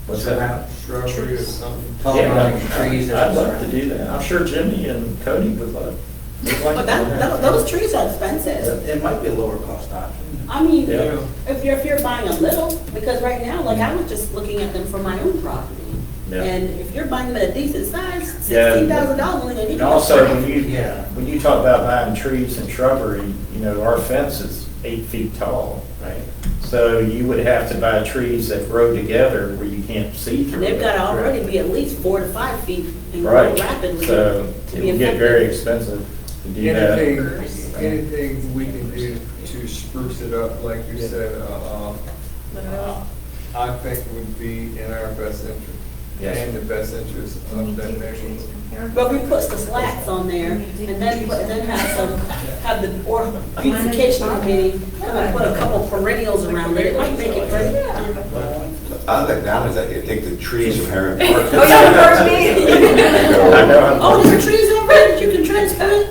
What's that? Shrubbery or something. Tall growing trees. that I'd would love to do that. I'm sure Jimmy and Cody would love. would like But to do that. those trees are expensive. It might be a lower cost option. I mean, Yeah. if you're buying a little, because right now, like I was just looking at them for my own property. Yeah. And if you're buying them at a decent size, Yeah. $16,000. And also, Yeah. when you talk about buying trees and shrubbery, our fence is 8 feet tall. Right. So you would have to buy trees that grow together where you can't see through. And they've it. got to already be at least 4 to 5 feet and grow Right. rapidly. So to it be would get effective. very expensive to do that. Anything we can do to spruce it up, like you said, I think would be in our best interest. Yes. And the best interest of that neighborhood. But we put the slats on there and then have the beautification committee come and put a couple perennials around it. It might make it pretty. I like that is that you take the trees from Heron Park. Oh, yeah, I know. Oh, there's trees over there that you can transplant?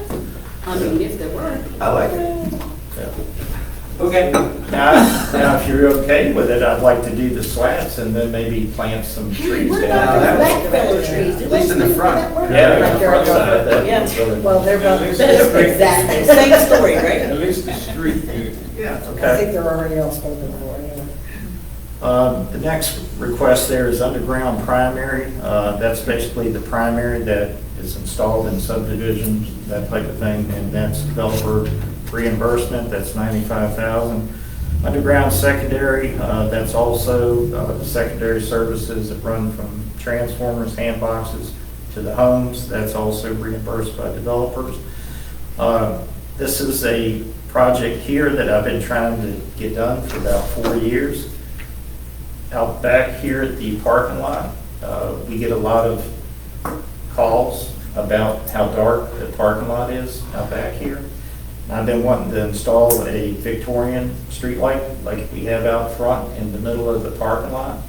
I mean, if there were. I like it. Okay. Now, if you're okay with it, I'd like to do the slats and then maybe plant some trees What down about there. the back trees? At least in the front. Yeah, the front side, that'd Yeah. be really- Well, they're about, Exactly, same story, right? At least the street view. Yeah. I Okay. think they're already all spoken for anyway. The next request there is underground primary. That's basically the primary that is installed in subdivisions, that type of thing, and that's developer reimbursement, that's $95,000. Underground secondary, that's also the secondary services that run from transformers, hand boxes to the homes, that's also reimbursed by developers. This is a project here that I've been trying to get done for about 4 years. Out back here at the parking lot, we get a lot of calls about how dark the parking lot is out back here. I've been wanting to install a Victorian streetlight like we have out front in the middle of the parking lot.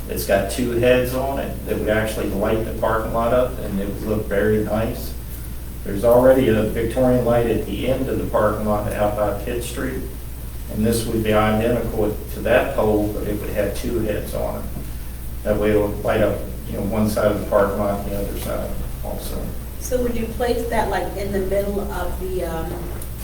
It's got 2 heads on it that would actually light the parking lot up and it would look very nice. There's already a Victorian light at the end of the parking lot out by Pitt Street. And this would be identical to that pole, but it would have 2 heads on it. That way it would light up, one side of the parking lot and the other side also. So would you place that like in the middle of the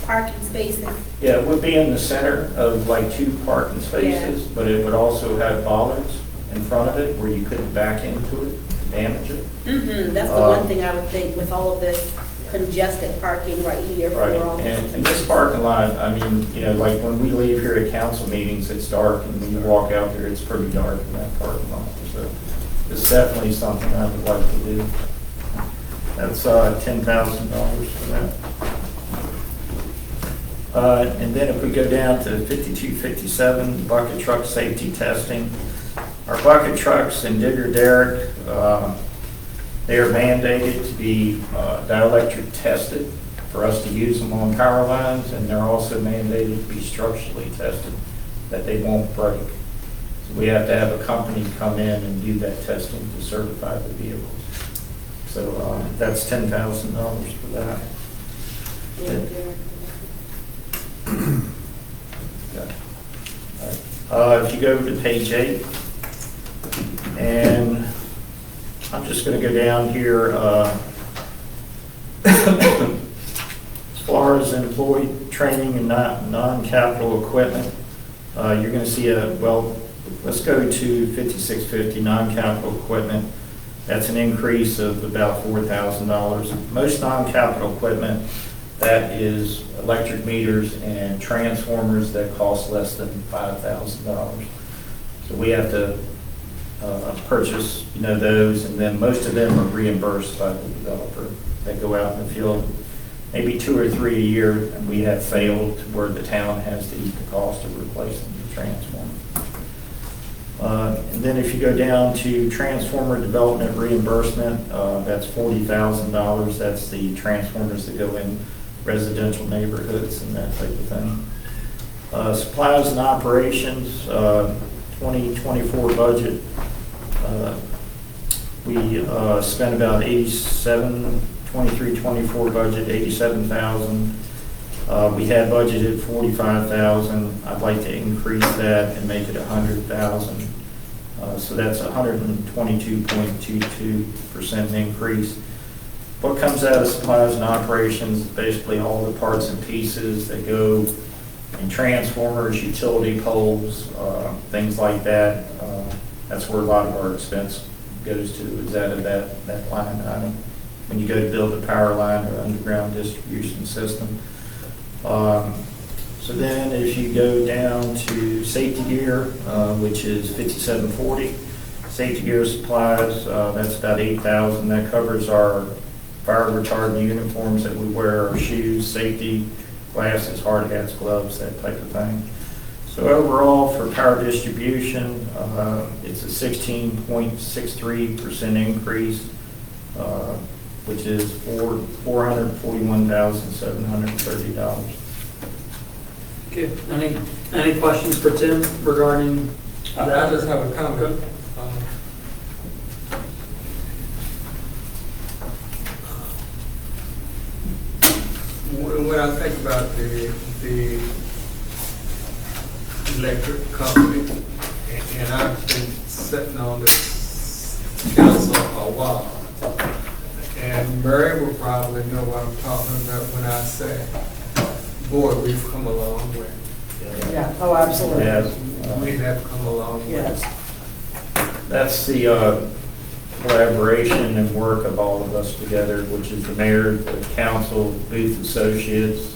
parking spaces? Yeah, it would be in the center of like 2 parking spaces, but it would also have bollards in front of it where you couldn't back into it, damage it. Mm-hmm, that's the one thing I would think with all of this congested parking right here. Right, for all and this parking lot, like when we leave here at council meetings, it's dark, and when you walk out there, it's pretty dark in that parking lot. So it's definitely something I would like to do. That's $10,000 for that. And then if we go down to 5257, bucket truck safety testing. Our bucket trucks in Digger Derrick, they are mandated to be dielectric tested for us to use them on power lines, and they're also mandated to be structurally tested, that they won't break. So we have to have a company come in and do that testing to certify the vehicles. So that's $10,000 for that. If you go to page 8, and I'm just going to go down here. As far as employee training and non-capital equipment, You're going to see let's go to 5650 non-capital equipment. That's an increase of about $4,000. Most non-capital equipment, that is electric meters and transformers that cost less than $5,000. So we have to purchase, those, and then most of them are reimbursed by the developer. They go out in the field, maybe 2 or 3 a year, and we have failed to where the town has to eat the cost of replacing the transformer. And then if you go down to transformer development reimbursement, that's $40,000. That's the transformers that go in residential neighborhoods and that type of thing. Supplies and operations, 2024 budget. We spent about 23-24 budget, 87,000. We had budgeted 45,000. I'd like to increase that and make it 100,000. So that's 122.22% increase. What comes out of supplies and operations is basically all the parts and pieces that go in transformers, utility poles, things like that. That's where a lot of our expense goes to, is out of that line item. When you go to build a power line or underground distribution system. So then if you go down to safety gear, which is 5740, safety gear supplies, that's about 8,000. That covers our fire retardant uniforms that we wear, our shoes, safety glasses, hard hats, gloves, that type of thing. So overall for power distribution, it's a 16.63% increase, which is $441,730. Okay, any questions for Tim regarding I that? just have a comment. When I think about the electric company, and I've been sitting on this council for a while, and Mary will probably know what I'm talking about when I say, boy, we've come a long way. Yeah, oh, absolutely. Yes. We have come a long way. Yes. That's the collaboration and work of all of us together, which is the mayor, the council, Booth Associates,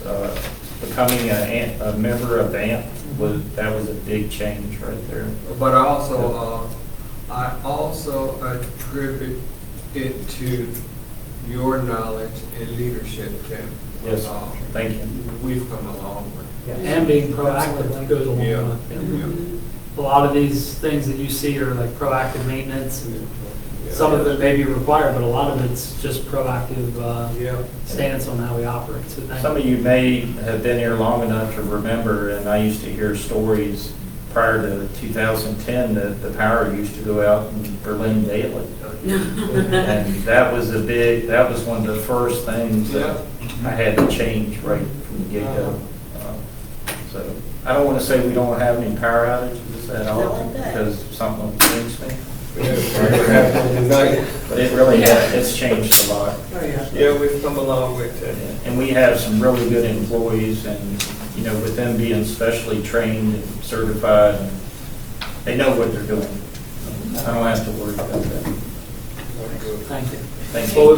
becoming a member of AMP. That was a big change right there. But I also attribute it to your knowledge and leadership, Tim. Yes, thank you. We've come a long way. And being proactive goes a long way. Yeah. A lot of these things that you see are like proactive maintenance. Some of it may be required, but a lot of it's just proactive stance on how we operate. So Some of you may have been here long enough to remember, and I used to hear stories prior to 2010 that the power used to go out in Berlin daily. And that was one of the first things that I had to change right from the get-go. So I don't want to say we don't have any power outages at all, because something will change me. But it really has, it's changed a lot. Yeah, we've come a long way, Ted. And we have some really good employees, and, with them being specially trained and certified, they know what they're doing. I don't have to worry about that. Thank you. Thank you. Well,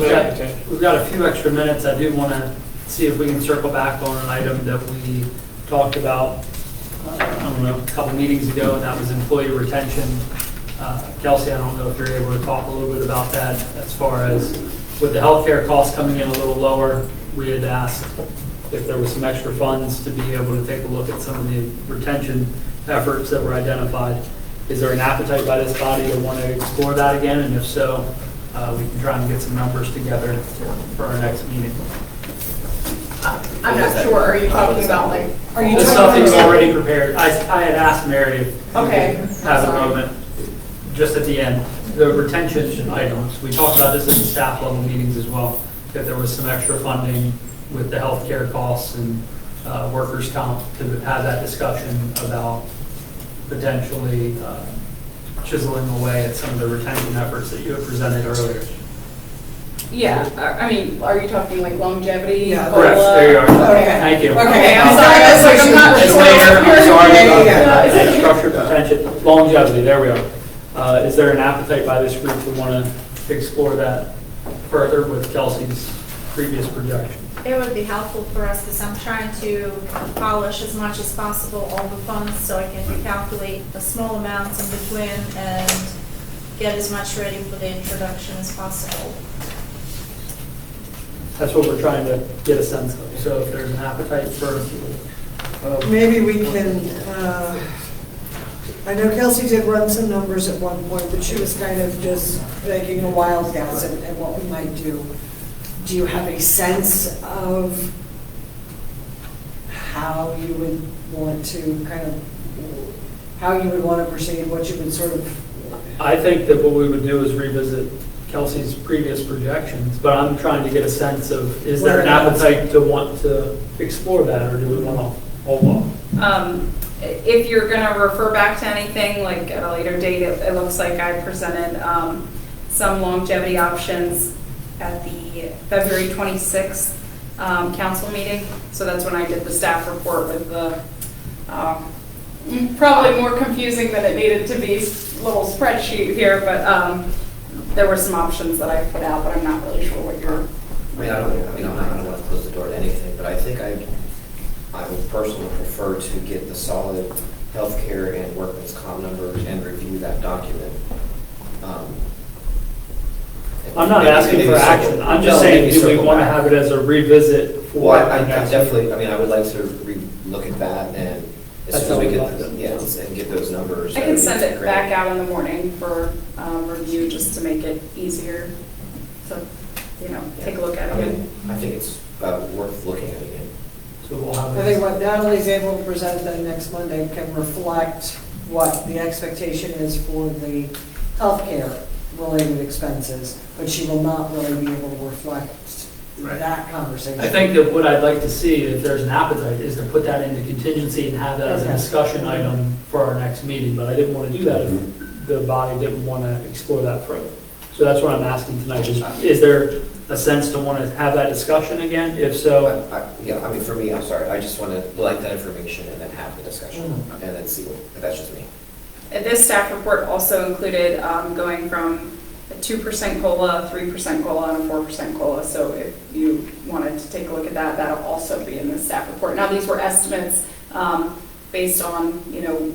we've got a few extra minutes. I do want to see if we can circle back on an item that we talked about, a couple meetings ago, and that was employee retention. Kelsey, I don't know if you're able to talk a little bit about that as far as with the healthcare costs coming in a little lower. We had asked if there was some extra funds to be able to take a look at some of the retention efforts that were identified. Is there an appetite by this body to want to explore that again? And if so, we can try and get some numbers together for our next meeting. I'm not sure. Are you talking about The stuff that's already prepared. I had asked Mary if we could have a moment just at the end. The retention items, we talked about this in the staff level meetings as well, that there was some extra funding with the healthcare costs and workers' comp to have that discussion about potentially chiseling away at some of the retention efforts that you had presented earlier. Yeah, I mean, are you talking like longevity? Yeah. COLA? Correct, there you are. Okay. Thank you. Okay, I'm sorry, I was like, I'm not It's sure. later, I'm sorry Yeah, about yeah, that. yeah. Structured potential, longevity, there we are. Is there an appetite by this group to want to explore that further with Kelsey's previous projection? It would be helpful for us because I'm trying to polish as much as possible all the funds so I can recalculate the small amounts in between and get as much ready for the introduction as possible. That's what we're trying to get a sense of. So if there's an appetite for, Maybe we can, I know Kelsey did run some numbers at one point, but she was kind of just making a wild guess at what we might do. Do you have a sense of how you would want to how you would want to proceed, what you would sort of? I think that what we would do is revisit Kelsey's previous projections, but I'm trying to get a sense of, is there an appetite to want to explore that, or do we want to hold off? If you're gonna refer back to anything, like at a later date, it looks like I presented some longevity options at the February 26th council meeting. So that's when I did the staff report with the, probably more confusing than it needed to be, little spreadsheet here, but there were some options that I put out, but I'm not really sure what you're. I don't want to close the door to anything, but I think I would personally prefer to get the solid healthcare and workman's comp numbers and review that document. I'm not asking for action, I'm just saying, do we want to have it as a revisit for? Well, I our next definitely, I would like to look at that, and as That's soon as we all get, it was. and get those numbers. I that can would be send it great. back out in the morning for review, just to make it easier to, take a look at it again. I think it's worth looking at again. So we'll have. I think what Natalie's able to present then next Monday can reflect what the expectation is for the healthcare related expenses, but she will not really be able to reflect that conversation. I think that what I'd like to see, if there's an appetite, is to put that into contingency and have that as a Okay. discussion item for our next meeting, but I didn't want to do that if the body didn't want to explore that further. So that's what I'm asking tonight, is there a sense to want to have that discussion again? If so, For me, I'm sorry, I just want to like that information and then have the discussion, and then see what, that's just me. And this staff report also included going from a 2% COLA, 3% COLA, and a 4% COLA. So if you wanted to take a look at that, that'll also be in the staff report. Now, these were estimates based on,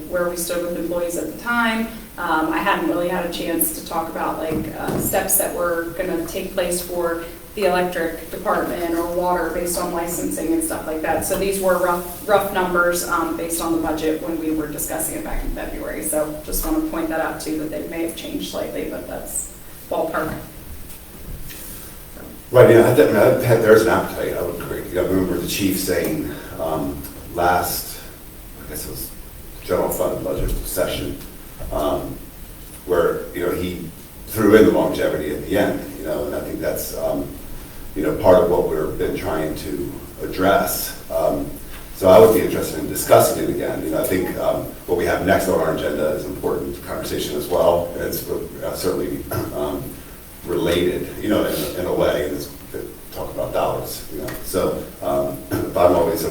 where we stood with employees at the time. I hadn't really had a chance to talk about steps that were going to take place for the electric department or water based on licensing and stuff like that. So these were rough numbers based on the budget when we were discussing it back in February. So just want to point that out too, that they may have changed slightly, but that's ballpark. Right, I think there's an appetite, I would agree. I remember the chief saying last, I guess it was general fund budget session, where, he threw in the longevity at the end, and I think that's, part of what we've been trying to address. So I would be interested in discussing it again. I think what we have next on our agenda is important conversation as well. And it's certainly related, in a way, and it's talk about dollars, So, but I'm always,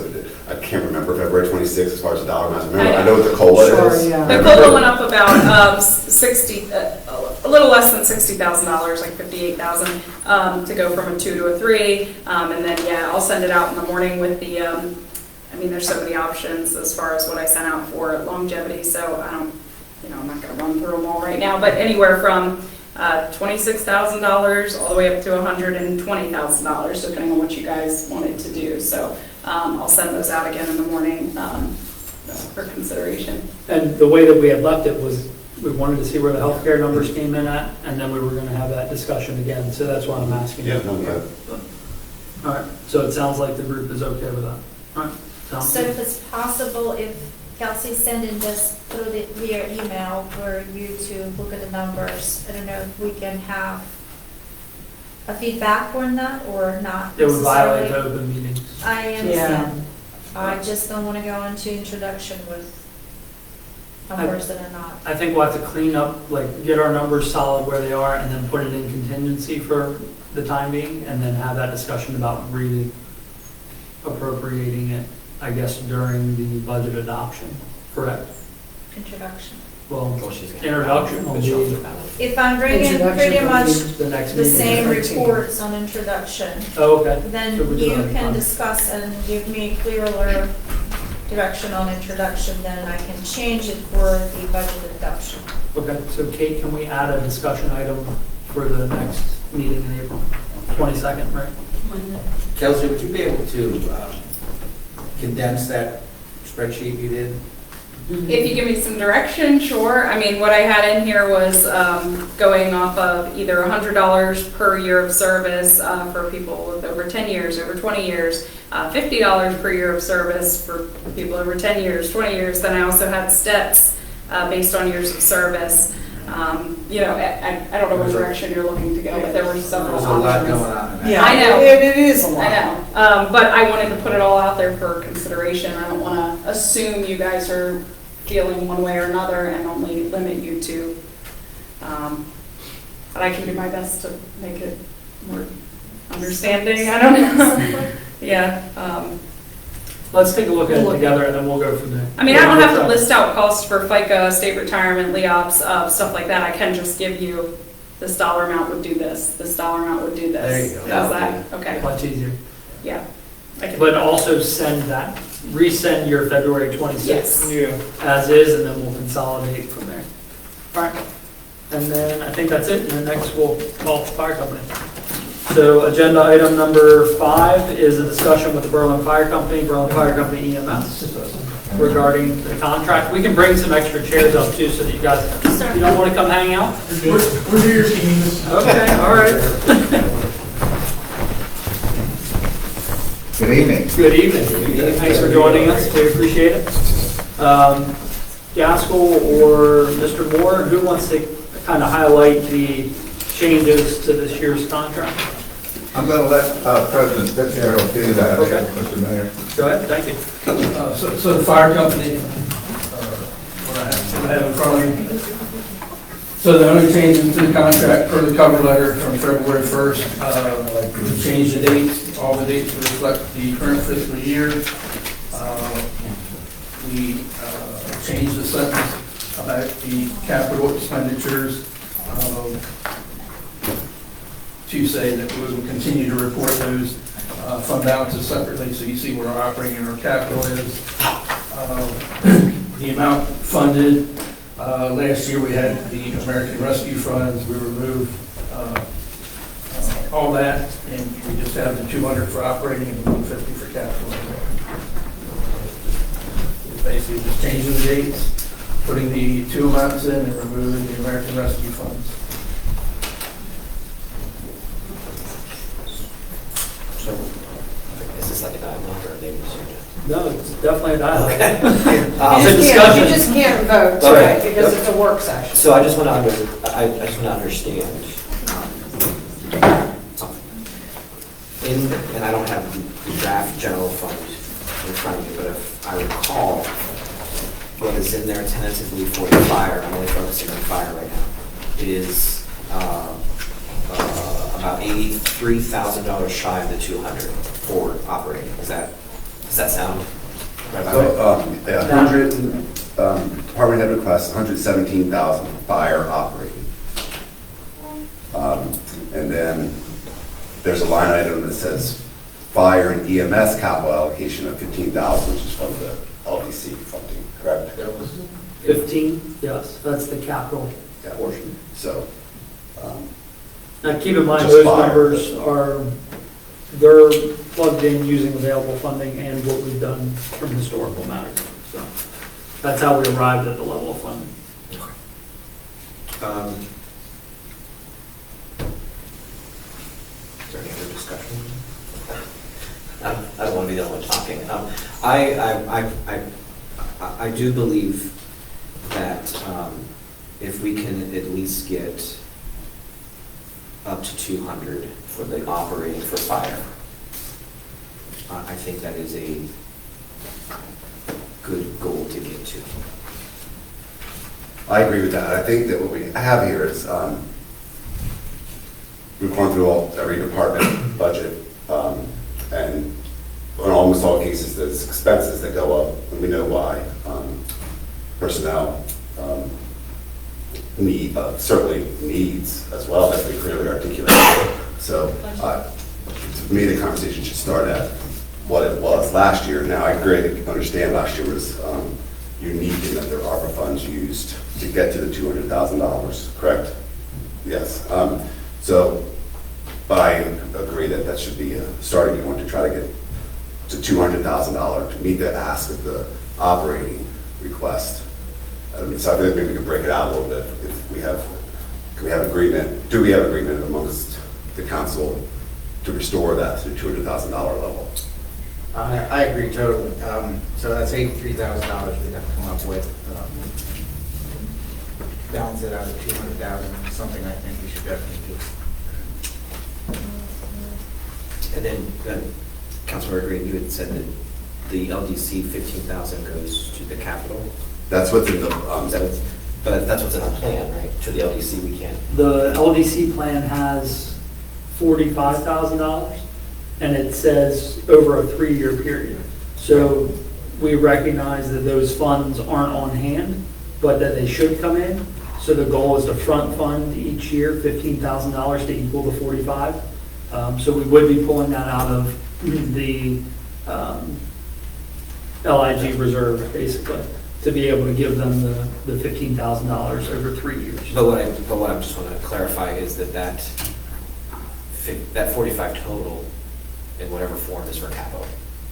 I can't remember February 26th as far as the dollar amount. I know what the COLA is. Yeah. The COLA went up about 60, a little less than $60,000, like 58,000, to go from a 2 to a 3. And then, I'll send it out in the morning with the, there's so many options as far as what I sent out for longevity. So I'm not going to run through them all right now, but anywhere from $26,000 all the way up to $120,000, depending on what you guys wanted to do. So I'll send those out again in the morning for consideration. and the way that we had left it was, we wanted to see where the healthcare numbers came in at, and then we were going to have that discussion again. So that's why I'm asking. Yeah, no, good. All right, so it sounds like the group is okay with that. All right, sounds So good. if it's possible, if Kelsey's sending this through via email for you to look at the numbers, I don't know if we can have a feedback on that or not It would violate necessarily. the open meetings. I understand. I just don't want to go into introduction with worse than not. I think we'll have to clean up, like, get our numbers solid where they are, and then put it in contingency for the time being, and then have that discussion about really appropriating it, I guess, during the budget adoption, correct? Introduction. Well, Well, she's gonna- introduction will be If I'm bringing Introduction pretty will much the next the meeting. same 13. reports on introduction, Oh, okay. then So we're you doing can fine. discuss and give me clearer direction on introduction, then I can change it for the budget adoption. Okay, so Kate, can we add a discussion item for the next meeting in April? 22nd, right? Kelsey, would you be able to condense that spreadsheet you did? If you give me some direction, sure. I mean, what I had in here was going off of either $100 per year of service for people with over 10 years, over 20 years, $50 per year of service for people over 10 years, 20 years. Then I also had steps based on years of service. You know, I don't know what direction you're looking to go, but there were several There's a lot options. going on in that. Yeah, I know. it is a lot. I know, but I wanted to put it all out there for consideration. I don't want to assume you guys are feeling one way or another and only limit you to, but I can do my best to make it more understanding. I don't know. Yeah. Let's take a look at it together, and then we'll go from there. I mean, I don't have to list out costs for FICA, state retirement, LEOPS, stuff like that. I can just give you this dollar amount would do this dollar amount would do this. There you go. How's that? Okay. Much easier. Yeah. I can- But also resend your February 26th Yes. as is, and then we'll consolidate from there. All right. And then I think that's it, and then next we'll call the fire company. So agenda item number 5 is a discussion with the Berlin Fire Company EMS, regarding the contract. We can bring some extra chairs up too, so that you guys, you don't want to come hang out? We're here, Steve. Okay, all right. Good evening. Good evening. Thanks for joining us. We appreciate it. Gaskell or Mr. Moore, who wants to kind of highlight the changes to this year's contract? I'm going to let President Fitzgerald do that, Okay. Mr. Mayor. Go ahead, thank you. So the fire company, what I have in front of me. So the only changes to the contract per the cover letter from February 1st, we changed the dates, all the dates to reflect the current fiscal year. We changed the sentence about the capital expenditures to say that we will continue to report those fund balances separately, so you see where our operating and our capital is. The amount funded, last year we had the American Rescue Funds, we removed all that, and we just have the 200 for operating and the 150 for capital. Basically just changing the dates, putting the two amounts in and removing the American Rescue Funds. So, is this like a dialogue or a name? No, it's definitely a dialogue. You It's a just can't- discussion. you just can't vote Okay. tonight because it's a work session. So I just want to I just want to understand. And I don't have the draft general fund in front of me, but if I recall, what is in there tentatively for the fire, I'm only focusing on fire right now, is about $83,000 shy of the 200 for operating. Does that sound right about right? So, 100, department head requests 117,000 fire operating. And then there's a line item that says fire and EMS capital allocation of 15,000, which is from the LDC funding, correct? 15, yes, that's the capital Yeah. portion. So, Now, keep in mind, Just those fire. numbers they're plugged in using available funding and what we've done from historical matters. So that's how we arrived at the level of funding. Is there any other discussion? I don't want to be the only one talking. I do believe that if we can at least get up to 200 for the operating for fire, I think that is a good goal to get to. I agree with that. I think that what we have here is, we've gone through every department budget, and in almost all cases, there's expenses that go up, and we know why. Personnel, certainly needs as well, as we clearly articulated. So, to me, the conversation should start at what it was last year. Now, I agree, I understand last year was unique in that there are ARPA funds used to get to the $200,000, correct? Yes. But I agree that that should be a starting point to try to get to $200,000 to meet the ask of the operating request. So I think maybe we can break it out a little bit. If we have, do we have agreement amongst the council to restore that to the $200,000 level? I agree totally. So that's $83,000 we'd have to come up with. Balance it out at 200,000, something I think we should definitely do. And then, Councilmember Green, you had said that the LDC 15,000 goes to the capital. That's what's in the, but that's what's in the plan, right? To the LDC, we can't. The LDC plan has $45,000, and it says over a 3-year period. So we recognize that those funds aren't on hand, but that they should come in. So the goal is to front fund each year $15,000 to equal the 45. So we would be pulling that out of the LIG reserve, basically, to be able to give them the $15,000 over 3 years. But what I just want to clarify is that 45 total, in whatever form, is for capital.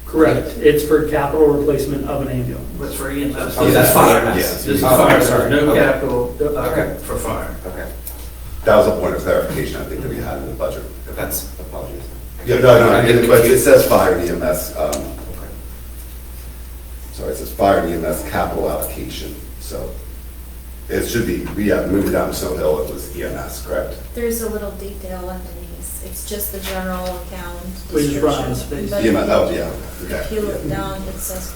Correct. It's for capital replacement of an ambulance. That's for EMS. Oh, that's fire. Yes. This is fire, sorry. No Okay. capital Okay. for fire. Okay. that was a point of clarification, I think, that we had in the budget. That's, apologies. Yeah, no, but it says fire and EMS, sorry, it says fire and EMS capital allocation, so it should be, moving down to Snow Hill, it was EMS, correct? There's a little detail underneath. It's just the general account We just run out of description. space. But EMS, oh, if yeah, If you okay. look down, it says.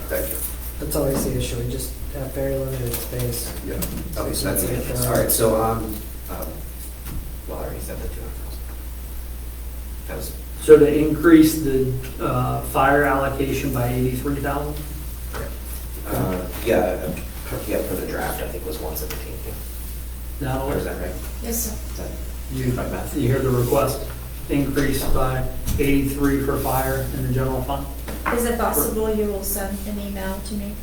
Thank you. That's always the issue, we just have very limited space. Yeah. Okay, so that's it. All right, so, well, I already said the 200,000. That was, So to increase the fire allocation by 83,000? yeah, for the draft, I think was 117, yeah. Now, Or is that right? Yes, sir. Is that you my math? hear the request, increase by 83 for fire in the general fund? Is it possible you will send an email to me?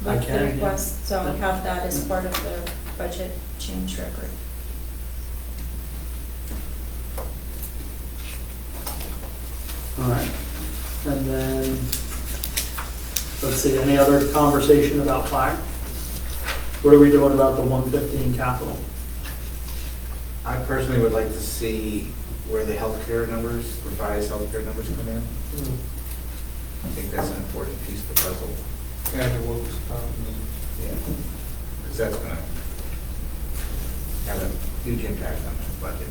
I With can, the yeah. request, so I have that as part of the budget change record. All right. And then, let's see, any other conversation about fire? What are we doing about the 115 capital? I personally would like to see where the healthcare numbers, revised healthcare numbers come in. I think that's an important piece of the puzzle. And the workers' comp. Yeah. Because that's going to have a huge impact on the budget.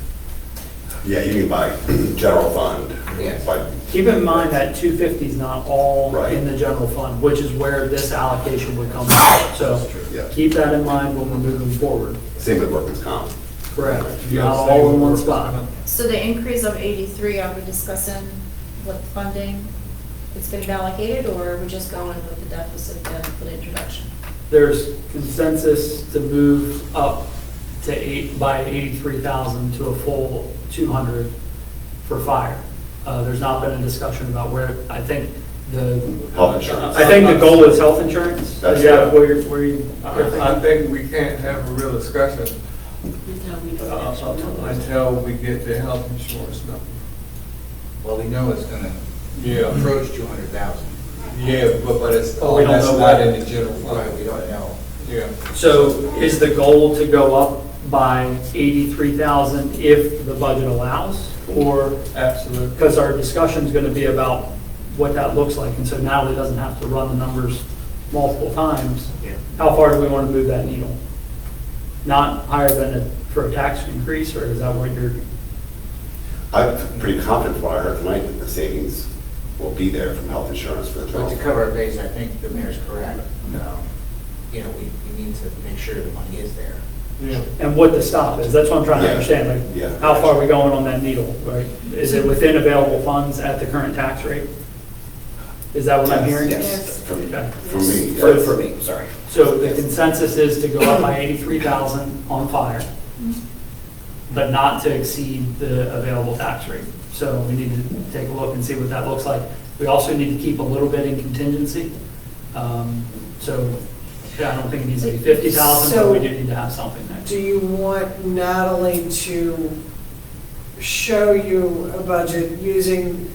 Yeah, you mean by general fund? Yes. By, Keep in mind that 250 is not all Right. in the general fund, which is where this allocation would come from. So yeah, keep that in mind when we're moving forward. same with workers' comp. Correct. Not all in one spot. So the increase of 83, are we discussing what funding is going to be allocated, or are we just going with the deficit then for the introduction? There's consensus to move up to by 83,000 to a full 200 for fire. There's not been a discussion about where, I think the. Health insurance. I think the goal is health insurance. That's Yeah, right. where you. I think we can't have a real discussion Until we get the actual numbers. until we get the health insurance number. Well, we know it's going to Yeah, approach 200,000. yeah, but it's, Oh, we don't that's know not what. in the general Right, fund. we don't know. Yeah. So is the goal to go up by 83,000 if the budget allows? Or, Absolutely. because our discussion is going to be about what that looks like, and so Natalie doesn't have to run the numbers multiple times. Yeah. How far do we want to move that needle? Not higher than for a tax increase, or is that what you're? I'm pretty confident from what I heard tonight that the savings will be there from health insurance for the But general. to cover our base, I think the mayor's correct. we need to make sure the money is there. And what the stop is, that's what I'm trying to Yeah. understand, Yeah. like, how far are we going on that needle, right? Is it within available funds at the current tax rate? Is that what I'm hearing? Yes. For me, Okay. yes. For me, sorry. So the consensus is to go up by 83,000 on fire, but not to exceed the available tax rate. So we need to take a look and see what that looks like. We also need to keep a little bit in contingency. So, yeah, I don't think it needs to be 50,000, but we do need to have something there. Do you want Natalie to show you a budget using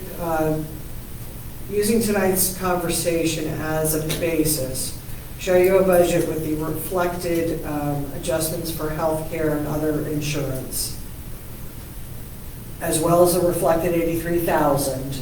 tonight's conversation as a basis? Show you a budget with the reflected adjustments for healthcare and other insurance, as well as the reflected 83,000,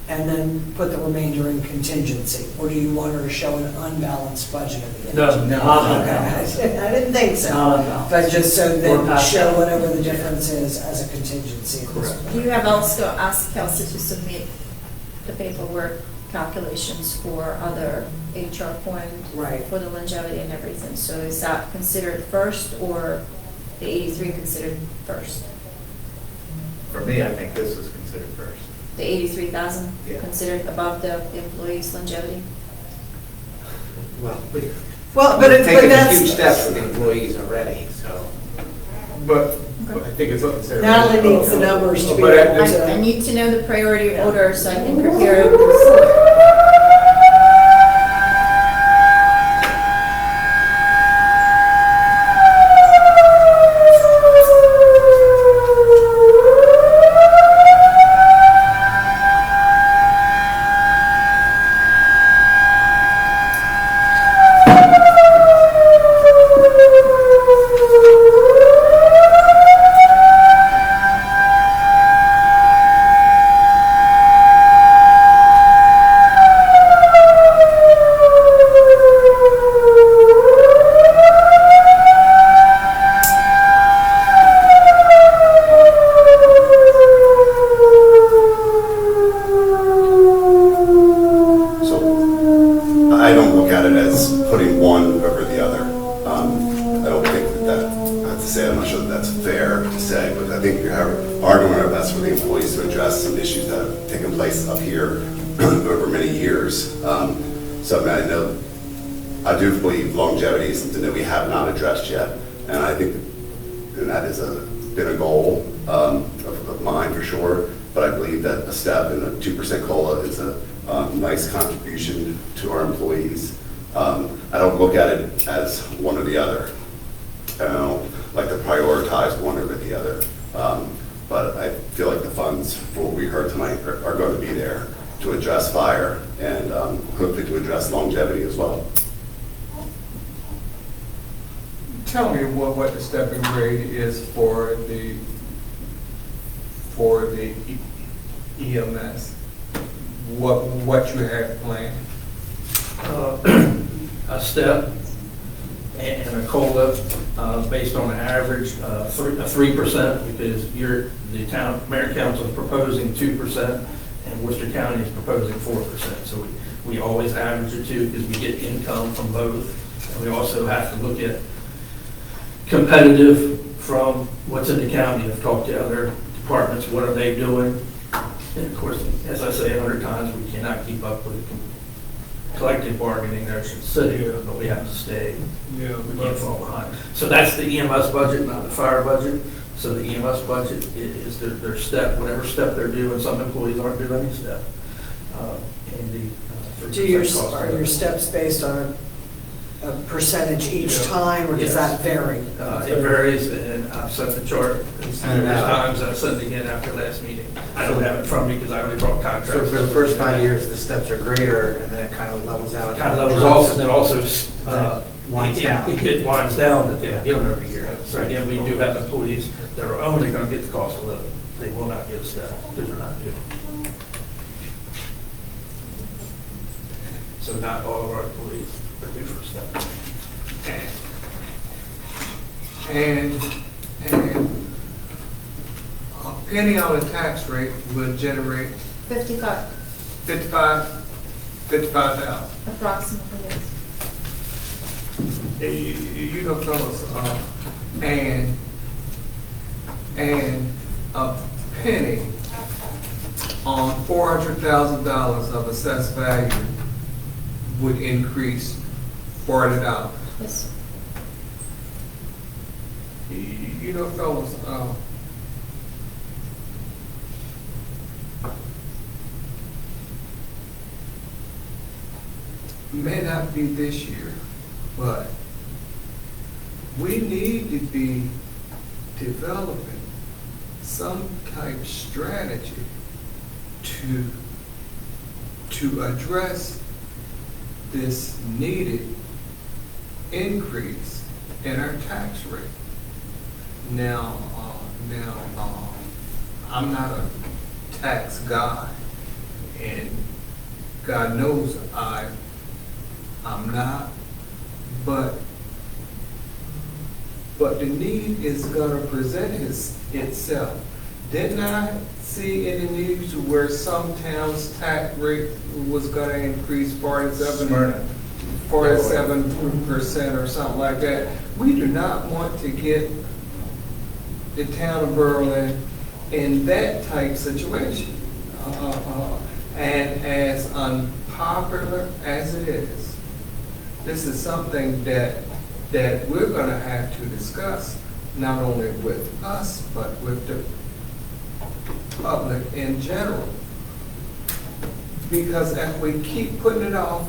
and then put the remainder in contingency? Or do you want her to show an unbalanced budget at the end? No, Okay, I didn't think so. Not unbalanced. But just so Or then past show that. whatever the difference is as a contingency. Correct. You have also asked Kelsey to submit the paperwork calculations for other HR point Right. for the longevity and everything. So is that considered first or the 83 considered first? For me, I think this is considered first. The 83,000 Yeah. considered above the employee's longevity? Well, Well, but but taking a that's, huge steps with the employees already, so. But I think it's up there. Natalie needs the numbers to be But able I to. need to know the priority order so I can prepare. So I don't look at it as putting one over the other. I don't think that, I have to say, I'm not sure that that's fair to say, but I think we are doing our best for the employees to address some issues that have taken place up here over many years. So I know, I do believe longevity is something that we have not addressed yet. And I think that has been a goal of mine for sure. But I believe that a step in a 2% COLA is a nice contribution to our employees. I don't look at it as one or the other. I don't like to prioritize one over the other. But I feel like the funds for what we heard tonight are going to be there to address fire and hopefully to address longevity as well. Tell me what the stepping grade is for the EMS. What you have planned? A step and a COLA based on an average, 3%, because Mayor Council is proposing 2%, and Worcester County is proposing 4%. So we always average the two because we get income from both. And we also have to look at competitive from what's in the county. I've talked to other departments, what are they doing? And of course, as I say 100 times, we cannot keep up with collective bargaining there in the city, but we have to stay, we can't fall behind. So that's the EMS budget, not the fire budget. So the EMS budget is their step, whatever step they're doing. Some employees aren't doing any step. And the 3% cost Are of your it. steps based on a percentage each time, or does Yes. that vary? It varies, and I've sent the chart numerous times. I've sent it again after last meeting. I don't have it from me because I only brought So contracts. for the first 5 years, the steps are greater, and then it kind of levels out. Kind of levels off, and then also Winds down. it winds down at the end of the year. So again, we do have employees that are only going to get the cost of living. They will not get a step because they're not due. So not all of our employees are due for a step. And penny on the tax rate will generate 55, 55,000. approximately, yes. You know, fellas, and a penny on $400,000 of assessed value would increase $40. Yes. You know, fellas, may not be this year, but we need to be developing some type strategy to address this needed increase in our tax rate. Now, I'm not a tax guy, and God knows I'm not, but the need is gonna present itself. Didn't I see in the news where some towns' tax rate was gonna increase 47% or something like that? We do not want to get the town of Berlin in that type situation. And as unpopular as it is, this is something that we're going to have to discuss, not only with us, but with the public in general. Because if we keep putting it off,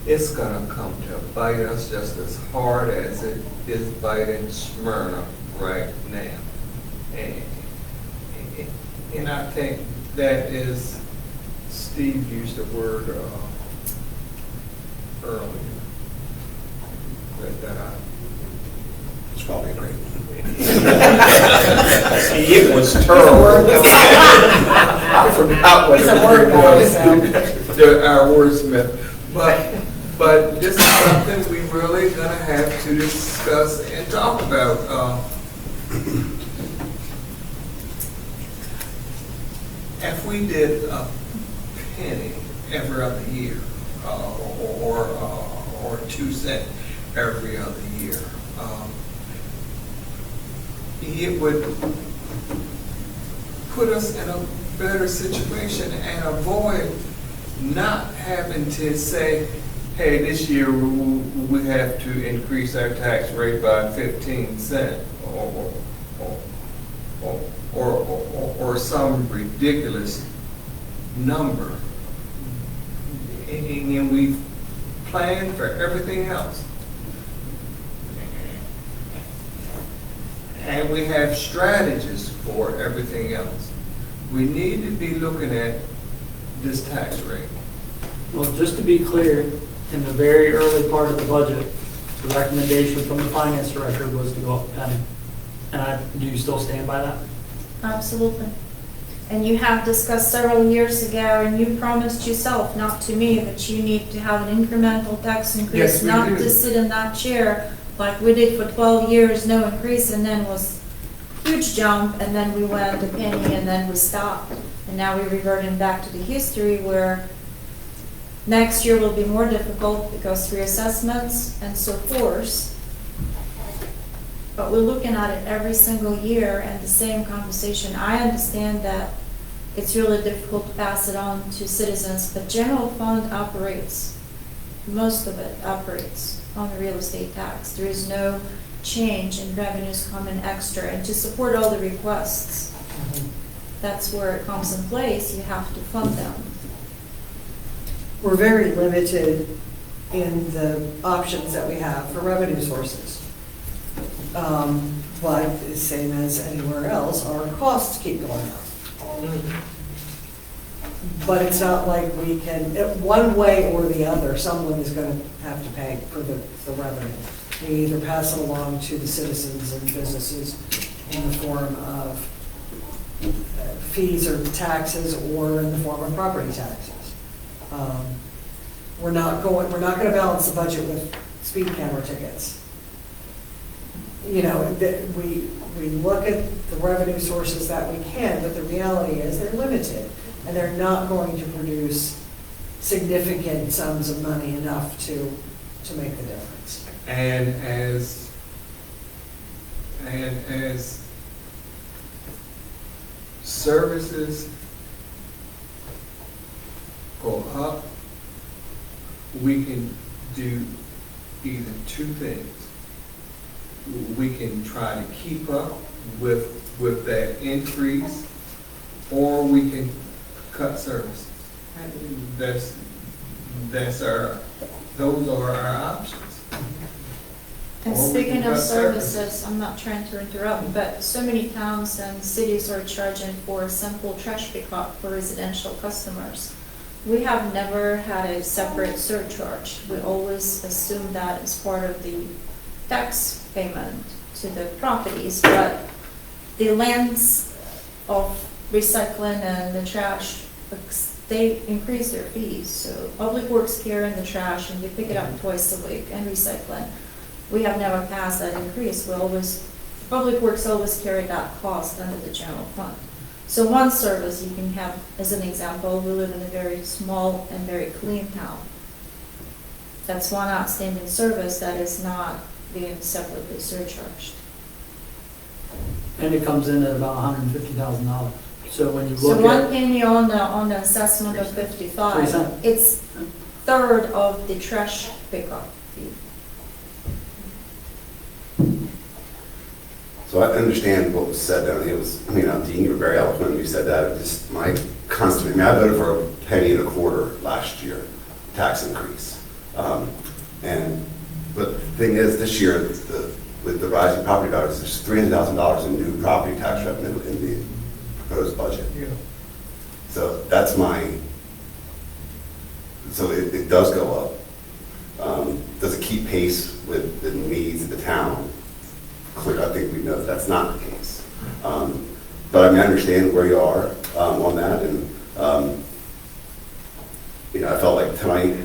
it's going to come to bite us just as hard as it is biting Smyrna right now. And I think that is, Steve used the word earlier. It's probably a great one. It was terrible. I forgot what It's a word was. Our wordsmith. But this is something we really gonna have to discuss and talk about. If we did a penny every other year, or 2 cents every other year, it would put us in a better situation and avoid not having to say, hey, this year we have to increase our tax rate by 15 cents or some ridiculous number. And we plan for everything else. And we have strategies for everything else. We need to be looking at this tax rate. Well, just to be clear, in the very early part of the budget, the recommendation from the finance director was to go up a penny. And do you still stand by that? Absolutely. And you have discussed several years ago, and you promised yourself, not to me, that you need to have an incremental tax increase, Yes, we not do. to sit in that chair like we did for 12 years, no increase, and then was huge jump, and then we went a penny, and then we stopped. And now we're reverting back to the history where next year will be more difficult because reassessments and so forth. But we're looking at it every single year and the same conversation. I understand that it's really difficult to pass it on to citizens, but general fund operates, most of it operates on the real estate tax. There is no change in revenues coming extra. And to support all the requests, that's where it comes in place. You have to fund them. We're very limited in the options that we have for revenue sources. But the same as anywhere else, our costs keep going up. But it's not like we can, one way or the other, someone is going to have to pay for the revenue. We either pass it along to the citizens and businesses in the form of fees or taxes, or in the form of property taxes. We're not going to balance the budget with speed camera tickets. You know, we look at the revenue sources that we can, but the reality is they're limited, and they're not going to produce significant sums of money enough to make the difference. And as services go up, we can do either two things. We can try to keep up with that increase, or we can cut services. Those are our options. And Or we speaking can of cut services, I'm not trying to interrupt, but so many towns and cities are charging for simple trash pickup for residential customers. We have never had a separate surcharge. We always assume that as part of the tax payment to the properties, but the lands of recycling and the trash, they increase their fees. So Public Works carrying the trash and you pick it up twice a week, and recycling. We have never passed that increase. Public Works always carry that cost under the general fund. So one service you can have, as an example, we live in a very small and very clean town. That's one outstanding service that is not being separately surcharged. And it comes in at about $150,000. So when you So look one at, penny on the assessment of 55, 3 cents. it's third of the trash pickup fee. So I understand what was said there. It was, Dean, you were very eloquent when you said that. It just my constant, I voted for $0.0125 last year, tax increase. But the thing is, this year, with the rising property values, there's $300,000 in new property tax revenue in the proposed budget. Yeah. So that's so it does go up. Does it keep pace with the needs of the town? Clear, I think we know that's not the case. But I understand where you are on that, and I felt like tonight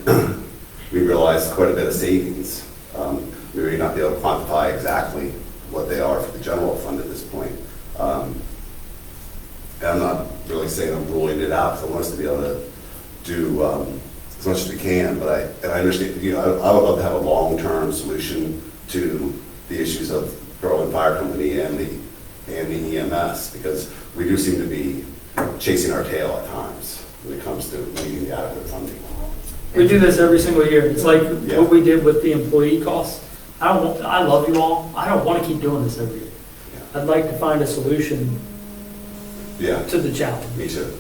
we realized quite a bit of savings. We may not be able to quantify exactly what they are for the general fund at this point. And I'm not really saying I'm ruling it out, because I want us to be able to do as much as we can, but I understand, I would love to have a long-term solution to the issues of Berlin Fire Company and the EMS, because we do seem to be chasing our tail at times when it comes to meeting the adequate funding. we do this every single year. It's like Yeah. what we did with the employee costs. I love you all. I don't want to keep doing this every year. Yeah. I'd like to find a solution Yeah, to the challenge. me too.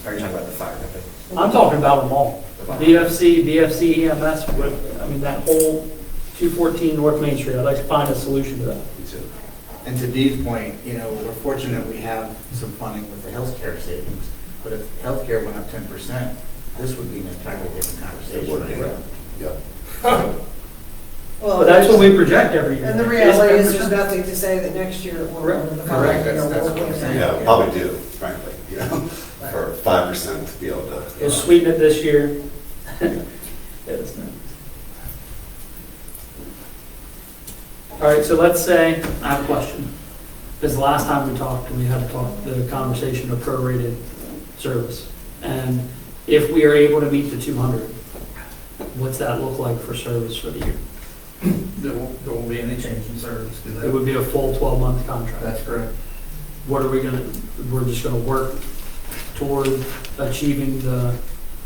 Are you talking about the fire company? I'm talking about them all. BFC, EMS, that whole 214 North Main Street. I'd like to find a solution to that. Me too. And to Dee's point, we're fortunate we have some funding with the healthcare savings, but if healthcare went up 10%, this would be an entirely different It conversation. would be. right? Yeah. But that's what we project every year. And the reality is, there's nothing to say that next year it will. Correct. Correct, that's what I'm saying. Yeah, probably do, frankly, for 5% to be able to. We'll sweeten it this year. Yes. All right, so let's say, I have a question. Because the last time we talked, we had the conversation of prorated service. And if we are able to meet the 200, what's that look like for service for the year? There won't be any change in service. It would be a full 12-month contract. That's correct. What are we we're just gonna work toward achieving the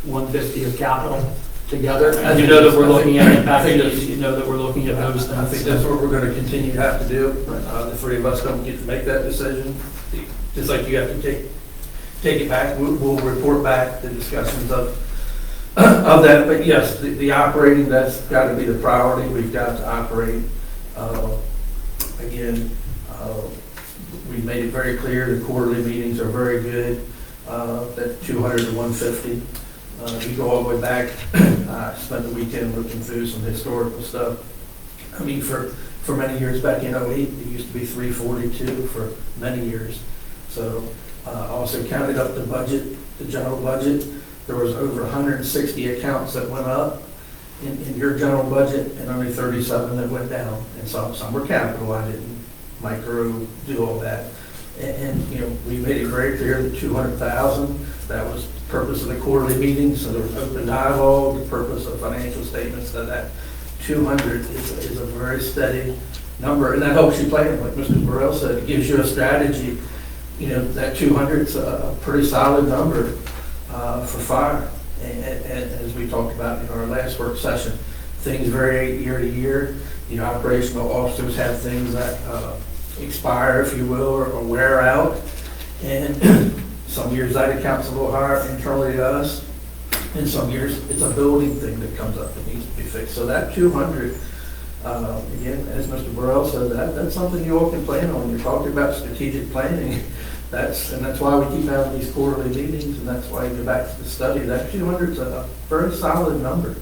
150 of capital together? And you know that we're looking at impact fees, you know that we're looking at those things. I think that's what we're going to continue to have to do. The three of us don't get to make that decision. Just like you have to take it back, we'll report back the discussions of that. But yes, the operating, that's got to be the priority. We've got to operate. Again, we made it very clear the quarterly meetings are very good, that 200 to 150. You go all the way back, I spent the weekend looking through some historical stuff. For many years back in '08, it used to be 342 for many years. So also counted up the budget, the general budget. There was over 160 accounts that went up in your general budget and only 37 that went down. And some were capital. I didn't micro do all that. And, you know, we made it very clear that 200,000, that was the purpose of the quarterly meeting, so there was open dialogue, the purpose of financial statements, so that 200 is a very steady number, and that helps you plan, like Mr. Burrell said, it gives you a strategy. You know, that 200 is a pretty solid number for fire. And as we talked about in our last work session, things vary year to year. You know, operational officers have things that expire, if you will, or wear out. And some years that accounts a little higher internally to us. And some years it's a building thing that comes up that needs to be fixed. So that 200, again, as Mr. Burrell said, that's something you all can plan on. You're talking about strategic planning. That's why we keep having these quarterly meetings, and that's why you go back to the study. That 200 is a very solid number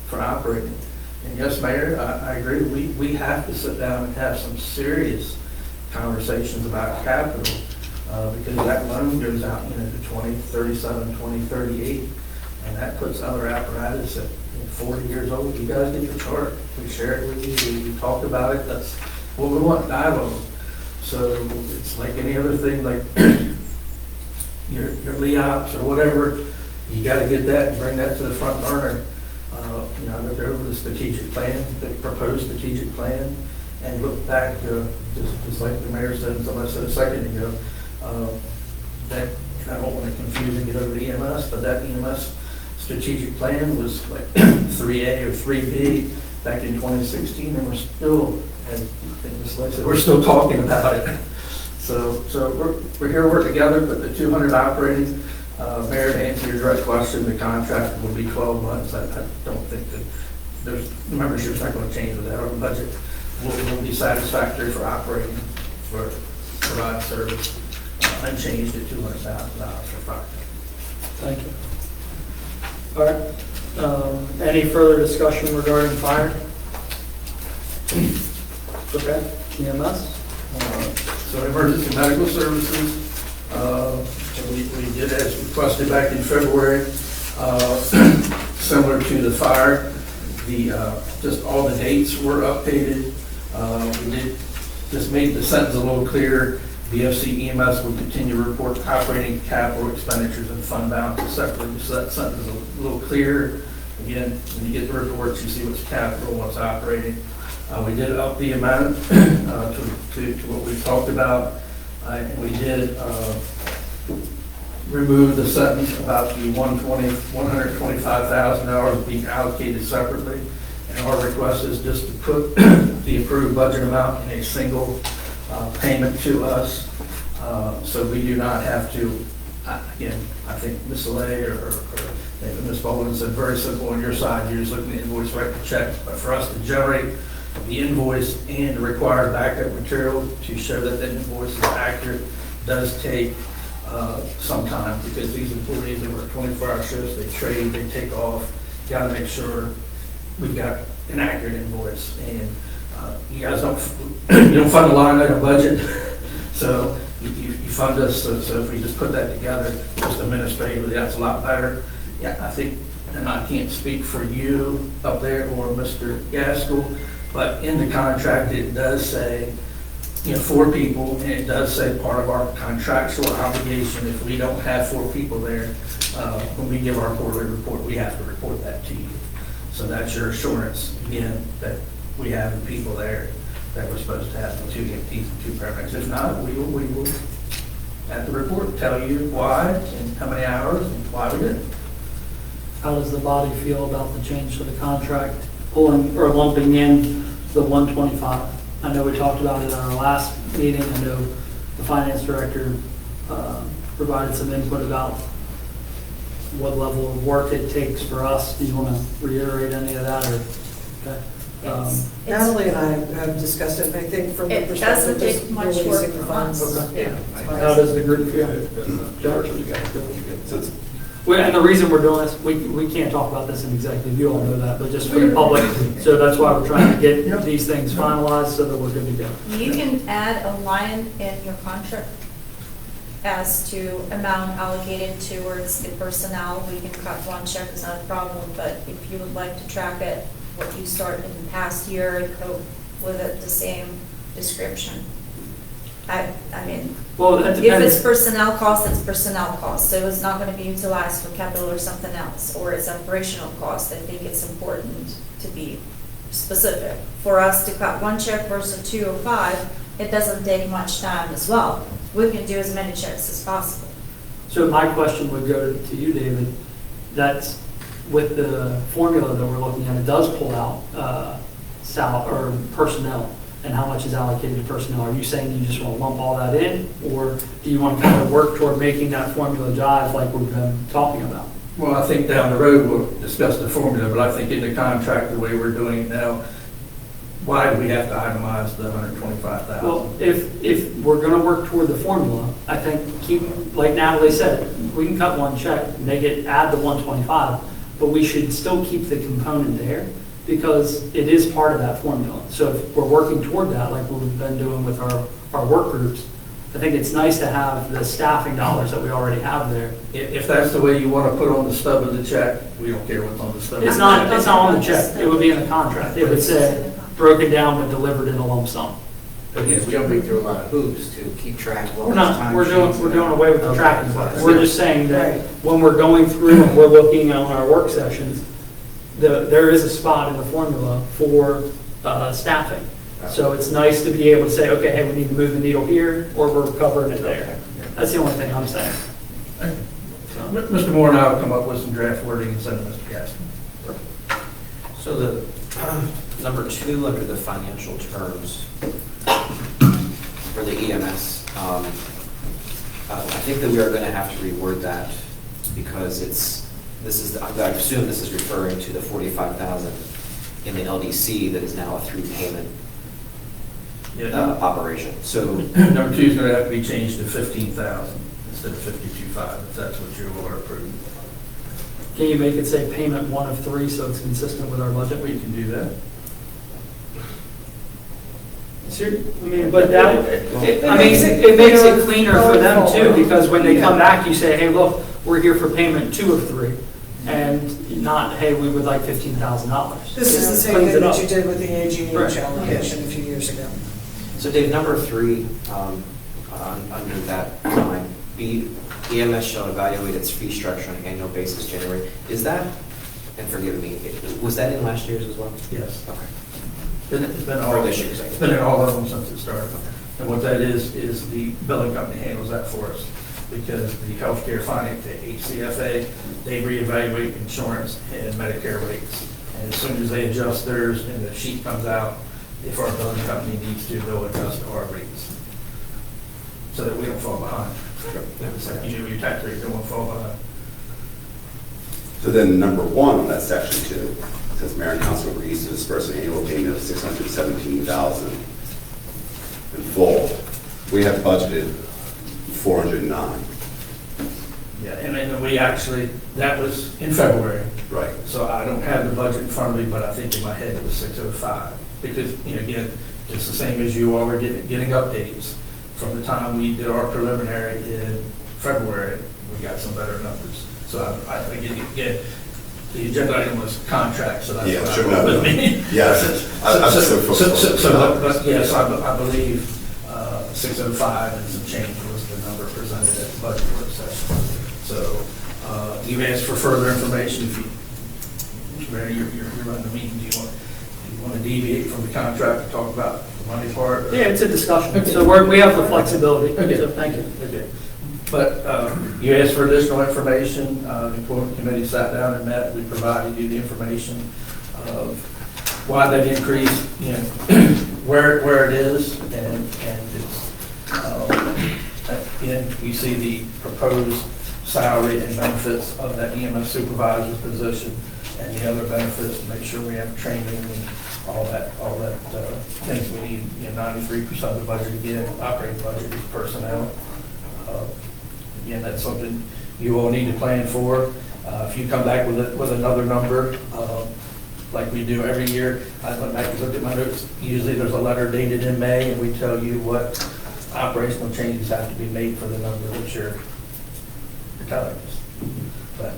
for operating. And yes, Mayor, I agree. We have to sit down and have some serious conversations about capital because that loan goes out into 2037, 2038, and that puts other apparatus at 40 years old. You guys get your chart. We share it with you. We talk about it. That's what we want, dialogue. So it's like any other thing, like your LEOPS or whatever, you got to get that and bring that to the front burner. You know, look over the strategic plan, the proposed strategic plan, and look back, just like the mayor said, and somebody said a second ago, that, I don't want to confuse and get over the EMS, but that EMS strategic plan was like 3A or 3B back in 2016, and we're still, as I think Ms. Lake said, we're still talking about it. So we're here to work together, but the 200 operating, Mayor, to answer your direct question, the contract will be 12 months. I don't think that the membership's not going to change with that, or the budget will be satisfactory for operating, for provide service, unchanged at $200,000 for fire. Thank you. All right. Any further discussion regarding fire? Okay. EMS? So emergency medical services, we did as requested back in February, similar to the fire. Just all the dates were updated. We did just made the sentence a little clearer. BFC EMS will continue to report operating capital expenditures and fund balances separately. So that sentence is a little clearer. Again, when you get the reports, you see what's capital, what's operating. We did up the amount to what we talked about. And we did remove the sentence about the $125,000 being allocated separately. And our request is just to put the approved budget amount in a single payment to us. So we do not have to, again, I think Ms. Lay or Ms. Baldwin said very simple on your side. You're just looking at the invoice, write the check. But for us to generate the invoice and the required backup material to show that the invoice is accurate does take some time, because these employees that work 24-hour shifts, they trade, they take off. Got to make sure we've got an accurate invoice. And you guys don't fund a line item budget, so you fund us. So if we just put that together, just administratively, that's a lot better. Yeah, I think, and I can't speak for you up there or Mr. Gaskell, but in the contract it does say, 4 people, and it does say part of our contractual obligation, if we don't have 4 people there, when we give our quarterly report, we have to report that to you. So that's your assurance, again, that we have the people there that we're supposed to have, the 2 EMTs and 2 paramedics. If not, we will at the report tell you why and how many hours and why we did it. How does the body feel about the change to the contract, pulling or lumping in the 125? I know we talked about it in our last meeting. I know the finance director provided some input about what level of work it takes for us. Do you want to reiterate any of that? Or, okay. Natalie and I have discussed it, and I think from the It perspective doesn't take of much work releasing the from funds. us. Okay. Yeah. How does the group feel? George? And the reason we're doing this, we can't talk about this in executive, you all know that, but just for the public. So that's why we're trying to get these things finalized so that we're good to go. You can add a line in your contract as to amount allocated towards the personnel. We can cut one check, it's not a problem, but if you would like to track it, what you started in the past year, go with it the same description. I mean, Well, that if depends. it's personnel cost, it's personnel cost, so it's not gonna be utilized for capital or something else, or it's operational cost. I think it's important to be specific. For us to cut one check versus 205, it doesn't take much time as well. We can do as many checks as possible. So my question would go to you, David. That's with the formula that we're looking at, it does pull out or personnel and how much is allocated to personnel. Are you saying you just want to lump all that in, or do you want to kind of work toward making that formula jive like we've been talking about? Well, I think down the road we'll discuss the formula, but I think in the contract, the way we're doing it now, why do we have to itemize the 125,000? Well, if we're going to work toward the formula, I think keep, like Natalie said, we can cut one check, add the 125, but we should still keep the component there because it is part of that formula. So if we're working toward that, like we've been doing with our work groups, I think it's nice to have the staffing dollars that we already have there. If that's the way you want to put on the stub of the check, we don't care what's on the stub. It's not on the check. It would be in the contract. It would say broken down but delivered in a lump sum. Again, we don't break through a lot of hoops to keep track of all We're those not, time we're sheets. doing away with the Okay. tracking part. We're just saying that when we're going through and we're looking on our work sessions, there is a spot in the formula for staffing. So it's nice to be able to say, okay, hey, we need to move the needle here, or we're covering it there. That's the only thing I'm saying. Mr. Moore and I will come up with some draft wording and send it to Mr. Gaston. So the number 2 under the financial terms for the EMS, I think that we are going to have to reword that because I assume this is referring to the 45,000 in the LDC that is now a through payment operation. So Number 2 is going to have to be changed to 15,000 instead of 52.5, if that's what you are approving. Can you make it say payment 1 of 3 so it's consistent with our budget? We can do that. But it makes it cleaner for them too, because when they come back, you say, hey, look, we're here for payment 2 of 3, and not, hey, we would like $15,000. This is the same Cleans thing it that up. you did with the AG&H Right. allocation a few years ago. So Dave, number 3, under that line, EMS shall evaluate its fee structure on an annual basis January. Is that, and forgive me, was that in last year's as well? Yes. Okay. It's been Or all, this it's year's, been in all of them since it started. And what that is the billing company handles that for us. Because the healthcare finance, the HCFA, they reevaluate insurance and Medicare rates. And as soon as they adjust theirs and the sheet comes out, if our billing company needs to, they'll adjust our rates. So that we don't fall behind. It's like you do your tax rate, don't fall behind. So then number 1 on that section 2 says mayor and council agrees to disperse an annual payment of $617,000 in full. We have budgeted $409. Yeah, and then we actually, that was in February. Right. So I don't have the budget in front of me, but I think in my head it was 605. Because, again, it's the same as you all were getting updates. From the time we did our preliminary in February, we got some better numbers. So I think, again, the agenda item was contract, so that's Yeah, what sure, I brought no, with me. yes. I'm so focused on the numbers. Yes, I believe 605 and some change was the number presented at the budget work session. So you've asked for further information. If you, Mr. Mayor, you're running the meeting. Do you want to deviate from the contract and talk about the money part? or- Yeah, it's a discussion. Okay. So we have the flexibility. Okay. So thank you. Okay. But you asked for additional information. The employment committee sat down and met. We provided you the information of why that increase, where it is, and it's, again, you see the proposed salary and benefits of that EMS supervisor's position and the other benefits to make sure we have training and all that things we need. 93% of the budget, again, operating budget is personnel. Again, that's something you all need to plan for. If you come back with another number, like we do every year, I went back and looked at my notes. Usually there's a letter dated in May, and we tell you what operational changes have to be made for the number that you're telling us. But,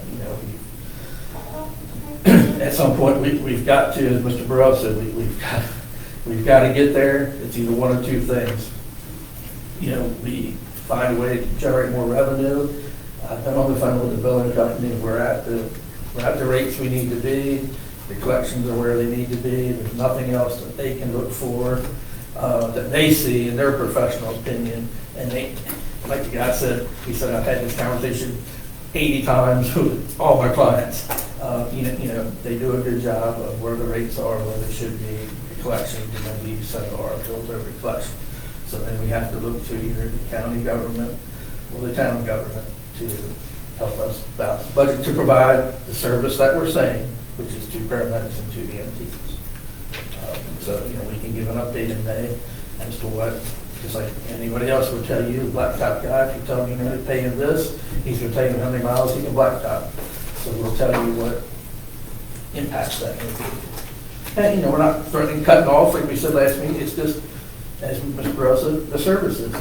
at some point, we've got to, as Mr. Burrell said, we've got to get there. It's either one or two things. we find a way to generate more revenue. I've been on the phone with the billing company, we're at the rates we need to be, the collections are where they need to be, there's nothing else that they can look for, that they see in their professional opinion, and they, like the guy said, he said, I've had this conversation 80 times with all my clients. They do a good job of where the rates are, where they should be, the collections, and then we send our bills over to collection. So then we have to look to either the county government or the town government to help us balance the budget to provide the service that we're saying, which is 2 paramedics and 2 EMTs. So, we can give an update in May as to what, just like anybody else would tell you, blacktop guy, if you tell him you're paying this, he's going to tell you how many miles he can blacktop. So we'll tell you what impacts that may be. And, we're not threatening cutting off like we said last meeting, it's just, as Mr. Burrow said, the services.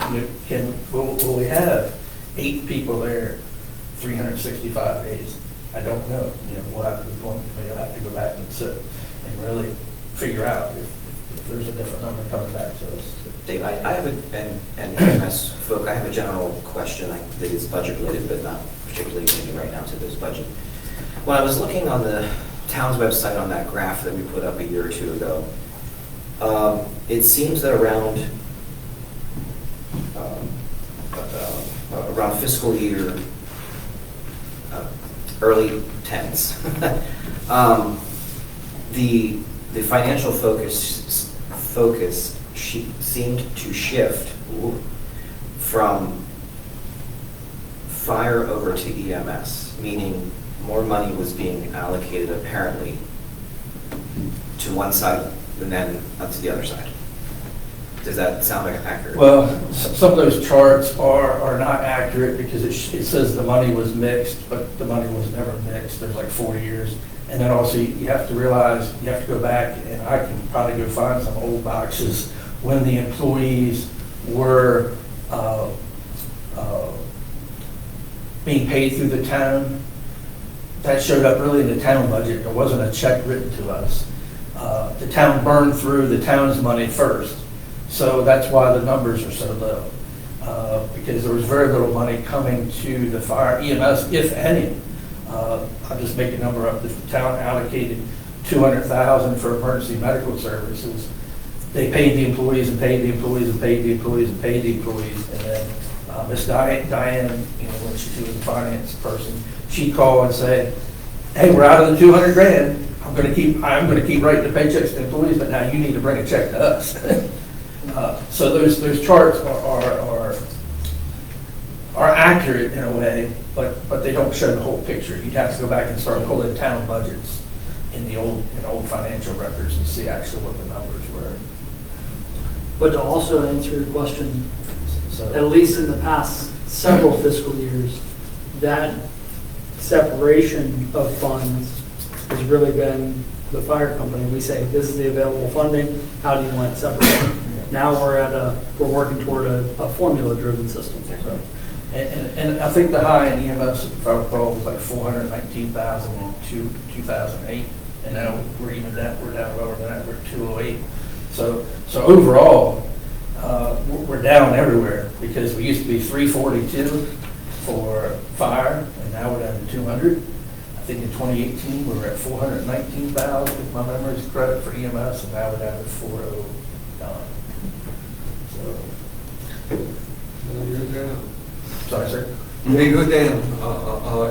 Will we have 8 people there 365 days? I don't know. We'll have to go back and sit and really figure out if there's a different number coming back to us. Dave, I have EMS folk, I have a general question, I think it's budget related, but not particularly related right now to this budget. When I was looking on the town's website on that graph that we put up a year or 2 ago, it seems that around fiscal year early 10s, the financial focus seemed to shift from fire over to EMS, meaning more money was being allocated apparently to one side and then up to the other side. Does that sound like accurate? Well, some of those charts are not accurate because it says the money was mixed, but the money was never mixed. There's like 4 years. And then also you have to realize, you have to go back, and I can probably go find some old boxes when the employees were being paid through the town. That showed up really in the town budget. There wasn't a check written to us. The town burned through the town's money first. So that's why the numbers are so low, because there was very little money coming to the fire EMS, if any. I'll just make a number up. The town allocated $200,000 for emergency medical services. They paid the employees and paid the employees and paid the employees and paid the employees. And then Miss Diane, when she was a finance person, she'd call and say, "Hey, we're out of the $200,000. I'm going to keep writing the paychecks to employees, but now you need to bring a check to us." So those charts are accurate in a way, but they don't show the whole picture. You'd have to go back and start pulling town budgets in the old financial records and see actually what the numbers were. But to also answer your question, at least in the past several fiscal years, that separation of funds has really been the fire company. We say, this is the available funding, how do you want it separated? Now we're working toward a formula-driven system. So. And I think the high in EMS, if I recall, was like $419,000 in 2008, and now we're down lower than that. We're at 208. So overall, we're down everywhere because we used to be 342 for fire, and now we're down to 200. I think in 2018 we were at 419,000, if my memory is correct, for EMS, and now we're down to 409. So. You're down. Sorry, sir. They go down.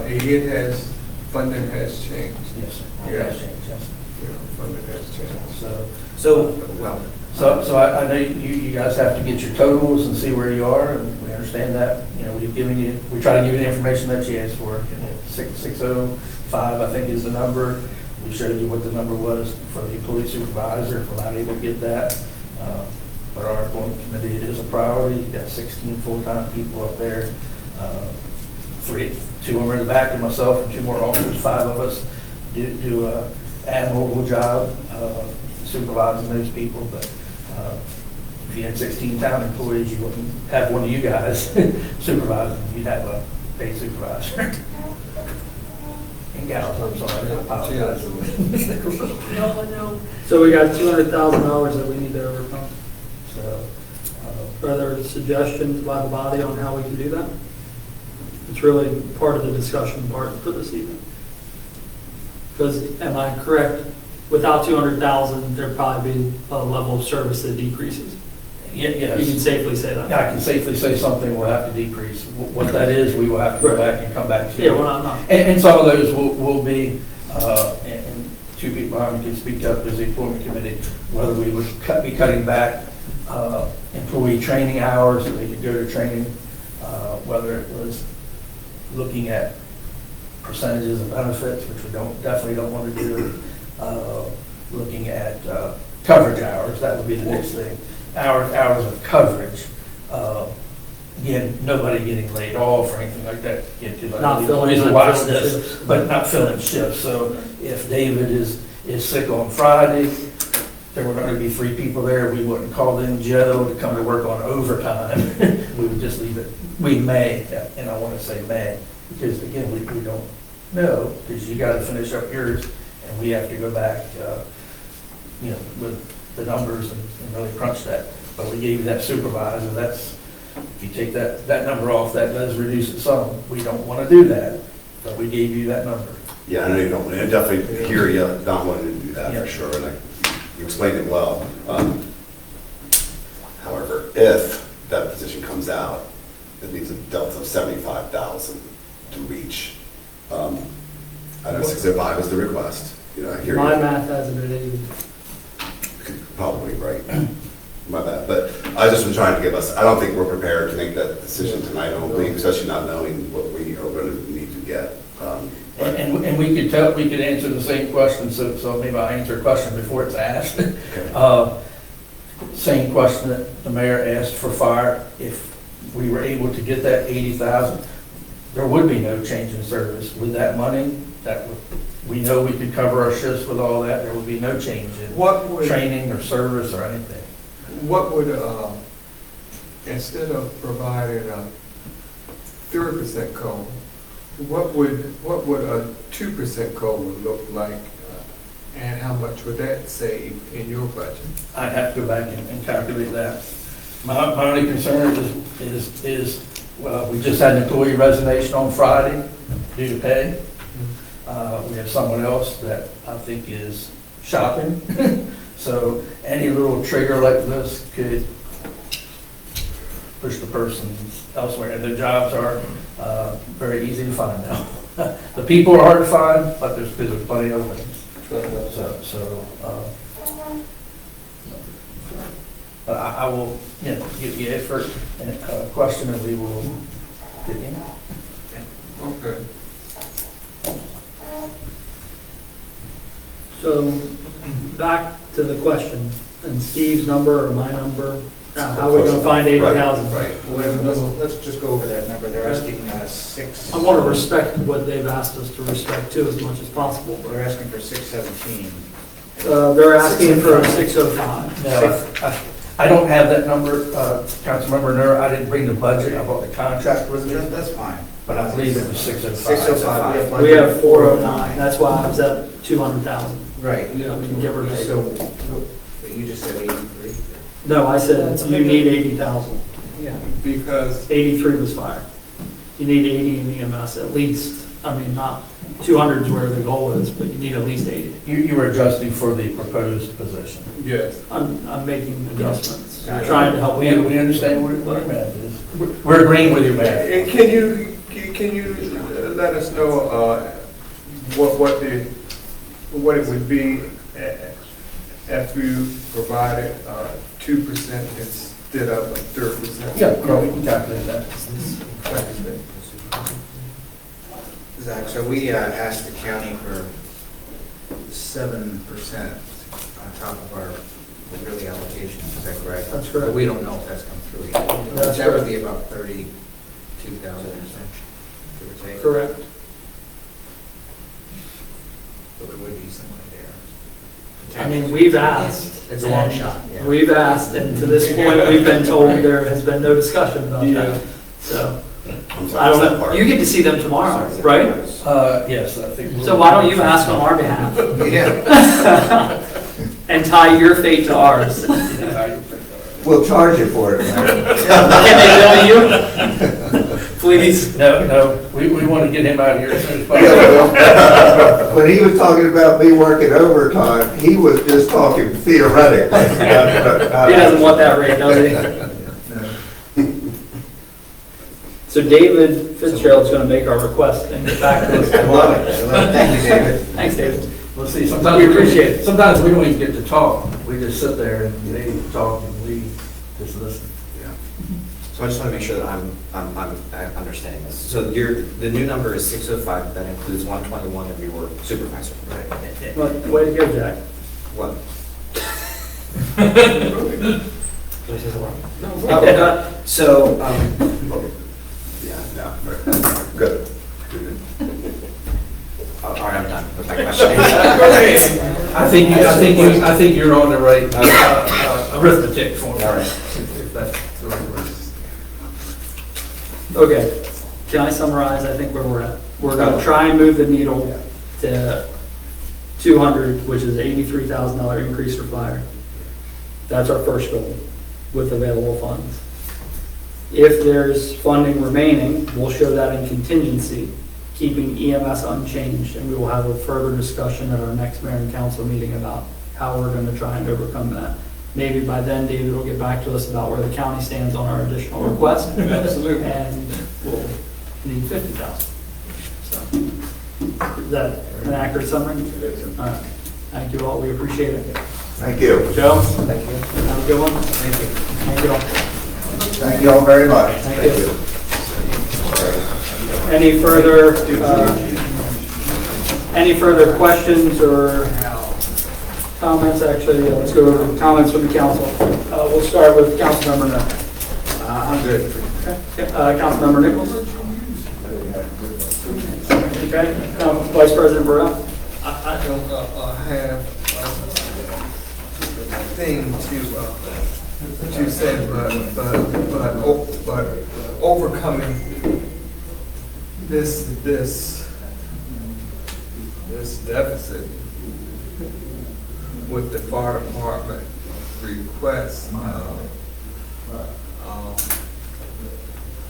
It has, funding has changed. Yes, sir. Yeah. Has changed, yes. Yeah, funding has changed. So I know you guys have to get your totals and see where you are, and we understand that. We try to give you the information that you asked for. 605, I think, is the number. We showed you what the number was for the employee supervisor, if we're not able to get that. But our employment committee, it is a priority. You've got 16 full-time people up there. 2 of them are in the back, and myself and 2 more officers, 5 of us do an admirable job supervising those people. But if you had 16 town employees, you wouldn't have one of you guys supervising. You'd have a paid supervisor. And gals, I'm sorry, I apologize. So we got $200,000 that we need to overcome. So, Are there suggestions by the body on how we can do that? It's really part of the discussion part for this evening. Because, am I correct, without 200,000, there'd probably be a level of service that decreases? Yes. You can safely say that? I can safely say something will have to decrease. What that is, we will have to go back and come back to. Yeah, well, I'm not. And some of those will be, and two people on can speak up as the employment committee, whether we would be cutting back employee training hours, so they could go to training, whether it was looking at percentages of benefits, which we definitely don't want to do, looking at coverage hours, that would be the next thing. Hours of coverage. Again, nobody getting laid off or anything like that. Not filling shifts. But not filling shifts. So if David is sick on Friday, there were going to be 3 people there. We wouldn't call in Joe to come to work on overtime. We would just leave it. We may, and I want to say may, because again, we don't know, because you got to finish up yours, and we have to go back, with the numbers and really crunch that. But we gave you that supervisor, that's, if you take that number off, that does reduce it some. We don't want to do that, but we gave you that number. Yeah, I know you don't, I definitely hear you not wanting to do that Yeah. for sure, and you explained it well. However, if that position comes out, it means a delta of 75,000 to reach. I know 605 is the request, I hear you. My math has it at 80. Probably right. My bad. But I just been trying to give us, I don't think we're prepared to make that decision tonight, I don't believe, especially not knowing what we are going to need to get. And we could answer the same question, so maybe I'll answer a question before it's asked. Okay. Same question that the mayor asked for fire. If we were able to get that 80,000, there would be no change in service. With that money, we know we could cover our shifts with all that. There would be no change in training or service or anything. What would, instead of providing a 30% COLA, what would a 2% COLA look like? And how much would that save in your budget? I'd have to go back and calculate that. My only concern is we just had an employee resignation on Friday due to pay. We have someone else that I think is shopping. So any little trigger like this could push the person elsewhere. And their jobs are very easy to find now. The people are hard to find, but there's plenty of openings. But I will, give you effort and a question, and we will get in. Okay. So, back to the question, and Steve's number or my number, how are we going to find 80,000? Right, well, let's just go over that number. They're asking 6. I want to respect what they've asked us to respect too as much as possible. but They're asking for 617. They're asking for a 605. No, I don't have that number, Councilmember Nur. I didn't bring the budget. I brought the contract with me, That's fine. but I believe it was 605. 605. We have 409, that's why I was at 200,000. Right. You know, we can give or take. So, but you just said 83. No, I said you need 80,000. Yeah. Because 83 was fire. You need 80 in EMS at least. I mean, not 200 is where the goal is, but you need at least 80. You were adjusting for the proposed position. yes. I'm making adjustment. Trying to help We you. understand what your math is. We're agreeing with your math. And can you let us know what it would be if you provided 2% instead of a 30%? Yeah, we can calculate that. Zach, so we asked the county for 7% on top of our yearly allocation, is that correct? That's correct. But we don't know if that's come through yet. That's That would correct. be about 32,000 or so, give or take. Correct. So there would be some money there. I mean, we've asked. It's a long and shot, yeah. We've asked, and to this point, we've been told there has been no discussion about Yeah. that. So, I'm sorry, I don't what's that know, part? you get to see them tomorrow, right? Yes, I think. So why don't you ask on our behalf Yeah. and tie your fate to ours? We'll charge you for it. Can they bill you? Please. No, we want to get him out of here as soon as Yeah, well, when he was talking about me working overtime, he was just talking theoretically. He doesn't want that rate, does he? So David Fitzgerald's gonna make our request and get back to us. I love it. I love it. Thank you, David. Thanks, David. Let's see, sometimes We appreciate it. Sometimes we don't even get to talk. We just sit there and they talk and we just listen. So I just want to make sure that I'm understanding this. So the new number is 605, that includes 121 of your supervisor, right? Well, way to go, Jack. What? Did I say that wrong? No. Okay. So, Yeah, no, good. all right, I'm done with my question. I think you're on the right arithmetic for me. All right. If that's the right word. Okay, can I summarize, I think, where we're at? We're gonna try and move the needle to 200, which is $83,000 increase for fire. That's our first goal with available funds. If there's funding remaining, we'll show that in contingency, keeping EMS unchanged, and we will have a further discussion at our next mayor and council meeting about how we're gonna try and overcome that. Maybe by then, David will get back to us about where the county stands on our additional request. Absolutely. And we'll need 50,000. So, is that an accurate summary? All right. Thank you all, we appreciate it. Thank you. Joe? Thank you. Have a good one. Thank you. Thank you all. Thank you all very much. Thank you. Any further questions or comments? Actually, let's go over comments from the council. We'll start with Councilmember Nichols. I'm good. Councilmember Nichols? Okay. Vice President Burrell? I don't have a thing to say, but overcoming this deficit with the fire department request,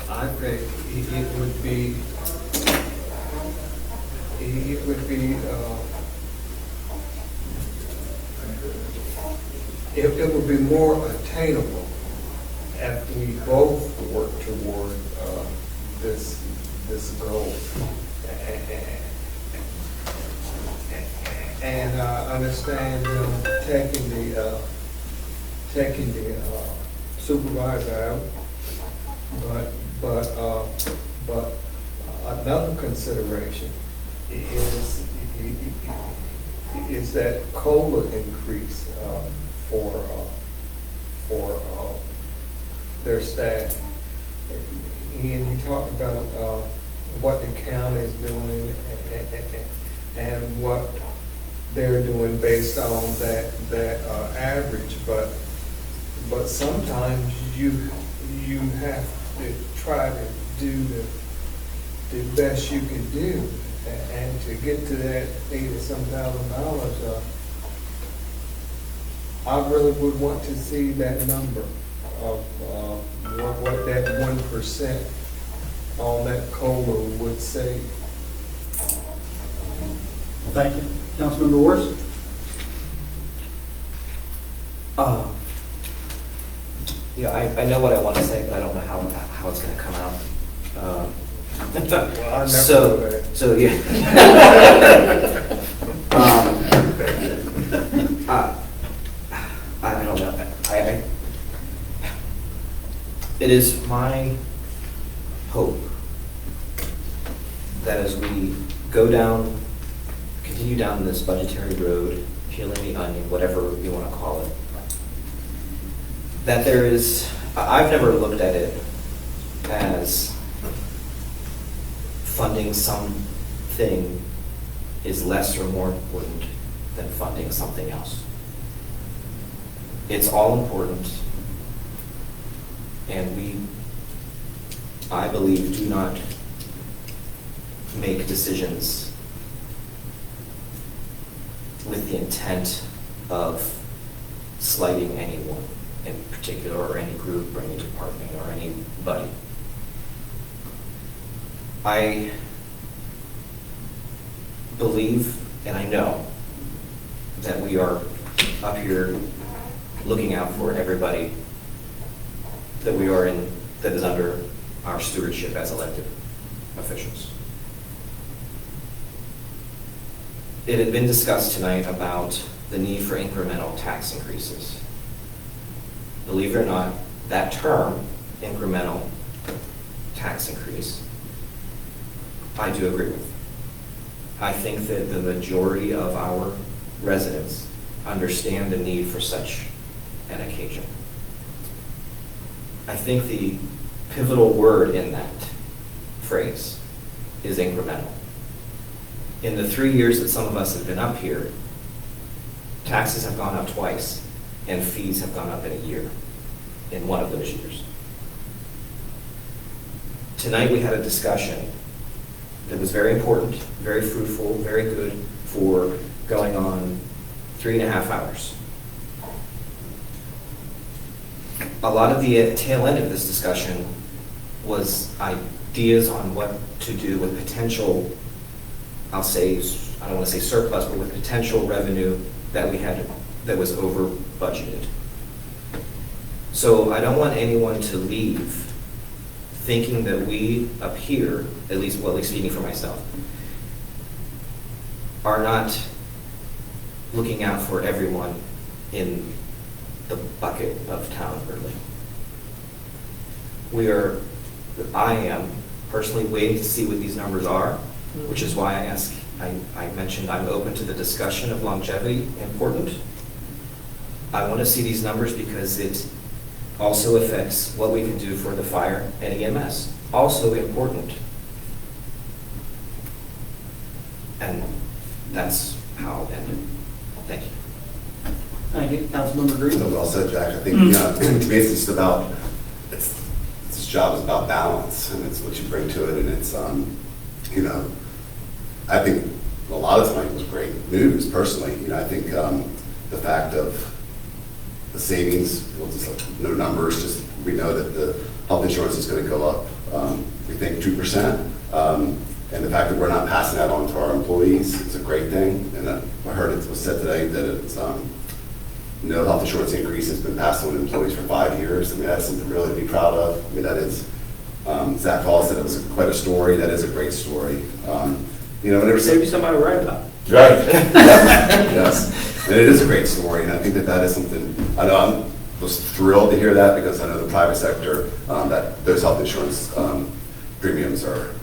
I think it would be it would be more attainable if we both work toward this goal. And I understand taking the supervisor out, but another consideration is that COLA increase for their staff. And you talked about what the county is doing and what they're doing based on that average, but sometimes you have to try to do the best you can do, and to get to that $80-some thousand, I really would want to see that number of what that 1% on that COLA would say. Thank you. Councilmember Wars? Yeah, I know what I want to say, but I don't know how it's going to come out. Well, I never So, know that. so yeah. I don't know. It is my hope that as we continue down this budgetary road, peeling the onion, whatever you want to call it, that there is, I've never looked at it as funding something is less or more important than funding something else. It's all important, and we, I believe, do not make decisions with the intent of slighting anyone. in particular, or any group, or any department, or anybody. I believe, and I know, that we are up here looking out for everybody that we are in, that is under our stewardship as elected officials. It had been discussed tonight about the need for incremental tax increases. Believe it or not, that term, incremental tax increase, I do agree with. I think that the majority of our residents understand the need for such an occasion. I think the pivotal word in that phrase is incremental. In the 3 years that some of us have been up here, taxes have gone up twice, and fees have gone up in a year, in one of those years. Tonight we had a discussion that was very important, very fruitful, very good for going on 3.5 hours. A lot of the tail end of this discussion was ideas on what to do with potential, I'll say, I don't want to say surplus, but with potential revenue that we had that was over budgeted. So I don't want anyone to leave thinking that we up here, at least speaking for myself, are not looking out for everyone in the bucket of town of Berlin. I am personally waiting to see what these numbers are, which is why I mentioned I'm open to the discussion of longevity, important. I want to see these numbers because it also affects what we can do for the fire and EMS. Also important. And that's how I'll end it. Thank you. Thank you. Councilmember Green. So well said, Jack. I think, to me, it's just about, this job is about balance, and it's what you bring to it, and it's, I think a lot of tonight was great news, personally. I think the fact of the savings, no numbers, just we know that the health insurance is going to go up, we think 2%. And the fact that we're not passing that on to our employees is a great thing. And I heard it was said today that it's, no health insurance increase has been passed on to employees for 5 years. I mean, that's something really to be proud of. I mean, that is, Zach Hall said it was quite a story. That is a great story. Whenever Maybe somebody will write about it. Right. Yes. And it is a great story, and I think that is something, I know I was thrilled to hear that because I know the private sector, that those health insurance premiums are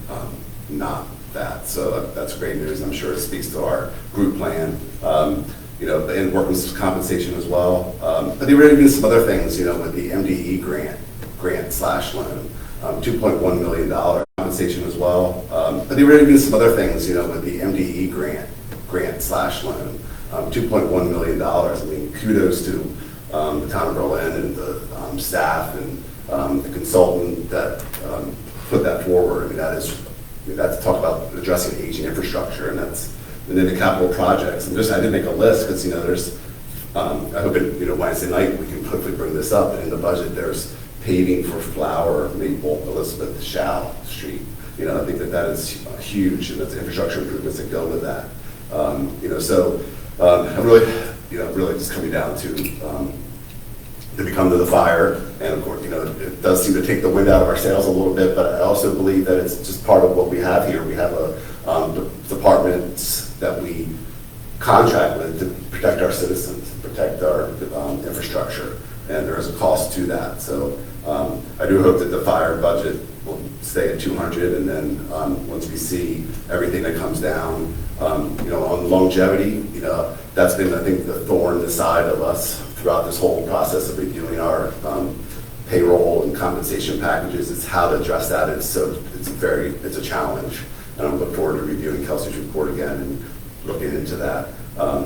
not that. So that's great news. I'm sure it speaks to our group plan, and workers' compensation as well. But there were even some other things, with the MDE grant/loan, $2.1 million compensation as well. But there were even some other things, with the MDE grant/loan, $2.1 million. I mean, kudos to the town of Berlin and the staff and the consultant that put that forward. I mean, that's talk about addressing aging infrastructure, and then the capital projects. And I did make a list because there's. I hope Wednesday night we can hopefully bring this up. And in the budget, there's paving for Flower, Maple, Elizabeth, Shaw Street. I think that is huge, and that's infrastructure improvements that go with that. So I'm really just coming down to become to the fire, and of course, it does seem to take the wind out of our sails a little bit, but I also believe that it's just part of what we have here. We have departments that we contract with to protect our citizens, protect our infrastructure, and there is a cost to that. So I do hope that the fire budget will stay at 200, and then once we see everything that comes down, on longevity, that's been, I think, the thorn in the side of us throughout this whole process of reviewing our payroll and compensation packages. It's how to address that. It's a challenge, and I'm looking forward to reviewing Kelsey's report again and looking into that. I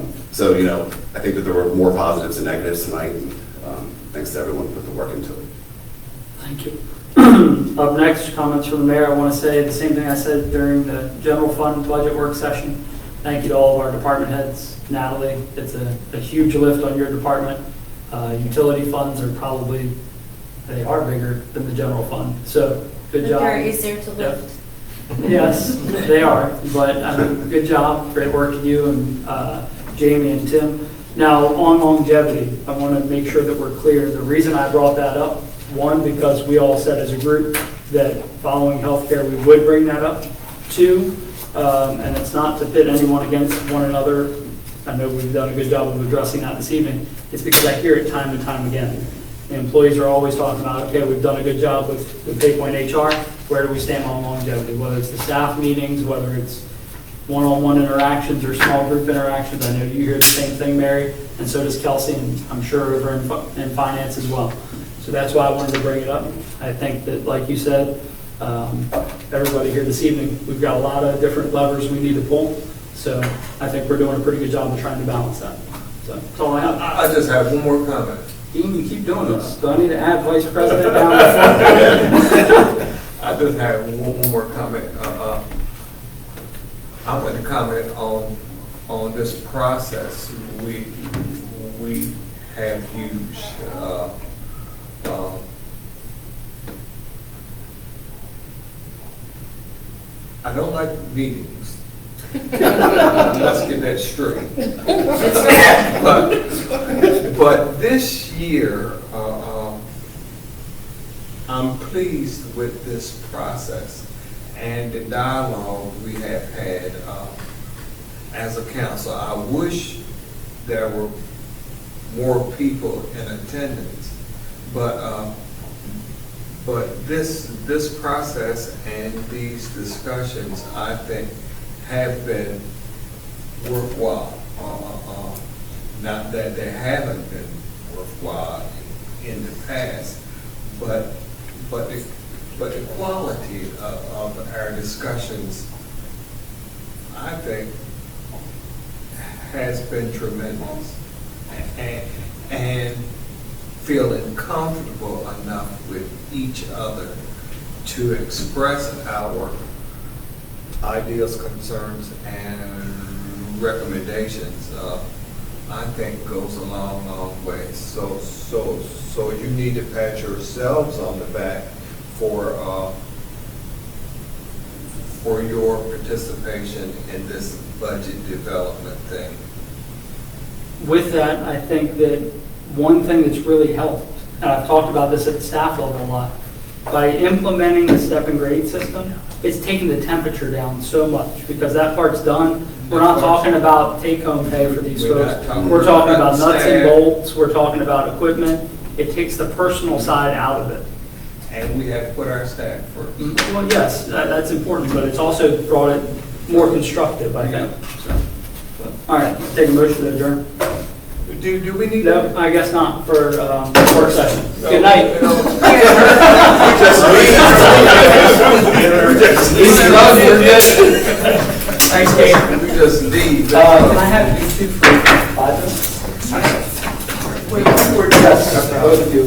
think that there were more positives than negatives tonight, and thanks to everyone who put the work into it. Thank you. Up next, comments from the mayor. I want to say the same thing I said during the general fund budget work session. Thank you to all of our department heads. Natalie, it's a huge lift on your department. Utility funds are probably, they are bigger than the general fund, so good But job. they're easier to lift. Yes, they are, but good job, great work to you and Jamie and Tim. Now, on longevity, I want to make sure that we're clear. The reason I brought that up, one, because we all said as a group that following healthcare, we would bring that up. Two, and it's not to pit anyone against one another. I know we've done a good job of addressing that this evening. It's because I hear it time and time again. The employees are always talking about, okay, we've done a good job with PayPoint HR. Where do we stand on longevity? Whether it's the staff meetings, whether it's one-on-one interactions or small group interactions. I know you hear the same thing, Mary, and so does Kelsey, and I'm sure over in finance as well. So that's why I wanted to bring it up. I think that, like you said, everybody here this evening, we've got a lot of different levers we need to pull. So I think we're doing a pretty good job of trying to balance that. So that's all I have. I just have one more comment. You can keep doing this. Do I need to add vice president down the front? I just have one more comment. I want to comment on this process. We have used I don't like meetings. Let's get that straight. But this year, I'm pleased with this process and the dialogue we have had as a council. I wish there were more people in attendance, but this process and these discussions, I think, have been worthwhile. Not that they haven't been worthwhile in the past, but the quality of our discussions, I think, has been tremendous. And feeling comfortable enough with each other to express our ideas, concerns, and recommendations, I think goes a long, long way. So you need to pat yourselves on the back for your participation in this budget development thing. With that, I think that one thing that's really helped, and I've talked about this at the staff level a lot, by implementing the step and grade system, it's taken the temperature down so much because that part's done. We're not talking about take-home pay for these folks. We're talking about nuts and bolts. We're talking about equipment. It takes the personal side out of it. And we have to put our staff first. Well, yes, that's important, but it's also brought it more constructive, I think. So, all right, take a motion to adjourn. Do we need? No, I guess not for work session. Good night. Thanks, Dave. We just leave. Can I have you two for 5 minutes? Wait, yes, both of you.